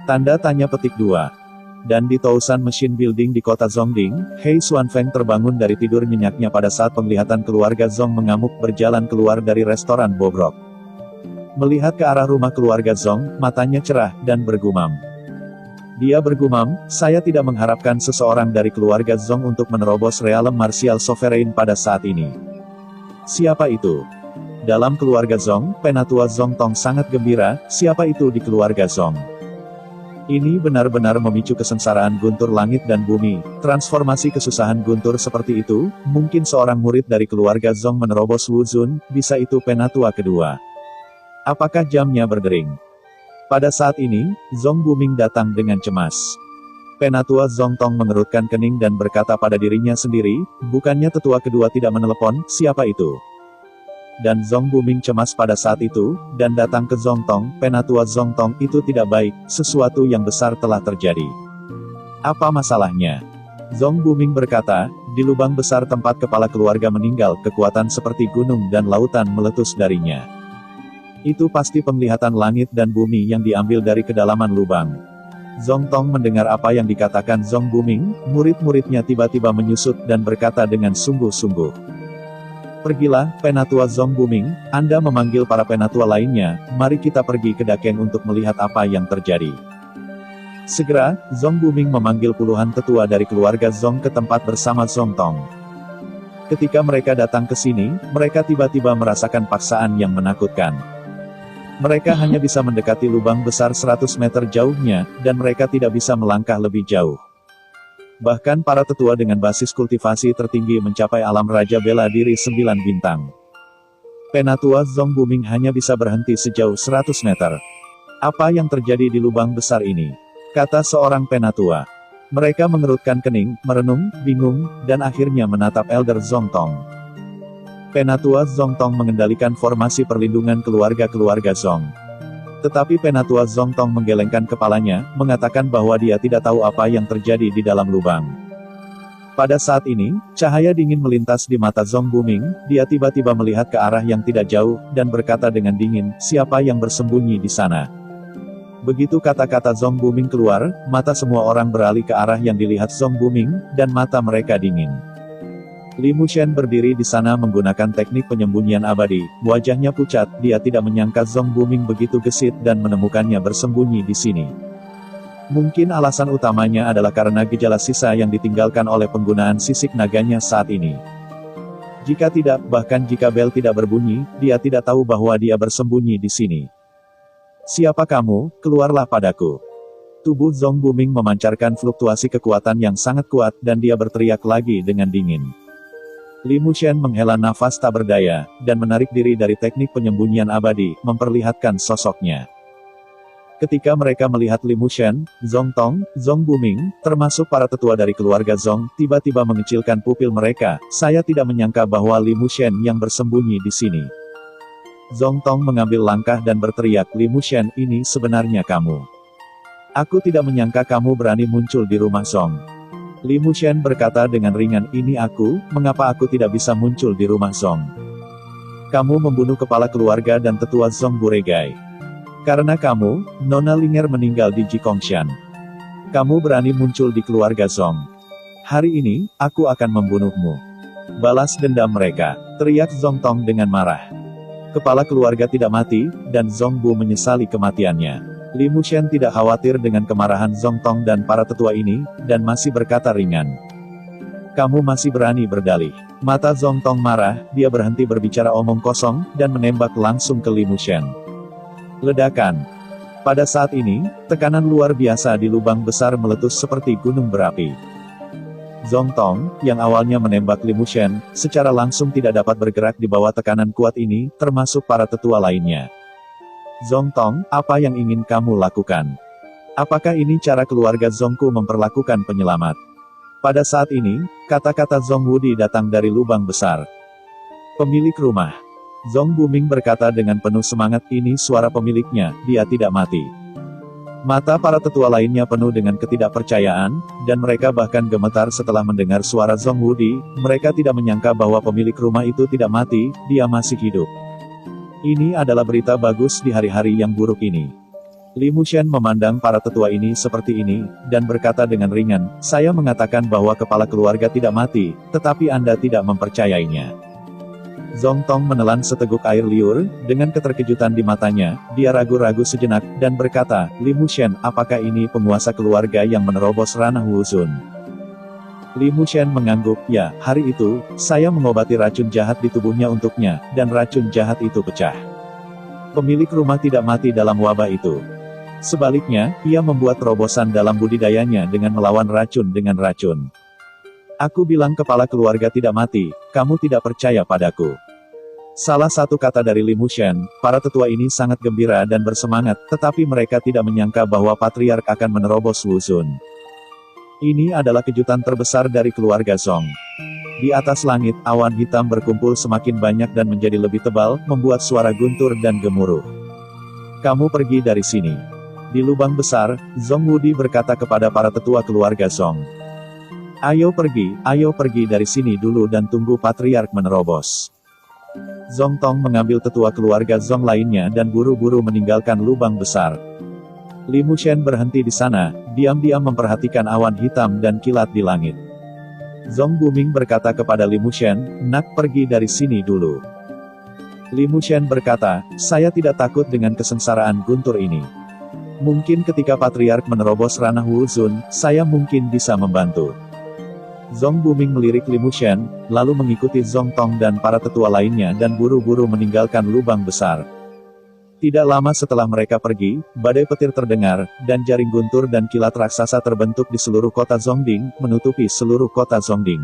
Tanda tanya petik 2. Dan di Tousan Machine Building di kota Zhongding, Hei Xuanfeng terbangun dari tidur nyenyaknya pada saat penglihatan keluarga Zhong mengamuk berjalan keluar dari restoran bobrok. Melihat ke arah rumah keluarga Zhong, matanya cerah, dan bergumam. Dia bergumam, saya tidak mengharapkan seseorang dari keluarga Zhong untuk menerobos realem martial sovereign pada saat ini. Siapa itu? Dalam keluarga Zhong, Penatua Zhong Tong sangat gembira, siapa itu di keluarga Zhong? Ini benar-benar memicu kesengsaraan Guntur langit dan bumi. Transformasi kesusahan Guntur seperti itu, mungkin seorang murid dari keluarga Zong menerobos Wuzun, bisa itu penatua kedua. Apakah jamnya berdering? Pada saat ini, Zong Buming datang dengan cemas. Penatua Zong Tong mengerutkan kening dan berkata pada dirinya sendiri, bukannya tetua kedua tidak menelepon, siapa itu? Dan Zong Buming cemas pada saat itu, dan datang ke Zong Tong, penatua Zong Tong itu tidak baik, sesuatu yang besar telah terjadi. Apa masalahnya? Zong Buming berkata, di lubang besar tempat kepala keluarga meninggal, kekuatan seperti gunung dan lautan meletus darinya. Itu pasti penglihatan langit dan bumi yang diambil dari kedalaman lubang. Zong Tong mendengar apa yang dikatakan Zong Buming, murid-muridnya tiba-tiba menyusut dan berkata dengan sungguh-sungguh. Pergilah, penatua Zong Buming, Anda memanggil para penatua lainnya, mari kita pergi ke Dakeng untuk melihat apa yang terjadi. Segera, Zong Buming memanggil puluhan tetua dari keluarga Zong ke tempat bersama Zong Tong. Ketika mereka datang ke sini, mereka tiba-tiba merasakan paksaan yang menakutkan. Mereka hanya bisa mendekati lubang besar 100 meter jauhnya, dan mereka tidak bisa melangkah lebih jauh. Bahkan para tetua dengan basis kultivasi tertinggi mencapai alam raja bela diri 9 bintang. Penatua Zong Buming hanya bisa berhenti sejauh 100 meter. Apa yang terjadi di lubang besar ini? Kata seorang penatua. Mereka mengerutkan kening, merenung, bingung, dan akhirnya menatap Elder Zong Tong. Penatua Zong Tong mengendalikan formasi perlindungan keluarga-keluarga Zong. Tetapi penatua Zong Tong menggelengkan kepalanya, mengatakan bahwa dia tidak tahu apa yang terjadi di dalam lubang. Pada saat ini, cahaya dingin melintas di mata Zong Buming, dia tiba-tiba melihat ke arah yang tidak jauh, dan berkata dengan dingin, siapa yang bersembunyi di sana? Begitu kata-kata Zong Buming keluar, mata semua orang beralih ke arah yang dilihat Zong Buming, dan mata mereka dingin. Li Mushen berdiri di sana menggunakan teknik penyembunyian abadi, wajahnya pucat, dia tidak menyangka Zong Buming begitu gesit dan menemukannya bersembunyi di sini. Mungkin alasan utamanya adalah karena gejala sisa yang ditinggalkan oleh penggunaan sisik naganya saat ini. Jika tidak, bahkan jika bel tidak berbunyi, dia tidak tahu bahwa dia bersembunyi di sini. Siapa kamu? Keluarlah padaku. Tubuh Zong Buming memancarkan fluktuasi kekuatan yang sangat kuat dan dia berteriak lagi dengan dingin. Li Mushen menghela nafas tak berdaya, dan menarik diri dari teknik penyembunyian abadi, memperlihatkan sosoknya. Ketika mereka melihat Li Mushen, Zong Tong, Zong Buming, termasuk para tetua dari keluarga Zong, tiba-tiba mengecilkan pupil mereka, saya tidak menyangka bahwa Li Mushen yang bersembunyi di sini. Zong Tong mengambil langkah dan berteriak, Li Mushen, ini sebenarnya kamu. Aku tidak menyangka kamu berani muncul di rumah Zong. Li Mushen berkata dengan ringan, ini aku, mengapa aku tidak bisa muncul di rumah Zong? Kamu membunuh kepala keluarga dan tetua Zong Buregai. Karena kamu, Nona Linger meninggal di Jikongshan. Kamu berani muncul di keluarga Zong. Hari ini, aku akan membunuhmu. Balas dendam mereka, teriak Zong Tong dengan marah. Kepala keluarga tidak mati, dan Zong Bu menyesali kematiannya. Li Mushen tidak khawatir dengan kemarahan Zong Tong dan para tetua ini, dan masih berkata ringan. Kamu masih berani berdalih. Mata Zong Tong marah, dia berhenti berbicara omong kosong, dan menembak langsung ke Li Mushen. Ledakan. Pada saat ini, tekanan luar biasa di lubang besar meletus seperti gunung berapi. Zong Tong, yang awalnya menembak Li Mushen, secara langsung tidak dapat bergerak di bawah tekanan kuat ini, termasuk para tetua lainnya. Zong Tong, apa yang ingin kamu lakukan? Apakah ini cara keluarga Zongku memperlakukan penyelamat? Pada saat ini, kata-kata Zong Wudi datang dari lubang besar. Pemilik rumah. Zong Buming berkata dengan penuh semangat, ini suara pemiliknya, dia tidak mati. Mata para tetua lainnya penuh dengan ketidakpercayaan, dan mereka bahkan gemetar setelah mendengar suara Zong Wudi, mereka tidak menyangka bahwa pemilik rumah itu tidak mati, dia masih hidup. Ini adalah berita bagus di hari-hari yang buruk ini. Li Mushen memandang para tetua ini seperti ini, dan berkata dengan ringan, saya mengatakan bahwa kepala keluarga tidak mati, tetapi Anda tidak mempercayainya. Zong Tong menelan seteguk air liur, dengan keterkejutan di matanya, dia ragu-ragu sejenak, dan berkata, Li Mushen, apakah ini penguasa keluarga yang menerobos ranah Wuzun? Li Mushen mengangguk, ya, hari itu, saya mengobati racun jahat di tubuhnya untuknya, dan racun jahat itu pecah. Pemilik rumah tidak mati dalam wabah itu. Sebaliknya, ia membuat terobosan dalam budidayanya dengan melawan racun dengan racun. Aku bilang kepala keluarga tidak mati, kamu tidak percaya padaku. Salah satu kata dari Li Mushen, para tetua ini sangat gembira dan bersemangat, tetapi mereka tidak menyangka bahwa patriark akan menerobos Wuzun. Ini adalah kejutan terbesar dari keluarga Zong. Di atas langit, awan hitam berkumpul semakin banyak dan menjadi lebih tebal, membuat suara guntur dan gemuruh. Kamu pergi dari sini. Di lubang besar, Zong Wudi berkata kepada para tetua keluarga Zong. Ayo pergi dari sini dulu dan tunggu patriark menerobos. Zong Tong mengambil tetua keluarga Zong lainnya dan buru-buru meninggalkan lubang besar. Li Mushen berhenti di sana, diam-diam memperhatikan awan hitam dan kilat di langit. Zong Buming berkata kepada Li Mushen, nak pergi dari sini dulu. Li Mushen berkata, saya tidak takut dengan kesengsaraan guntur ini. Mungkin ketika patriark menerobos ranah Wuzun, saya mungkin bisa membantu. Zong Buming melirik Li Mushen, lalu mengikuti Zong Tong dan para tetua lainnya dan buru-buru meninggalkan lubang besar. Tidak lama setelah mereka pergi, badai petir terdengar, dan jaring guntur dan kilat raksasa terbentuk di seluruh kota Zongding, menutupi seluruh kota Zongding.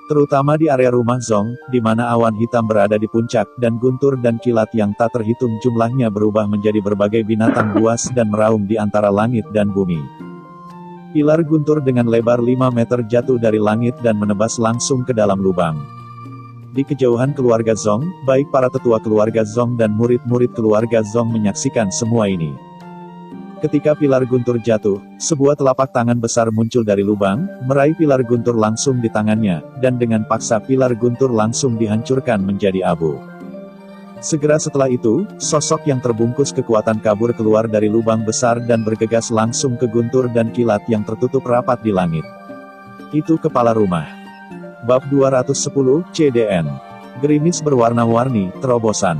Terutama di area rumah Zong, di mana awan hitam berada di puncak, dan guntur dan kilat yang tak terhitung jumlahnya berubah menjadi berbagai binatang buas dan meraung di antara langit dan bumi. Pilar guntur dengan lebar 5 meter jatuh dari langit dan menebas langsung ke dalam lubang. Di kejauhan keluarga Zong, baik para tetua keluarga Zong dan murid-murid keluarga Zong menyaksikan semua ini. Ketika pilar guntur jatuh, sebuah telapak tangan besar muncul dari lubang, meraih pilar guntur langsung di tangannya, dan dengan paksa pilar guntur langsung dihancurkan menjadi abu. Segera setelah itu, sosok yang terbungkus kekuatan kabur keluar dari lubang besar dan bergegas langsung ke guntur dan kilat yang tertutup rapat di langit. Itu kepala rumah. Bab 210, CDN. Gerimis berwarna-warni, terobosan.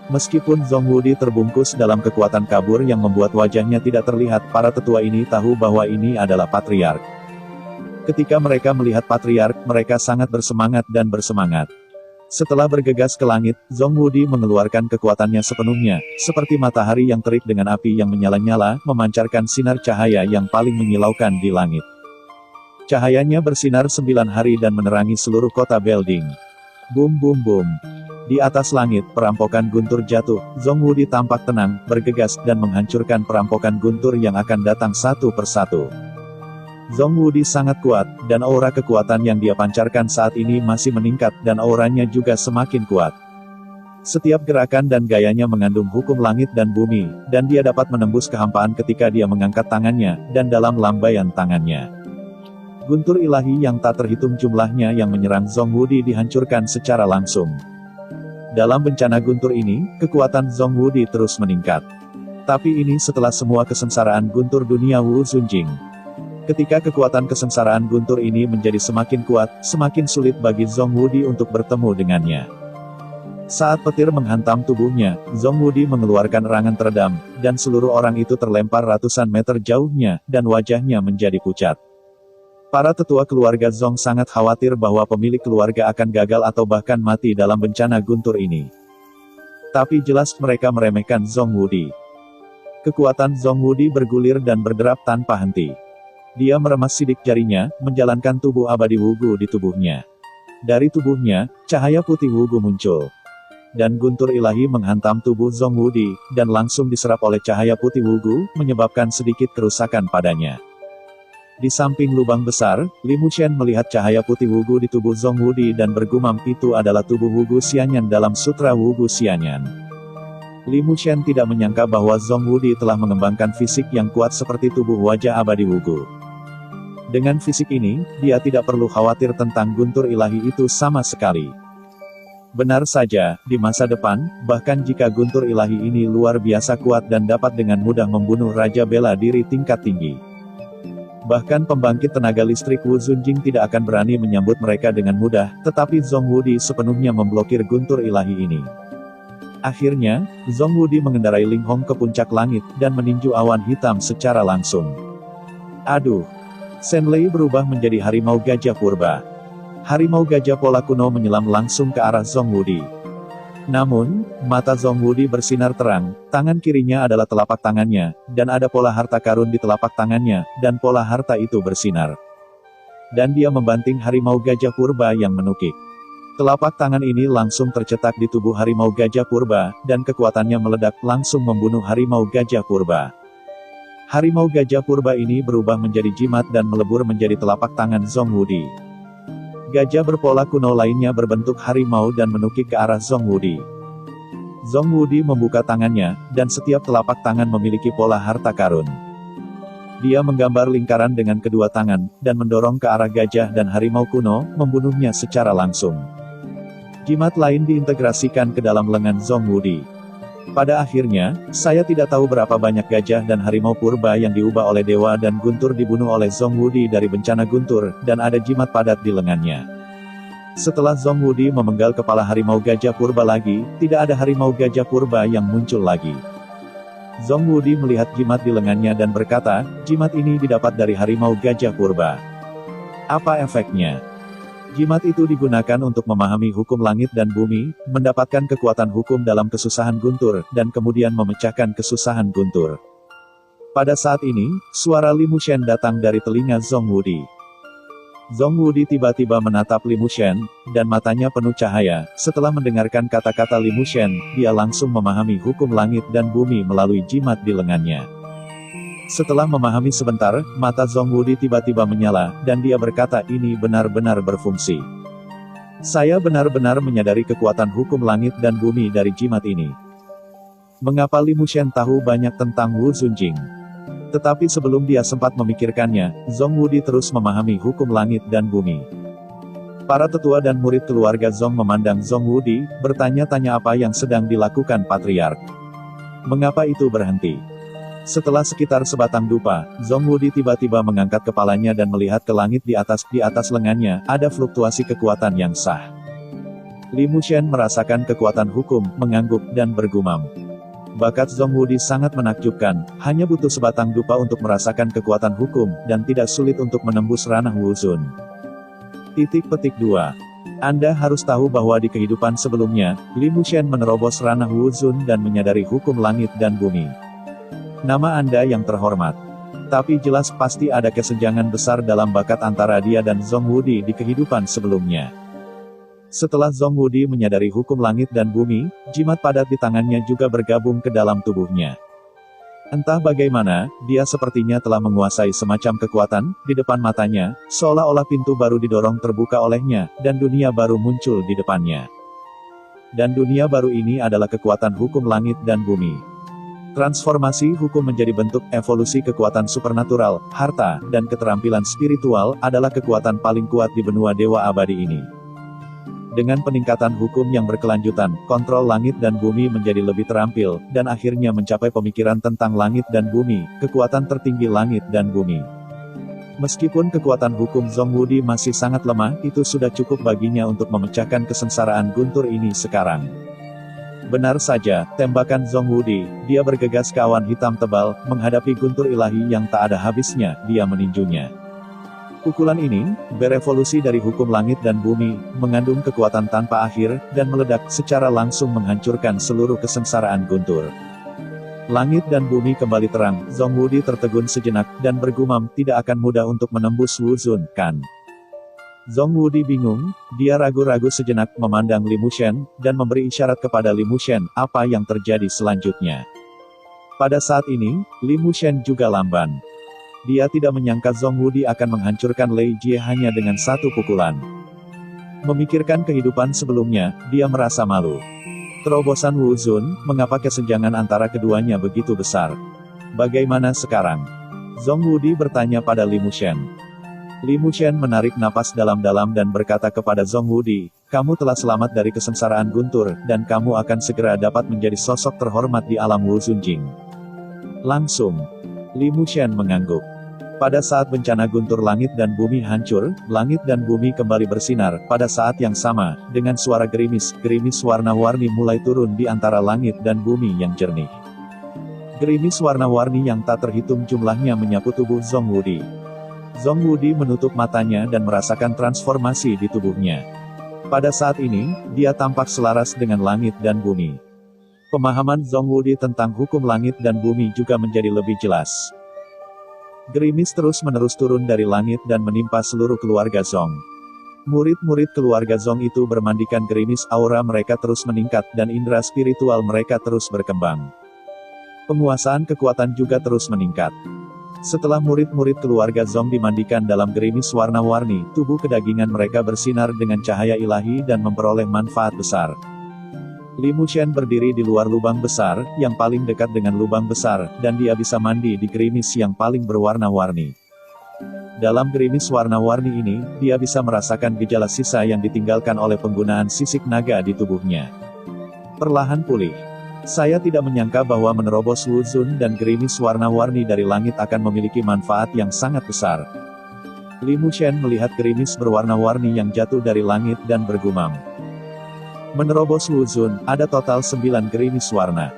Meskipun Zong Wudi terbungkus dalam kekuatan kabur yang membuat wajahnya tidak terlihat, para tetua ini tahu bahwa ini adalah patriark. Ketika mereka melihat patriark, mereka sangat bersemangat dan bersemangat. Setelah bergegas ke langit, Zong Wudi mengeluarkan kekuatannya sepenuhnya, seperti matahari yang terik dengan api yang menyala-nyala, memancarkan sinar cahaya yang paling menyilaukan di langit. Cahayanya bersinar 9 hari dan menerangi seluruh kota Belding. Bum bum bum. Di atas langit, perampokan guntur jatuh, Zong Wudi tampak tenang, bergegas, dan menghancurkan perampokan guntur yang akan datang satu persatu. Zong Wudi sangat kuat, dan aura kekuatan yang dia pancarkan saat ini masih meningkat, dan auranya juga semakin kuat. Setiap gerakan dan gayanya mengandung hukum langit dan bumi, dan dia dapat menembus kehampaan ketika dia mengangkat tangannya, dan dalam lambaian tangannya. Guntur ilahi yang tak terhitung jumlahnya yang menyerang Zong Wudi dihancurkan secara langsung. Dalam bencana guntur ini, kekuatan Zong Wudi terus meningkat. Tapi ini setelah semua kesengsaraan guntur dunia Wu Zunjing. Ketika kekuatan kesengsaraan guntur ini menjadi semakin kuat, semakin sulit bagi Zong Wudi untuk bertemu dengannya. Saat petir menghantam tubuhnya, Zong Wudi mengeluarkan erangan teredam, dan seluruh orang itu terlempar ratusan meter jauhnya, dan wajahnya menjadi pucat. Para tetua keluarga Zong sangat khawatir bahwa pemilik keluarga akan gagal atau bahkan mati dalam bencana guntur ini. Tapi jelas mereka meremehkan Zong Wudi. Kekuatan Zong Wudi bergulir dan berderap tanpa henti. Dia meremas sidik jarinya, menjalankan tubuh abadi Wugu di tubuhnya. Dari tubuhnya, cahaya putih Wugu muncul. Dan guntur ilahi menghantam tubuh Zong Wudi, dan langsung diserap oleh cahaya putih Wugu, menyebabkan sedikit kerusakan padanya. Di samping lubang besar, Li Mushen melihat cahaya putih Wugu di tubuh Zong Wudi dan bergumam itu adalah tubuh Wugu Xianyan dalam Sutra Wugu Xianyan. Li Mushen tidak menyangka bahwa Zong Wudi telah mengembangkan fisik yang kuat seperti tubuh wajah abadi Wugu. Dengan fisik ini, dia tidak perlu khawatir tentang guntur ilahi itu sama sekali. Benar saja, di masa depan, bahkan jika guntur ilahi ini luar biasa kuat dan dapat dengan mudah membunuh Raja Bela Diri tingkat tinggi. Bahkan pembangkit tenaga listrik Wu Zunjing tidak akan berani menyambut mereka dengan mudah, tetapi Zong Wudi sepenuhnya memblokir guntur ilahi ini. Akhirnya, Zong Wudi mengendarai Ling Hong ke puncak langit, dan meninju awan hitam secara langsung. Aduh! Senlei berubah menjadi harimau gajah purba. Harimau gajah pola kuno menyelam langsung ke arah Zong Wudi. Namun, mata Zhong Wudi bersinar terang, tangan kirinya adalah telapak tangannya, dan ada pola harta karun di telapak tangannya, dan pola harta itu bersinar. Dan dia membanting harimau gajah purba yang menukik. Telapak tangan ini langsung tercetak di tubuh harimau gajah purba, dan kekuatannya meledak langsung membunuh harimau gajah purba. Harimau gajah purba ini berubah menjadi jimat dan melebur menjadi telapak tangan Zhong Wudi. Gajah berpola kuno lainnya berbentuk harimau dan menukik ke arah Zhong Wudi. Zhong Wudi membuka tangannya, dan setiap telapak tangan memiliki pola harta karun. Dia menggambar lingkaran dengan kedua tangan, dan mendorong ke arah gajah dan harimau kuno, membunuhnya secara langsung. Jimat lain diintegrasikan ke dalam lengan Zhong Wudi. Pada akhirnya, saya tidak tahu berapa banyak gajah dan harimau purba yang diubah oleh dewa dan guntur dibunuh oleh Zhong Wudi dari bencana guntur, dan ada jimat padat di lengannya. Setelah Zhong Wudi memenggal kepala harimau gajah purba lagi, tidak ada harimau gajah purba yang muncul lagi. Zhong Wudi melihat jimat di lengannya dan berkata, jimat ini didapat dari harimau gajah purba. Apa efeknya? Jimat itu digunakan untuk memahami hukum langit dan bumi, mendapatkan kekuatan hukum dalam kesusahan guntur, dan kemudian memecahkan kesusahan guntur. Pada saat ini, suara Li Mushen datang dari telinga Zhong Wudi. Zhong Wudi tiba-tiba menatap Li Mushen, dan matanya penuh cahaya. Setelah mendengarkan kata-kata Li Mushen, dia langsung memahami hukum langit dan bumi melalui jimat di lengannya. Setelah memahami sebentar, mata Zhong Wudi tiba-tiba menyala, dan dia berkata ini benar-benar berfungsi. Saya benar-benar menyadari kekuatan hukum langit dan bumi dari jimat ini. Mengapa Li Mushen tahu banyak tentang Wu Zunjing? Tetapi sebelum dia sempat memikirkannya, Zhong Wudi terus memahami hukum langit dan bumi. Para tetua dan murid keluarga Zhong memandang Zhong Wudi, bertanya-tanya apa yang sedang dilakukan patriark. Mengapa itu berhenti? Setelah sekitar sebatang dupa, Zhong Wudi tiba-tiba mengangkat kepalanya dan melihat ke langit di atas lengannya, ada fluktuasi kekuatan yang sah. Li Mushen merasakan kekuatan hukum, mengangguk, dan bergumam. Bakat Zhong Wudi sangat menakjubkan, hanya butuh sebatang dupa untuk merasakan kekuatan hukum, dan tidak sulit untuk menembus ranah Wu Zun. _2 Anda harus tahu bahwa di kehidupan sebelumnya, Li Mushen menerobos ranah Wu Zun dan menyadari hukum langit dan bumi. Nama Anda yang terhormat. Tapi jelas pasti ada kesenjangan besar dalam bakat antara dia dan Zhong Wudi di kehidupan sebelumnya. Setelah Zhong Wudi menyadari hukum langit dan bumi, jimat padat di tangannya juga bergabung ke dalam tubuhnya. Entah bagaimana, dia sepertinya telah menguasai semacam kekuatan, di depan matanya, seolah-olah pintu baru didorong terbuka olehnya, dan dunia baru muncul di depannya. Dan dunia baru ini adalah kekuatan hukum langit dan bumi. Transformasi hukum menjadi bentuk evolusi kekuatan supernatural, harta, dan keterampilan spiritual adalah kekuatan paling kuat di benua dewa abadi ini. Dengan peningkatan hukum yang berkelanjutan, kontrol langit dan bumi menjadi lebih terampil, dan akhirnya mencapai pemikiran tentang langit dan bumi, kekuatan tertinggi langit dan bumi. Meskipun kekuatan hukum Zhong Wudi masih sangat lemah, itu sudah cukup baginya untuk memecahkan kesengsaraan guntur ini sekarang. Benar saja, tembakan Zhong Wudi, dia bergegas ke awan hitam tebal, menghadapi guntur ilahi yang tak ada habisnya, dia meninjunya. Pukulan ini, berevolusi dari hukum langit dan bumi, mengandung kekuatan tanpa akhir, dan meledak secara langsung menghancurkan seluruh kesengsaraan guntur. Langit dan bumi kembali terang, Zhong Wudi tertegun sejenak, dan bergumam, tidak akan mudah untuk menembus Wu Zun, kan? Zhong Wudi bingung, dia ragu-ragu sejenak memandang Li Mushen, dan memberi isyarat kepada Li Mushen, apa yang terjadi selanjutnya. Pada saat ini, Li Mushen juga lamban. Dia tidak menyangka Zhong Wudi akan menghancurkan Lei Jie hanya dengan satu pukulan. Memikirkan kehidupan sebelumnya, dia merasa malu. Terobosan Wu Zun, mengapa kesenjangan antara keduanya begitu besar? Bagaimana sekarang? Zhong Wudi bertanya pada Li Mushen. Li Mushen menarik napas dalam-dalam dan berkata kepada Zhong Wudi, kamu telah selamat dari kesengsaraan guntur, dan kamu akan segera dapat menjadi sosok terhormat di alam Wu Zunjing. Langsung, Li Mushen mengangguk. Pada saat bencana guntur langit dan bumi hancur, langit dan bumi kembali bersinar. Pada saat yang sama, dengan suara gerimis warna-warni mulai turun di antara langit dan bumi yang jernih. Gerimis warna-warni yang tak terhitung jumlahnya menyapu tubuh Zhong Wudi. Zhong Wudi menutup matanya dan merasakan transformasi di tubuhnya. Pada saat ini, dia tampak selaras dengan langit dan bumi. Pemahaman Zhong Wudi tentang hukum langit dan bumi juga menjadi lebih jelas. Gerimis terus-menerus turun dari langit dan menimpa seluruh keluarga Zhong. Murid-murid keluarga Zhong itu bermandikan gerimis, aura mereka terus meningkat dan indera spiritual mereka terus berkembang. Penguasaan kekuatan juga terus meningkat. Setelah murid-murid keluarga Zhong dimandikan dalam gerimis warna-warni, tubuh kedagingan mereka bersinar dengan cahaya ilahi dan memperoleh manfaat besar. Li Mushen berdiri di luar lubang besar, yang paling dekat dengan lubang besar, dan dia bisa mandi di gerimis yang paling berwarna-warni. Dalam gerimis warna-warni ini, dia bisa merasakan gejala sisa yang ditinggalkan oleh penggunaan sisik naga di tubuhnya. Perlahan pulih. Saya tidak menyangka bahwa menerobos Wu Zun dan gerimis warna-warni dari langit akan memiliki manfaat yang sangat besar. Li Mushen melihat gerimis berwarna-warni yang jatuh dari langit dan bergumam. Menerobos Wu Zun, ada total 9 gerimis warna.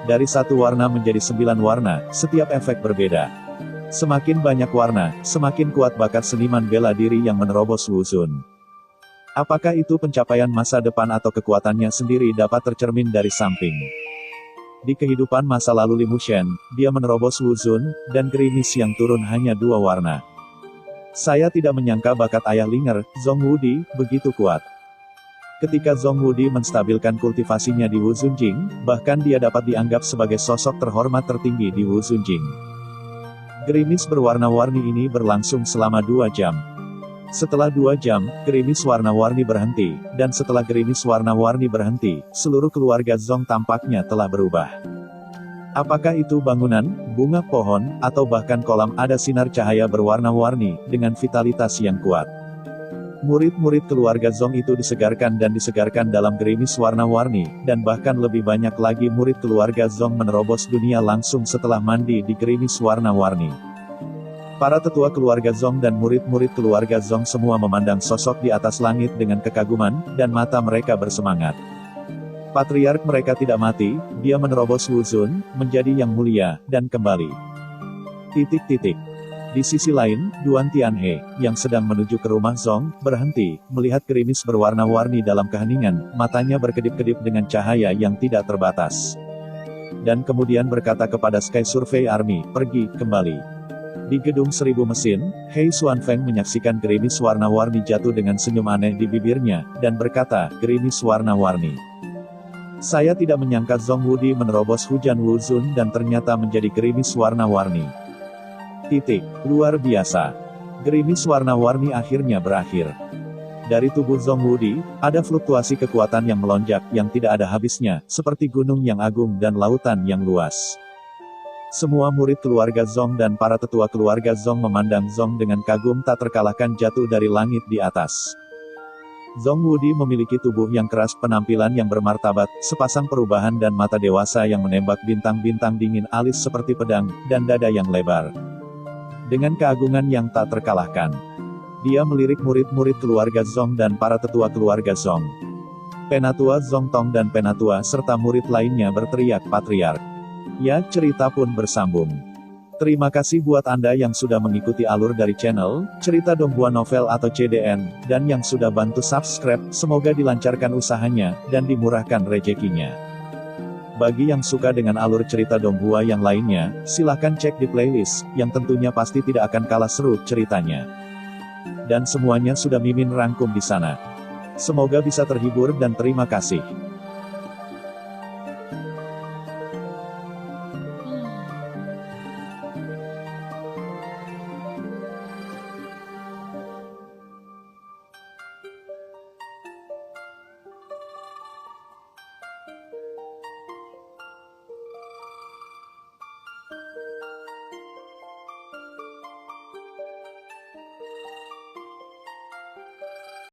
Dari satu warna menjadi 9 warna, setiap efek berbeda. Semakin banyak warna, semakin kuat bakat seniman bela diri yang menerobos Wu Zun. Apakah itu pencapaian masa depan atau kekuatannya sendiri dapat tercermin dari samping? Di kehidupan masa lalu Li Mushen, dia menerobos Wu Zun, dan gerimis yang turun hanya 2 warna. Saya tidak menyangka bakat ayah Linger, Zhong Wudi, begitu kuat. Ketika Zhong Wudi menstabilkan kultivasinya di Wu Zunjing, bahkan dia dapat dianggap sebagai sosok terhormat tertinggi di Wu Zunjing. Gerimis berwarna-warni ini berlangsung selama 2 jam. Setelah 2 jam, gerimis warna-warni berhenti, dan setelah gerimis warna-warni berhenti, seluruh keluarga Zhong tampaknya telah berubah. Apakah itu bangunan, bunga pohon, atau bahkan kolam, ada sinar cahaya berwarna-warni, dengan vitalitas yang kuat. Murid-murid keluarga Zhong itu disegarkan dalam gerimis warna-warni, dan bahkan lebih banyak lagi murid keluarga Zhong menerobos dunia langsung setelah mandi di gerimis warna-warni. Para tetua keluarga Zhong dan murid-murid keluarga Zhong semua memandang sosok di atas langit dengan kekaguman, dan mata mereka bersemangat. Patriark mereka tidak mati, dia menerobos Wu Zun, menjadi yang mulia, dan kembali. Di sisi lain, Duan Tianhe, yang sedang menuju ke rumah Zhong, berhenti, melihat gerimis berwarna-warni dalam keheningan, matanya berkedip-kedip dengan cahaya yang tidak terbatas. Dan kemudian berkata kepada Sky Survey Army, pergi, kembali. Di gedung 1000 mesin, Hei Xuanfeng menyaksikan gerimis warna-warni jatuh dengan senyum aneh di bibirnya, dan berkata, gerimis warna-warni. Saya tidak menyangka Zhong Wudi menerobos hujan Wu Zun dan ternyata menjadi gerimis warna-warni. Luar biasa. Gerimis warna-warni akhirnya berakhir. Dari tubuh Zhong Wudi, ada fluktuasi kekuatan yang melonjak, yang tidak ada habisnya, seperti gunung yang agung dan lautan yang luas. Semua murid keluarga Zhong dan para tetua keluarga Zhong memandang Zhong dengan kagum tak terkalahkan jatuh dari langit di atas. Zhong Wudi memiliki tubuh yang keras, penampilan yang bermartabat, sepasang perubahan dan mata dewasa yang menembak bintang-bintang dingin, alis seperti pedang, dan dada yang lebar. Dengan keagungan yang tak terkalahkan, dia melirik murid-murid keluarga Zhong dan para tetua keluarga Zhong. Penatua Zhong Tong dan Penatua serta murid lainnya berteriak patriark. Ya, cerita pun bersambung. Terima kasih buat Anda yang sudah mengikuti alur dari channel Cerita Donghua Novel atau CDN, dan yang sudah bantu subscribe, semoga dilancarkan usahanya, dan dimurahkan rezekinya. Bagi yang suka dengan alur cerita Donghua yang lainnya, silahkan cek di playlist, yang tentunya pasti tidak akan kalah seru ceritanya. Dan semuanya sudah Mimin rangkum di sana. Semoga bisa terhibur dan terima kasih.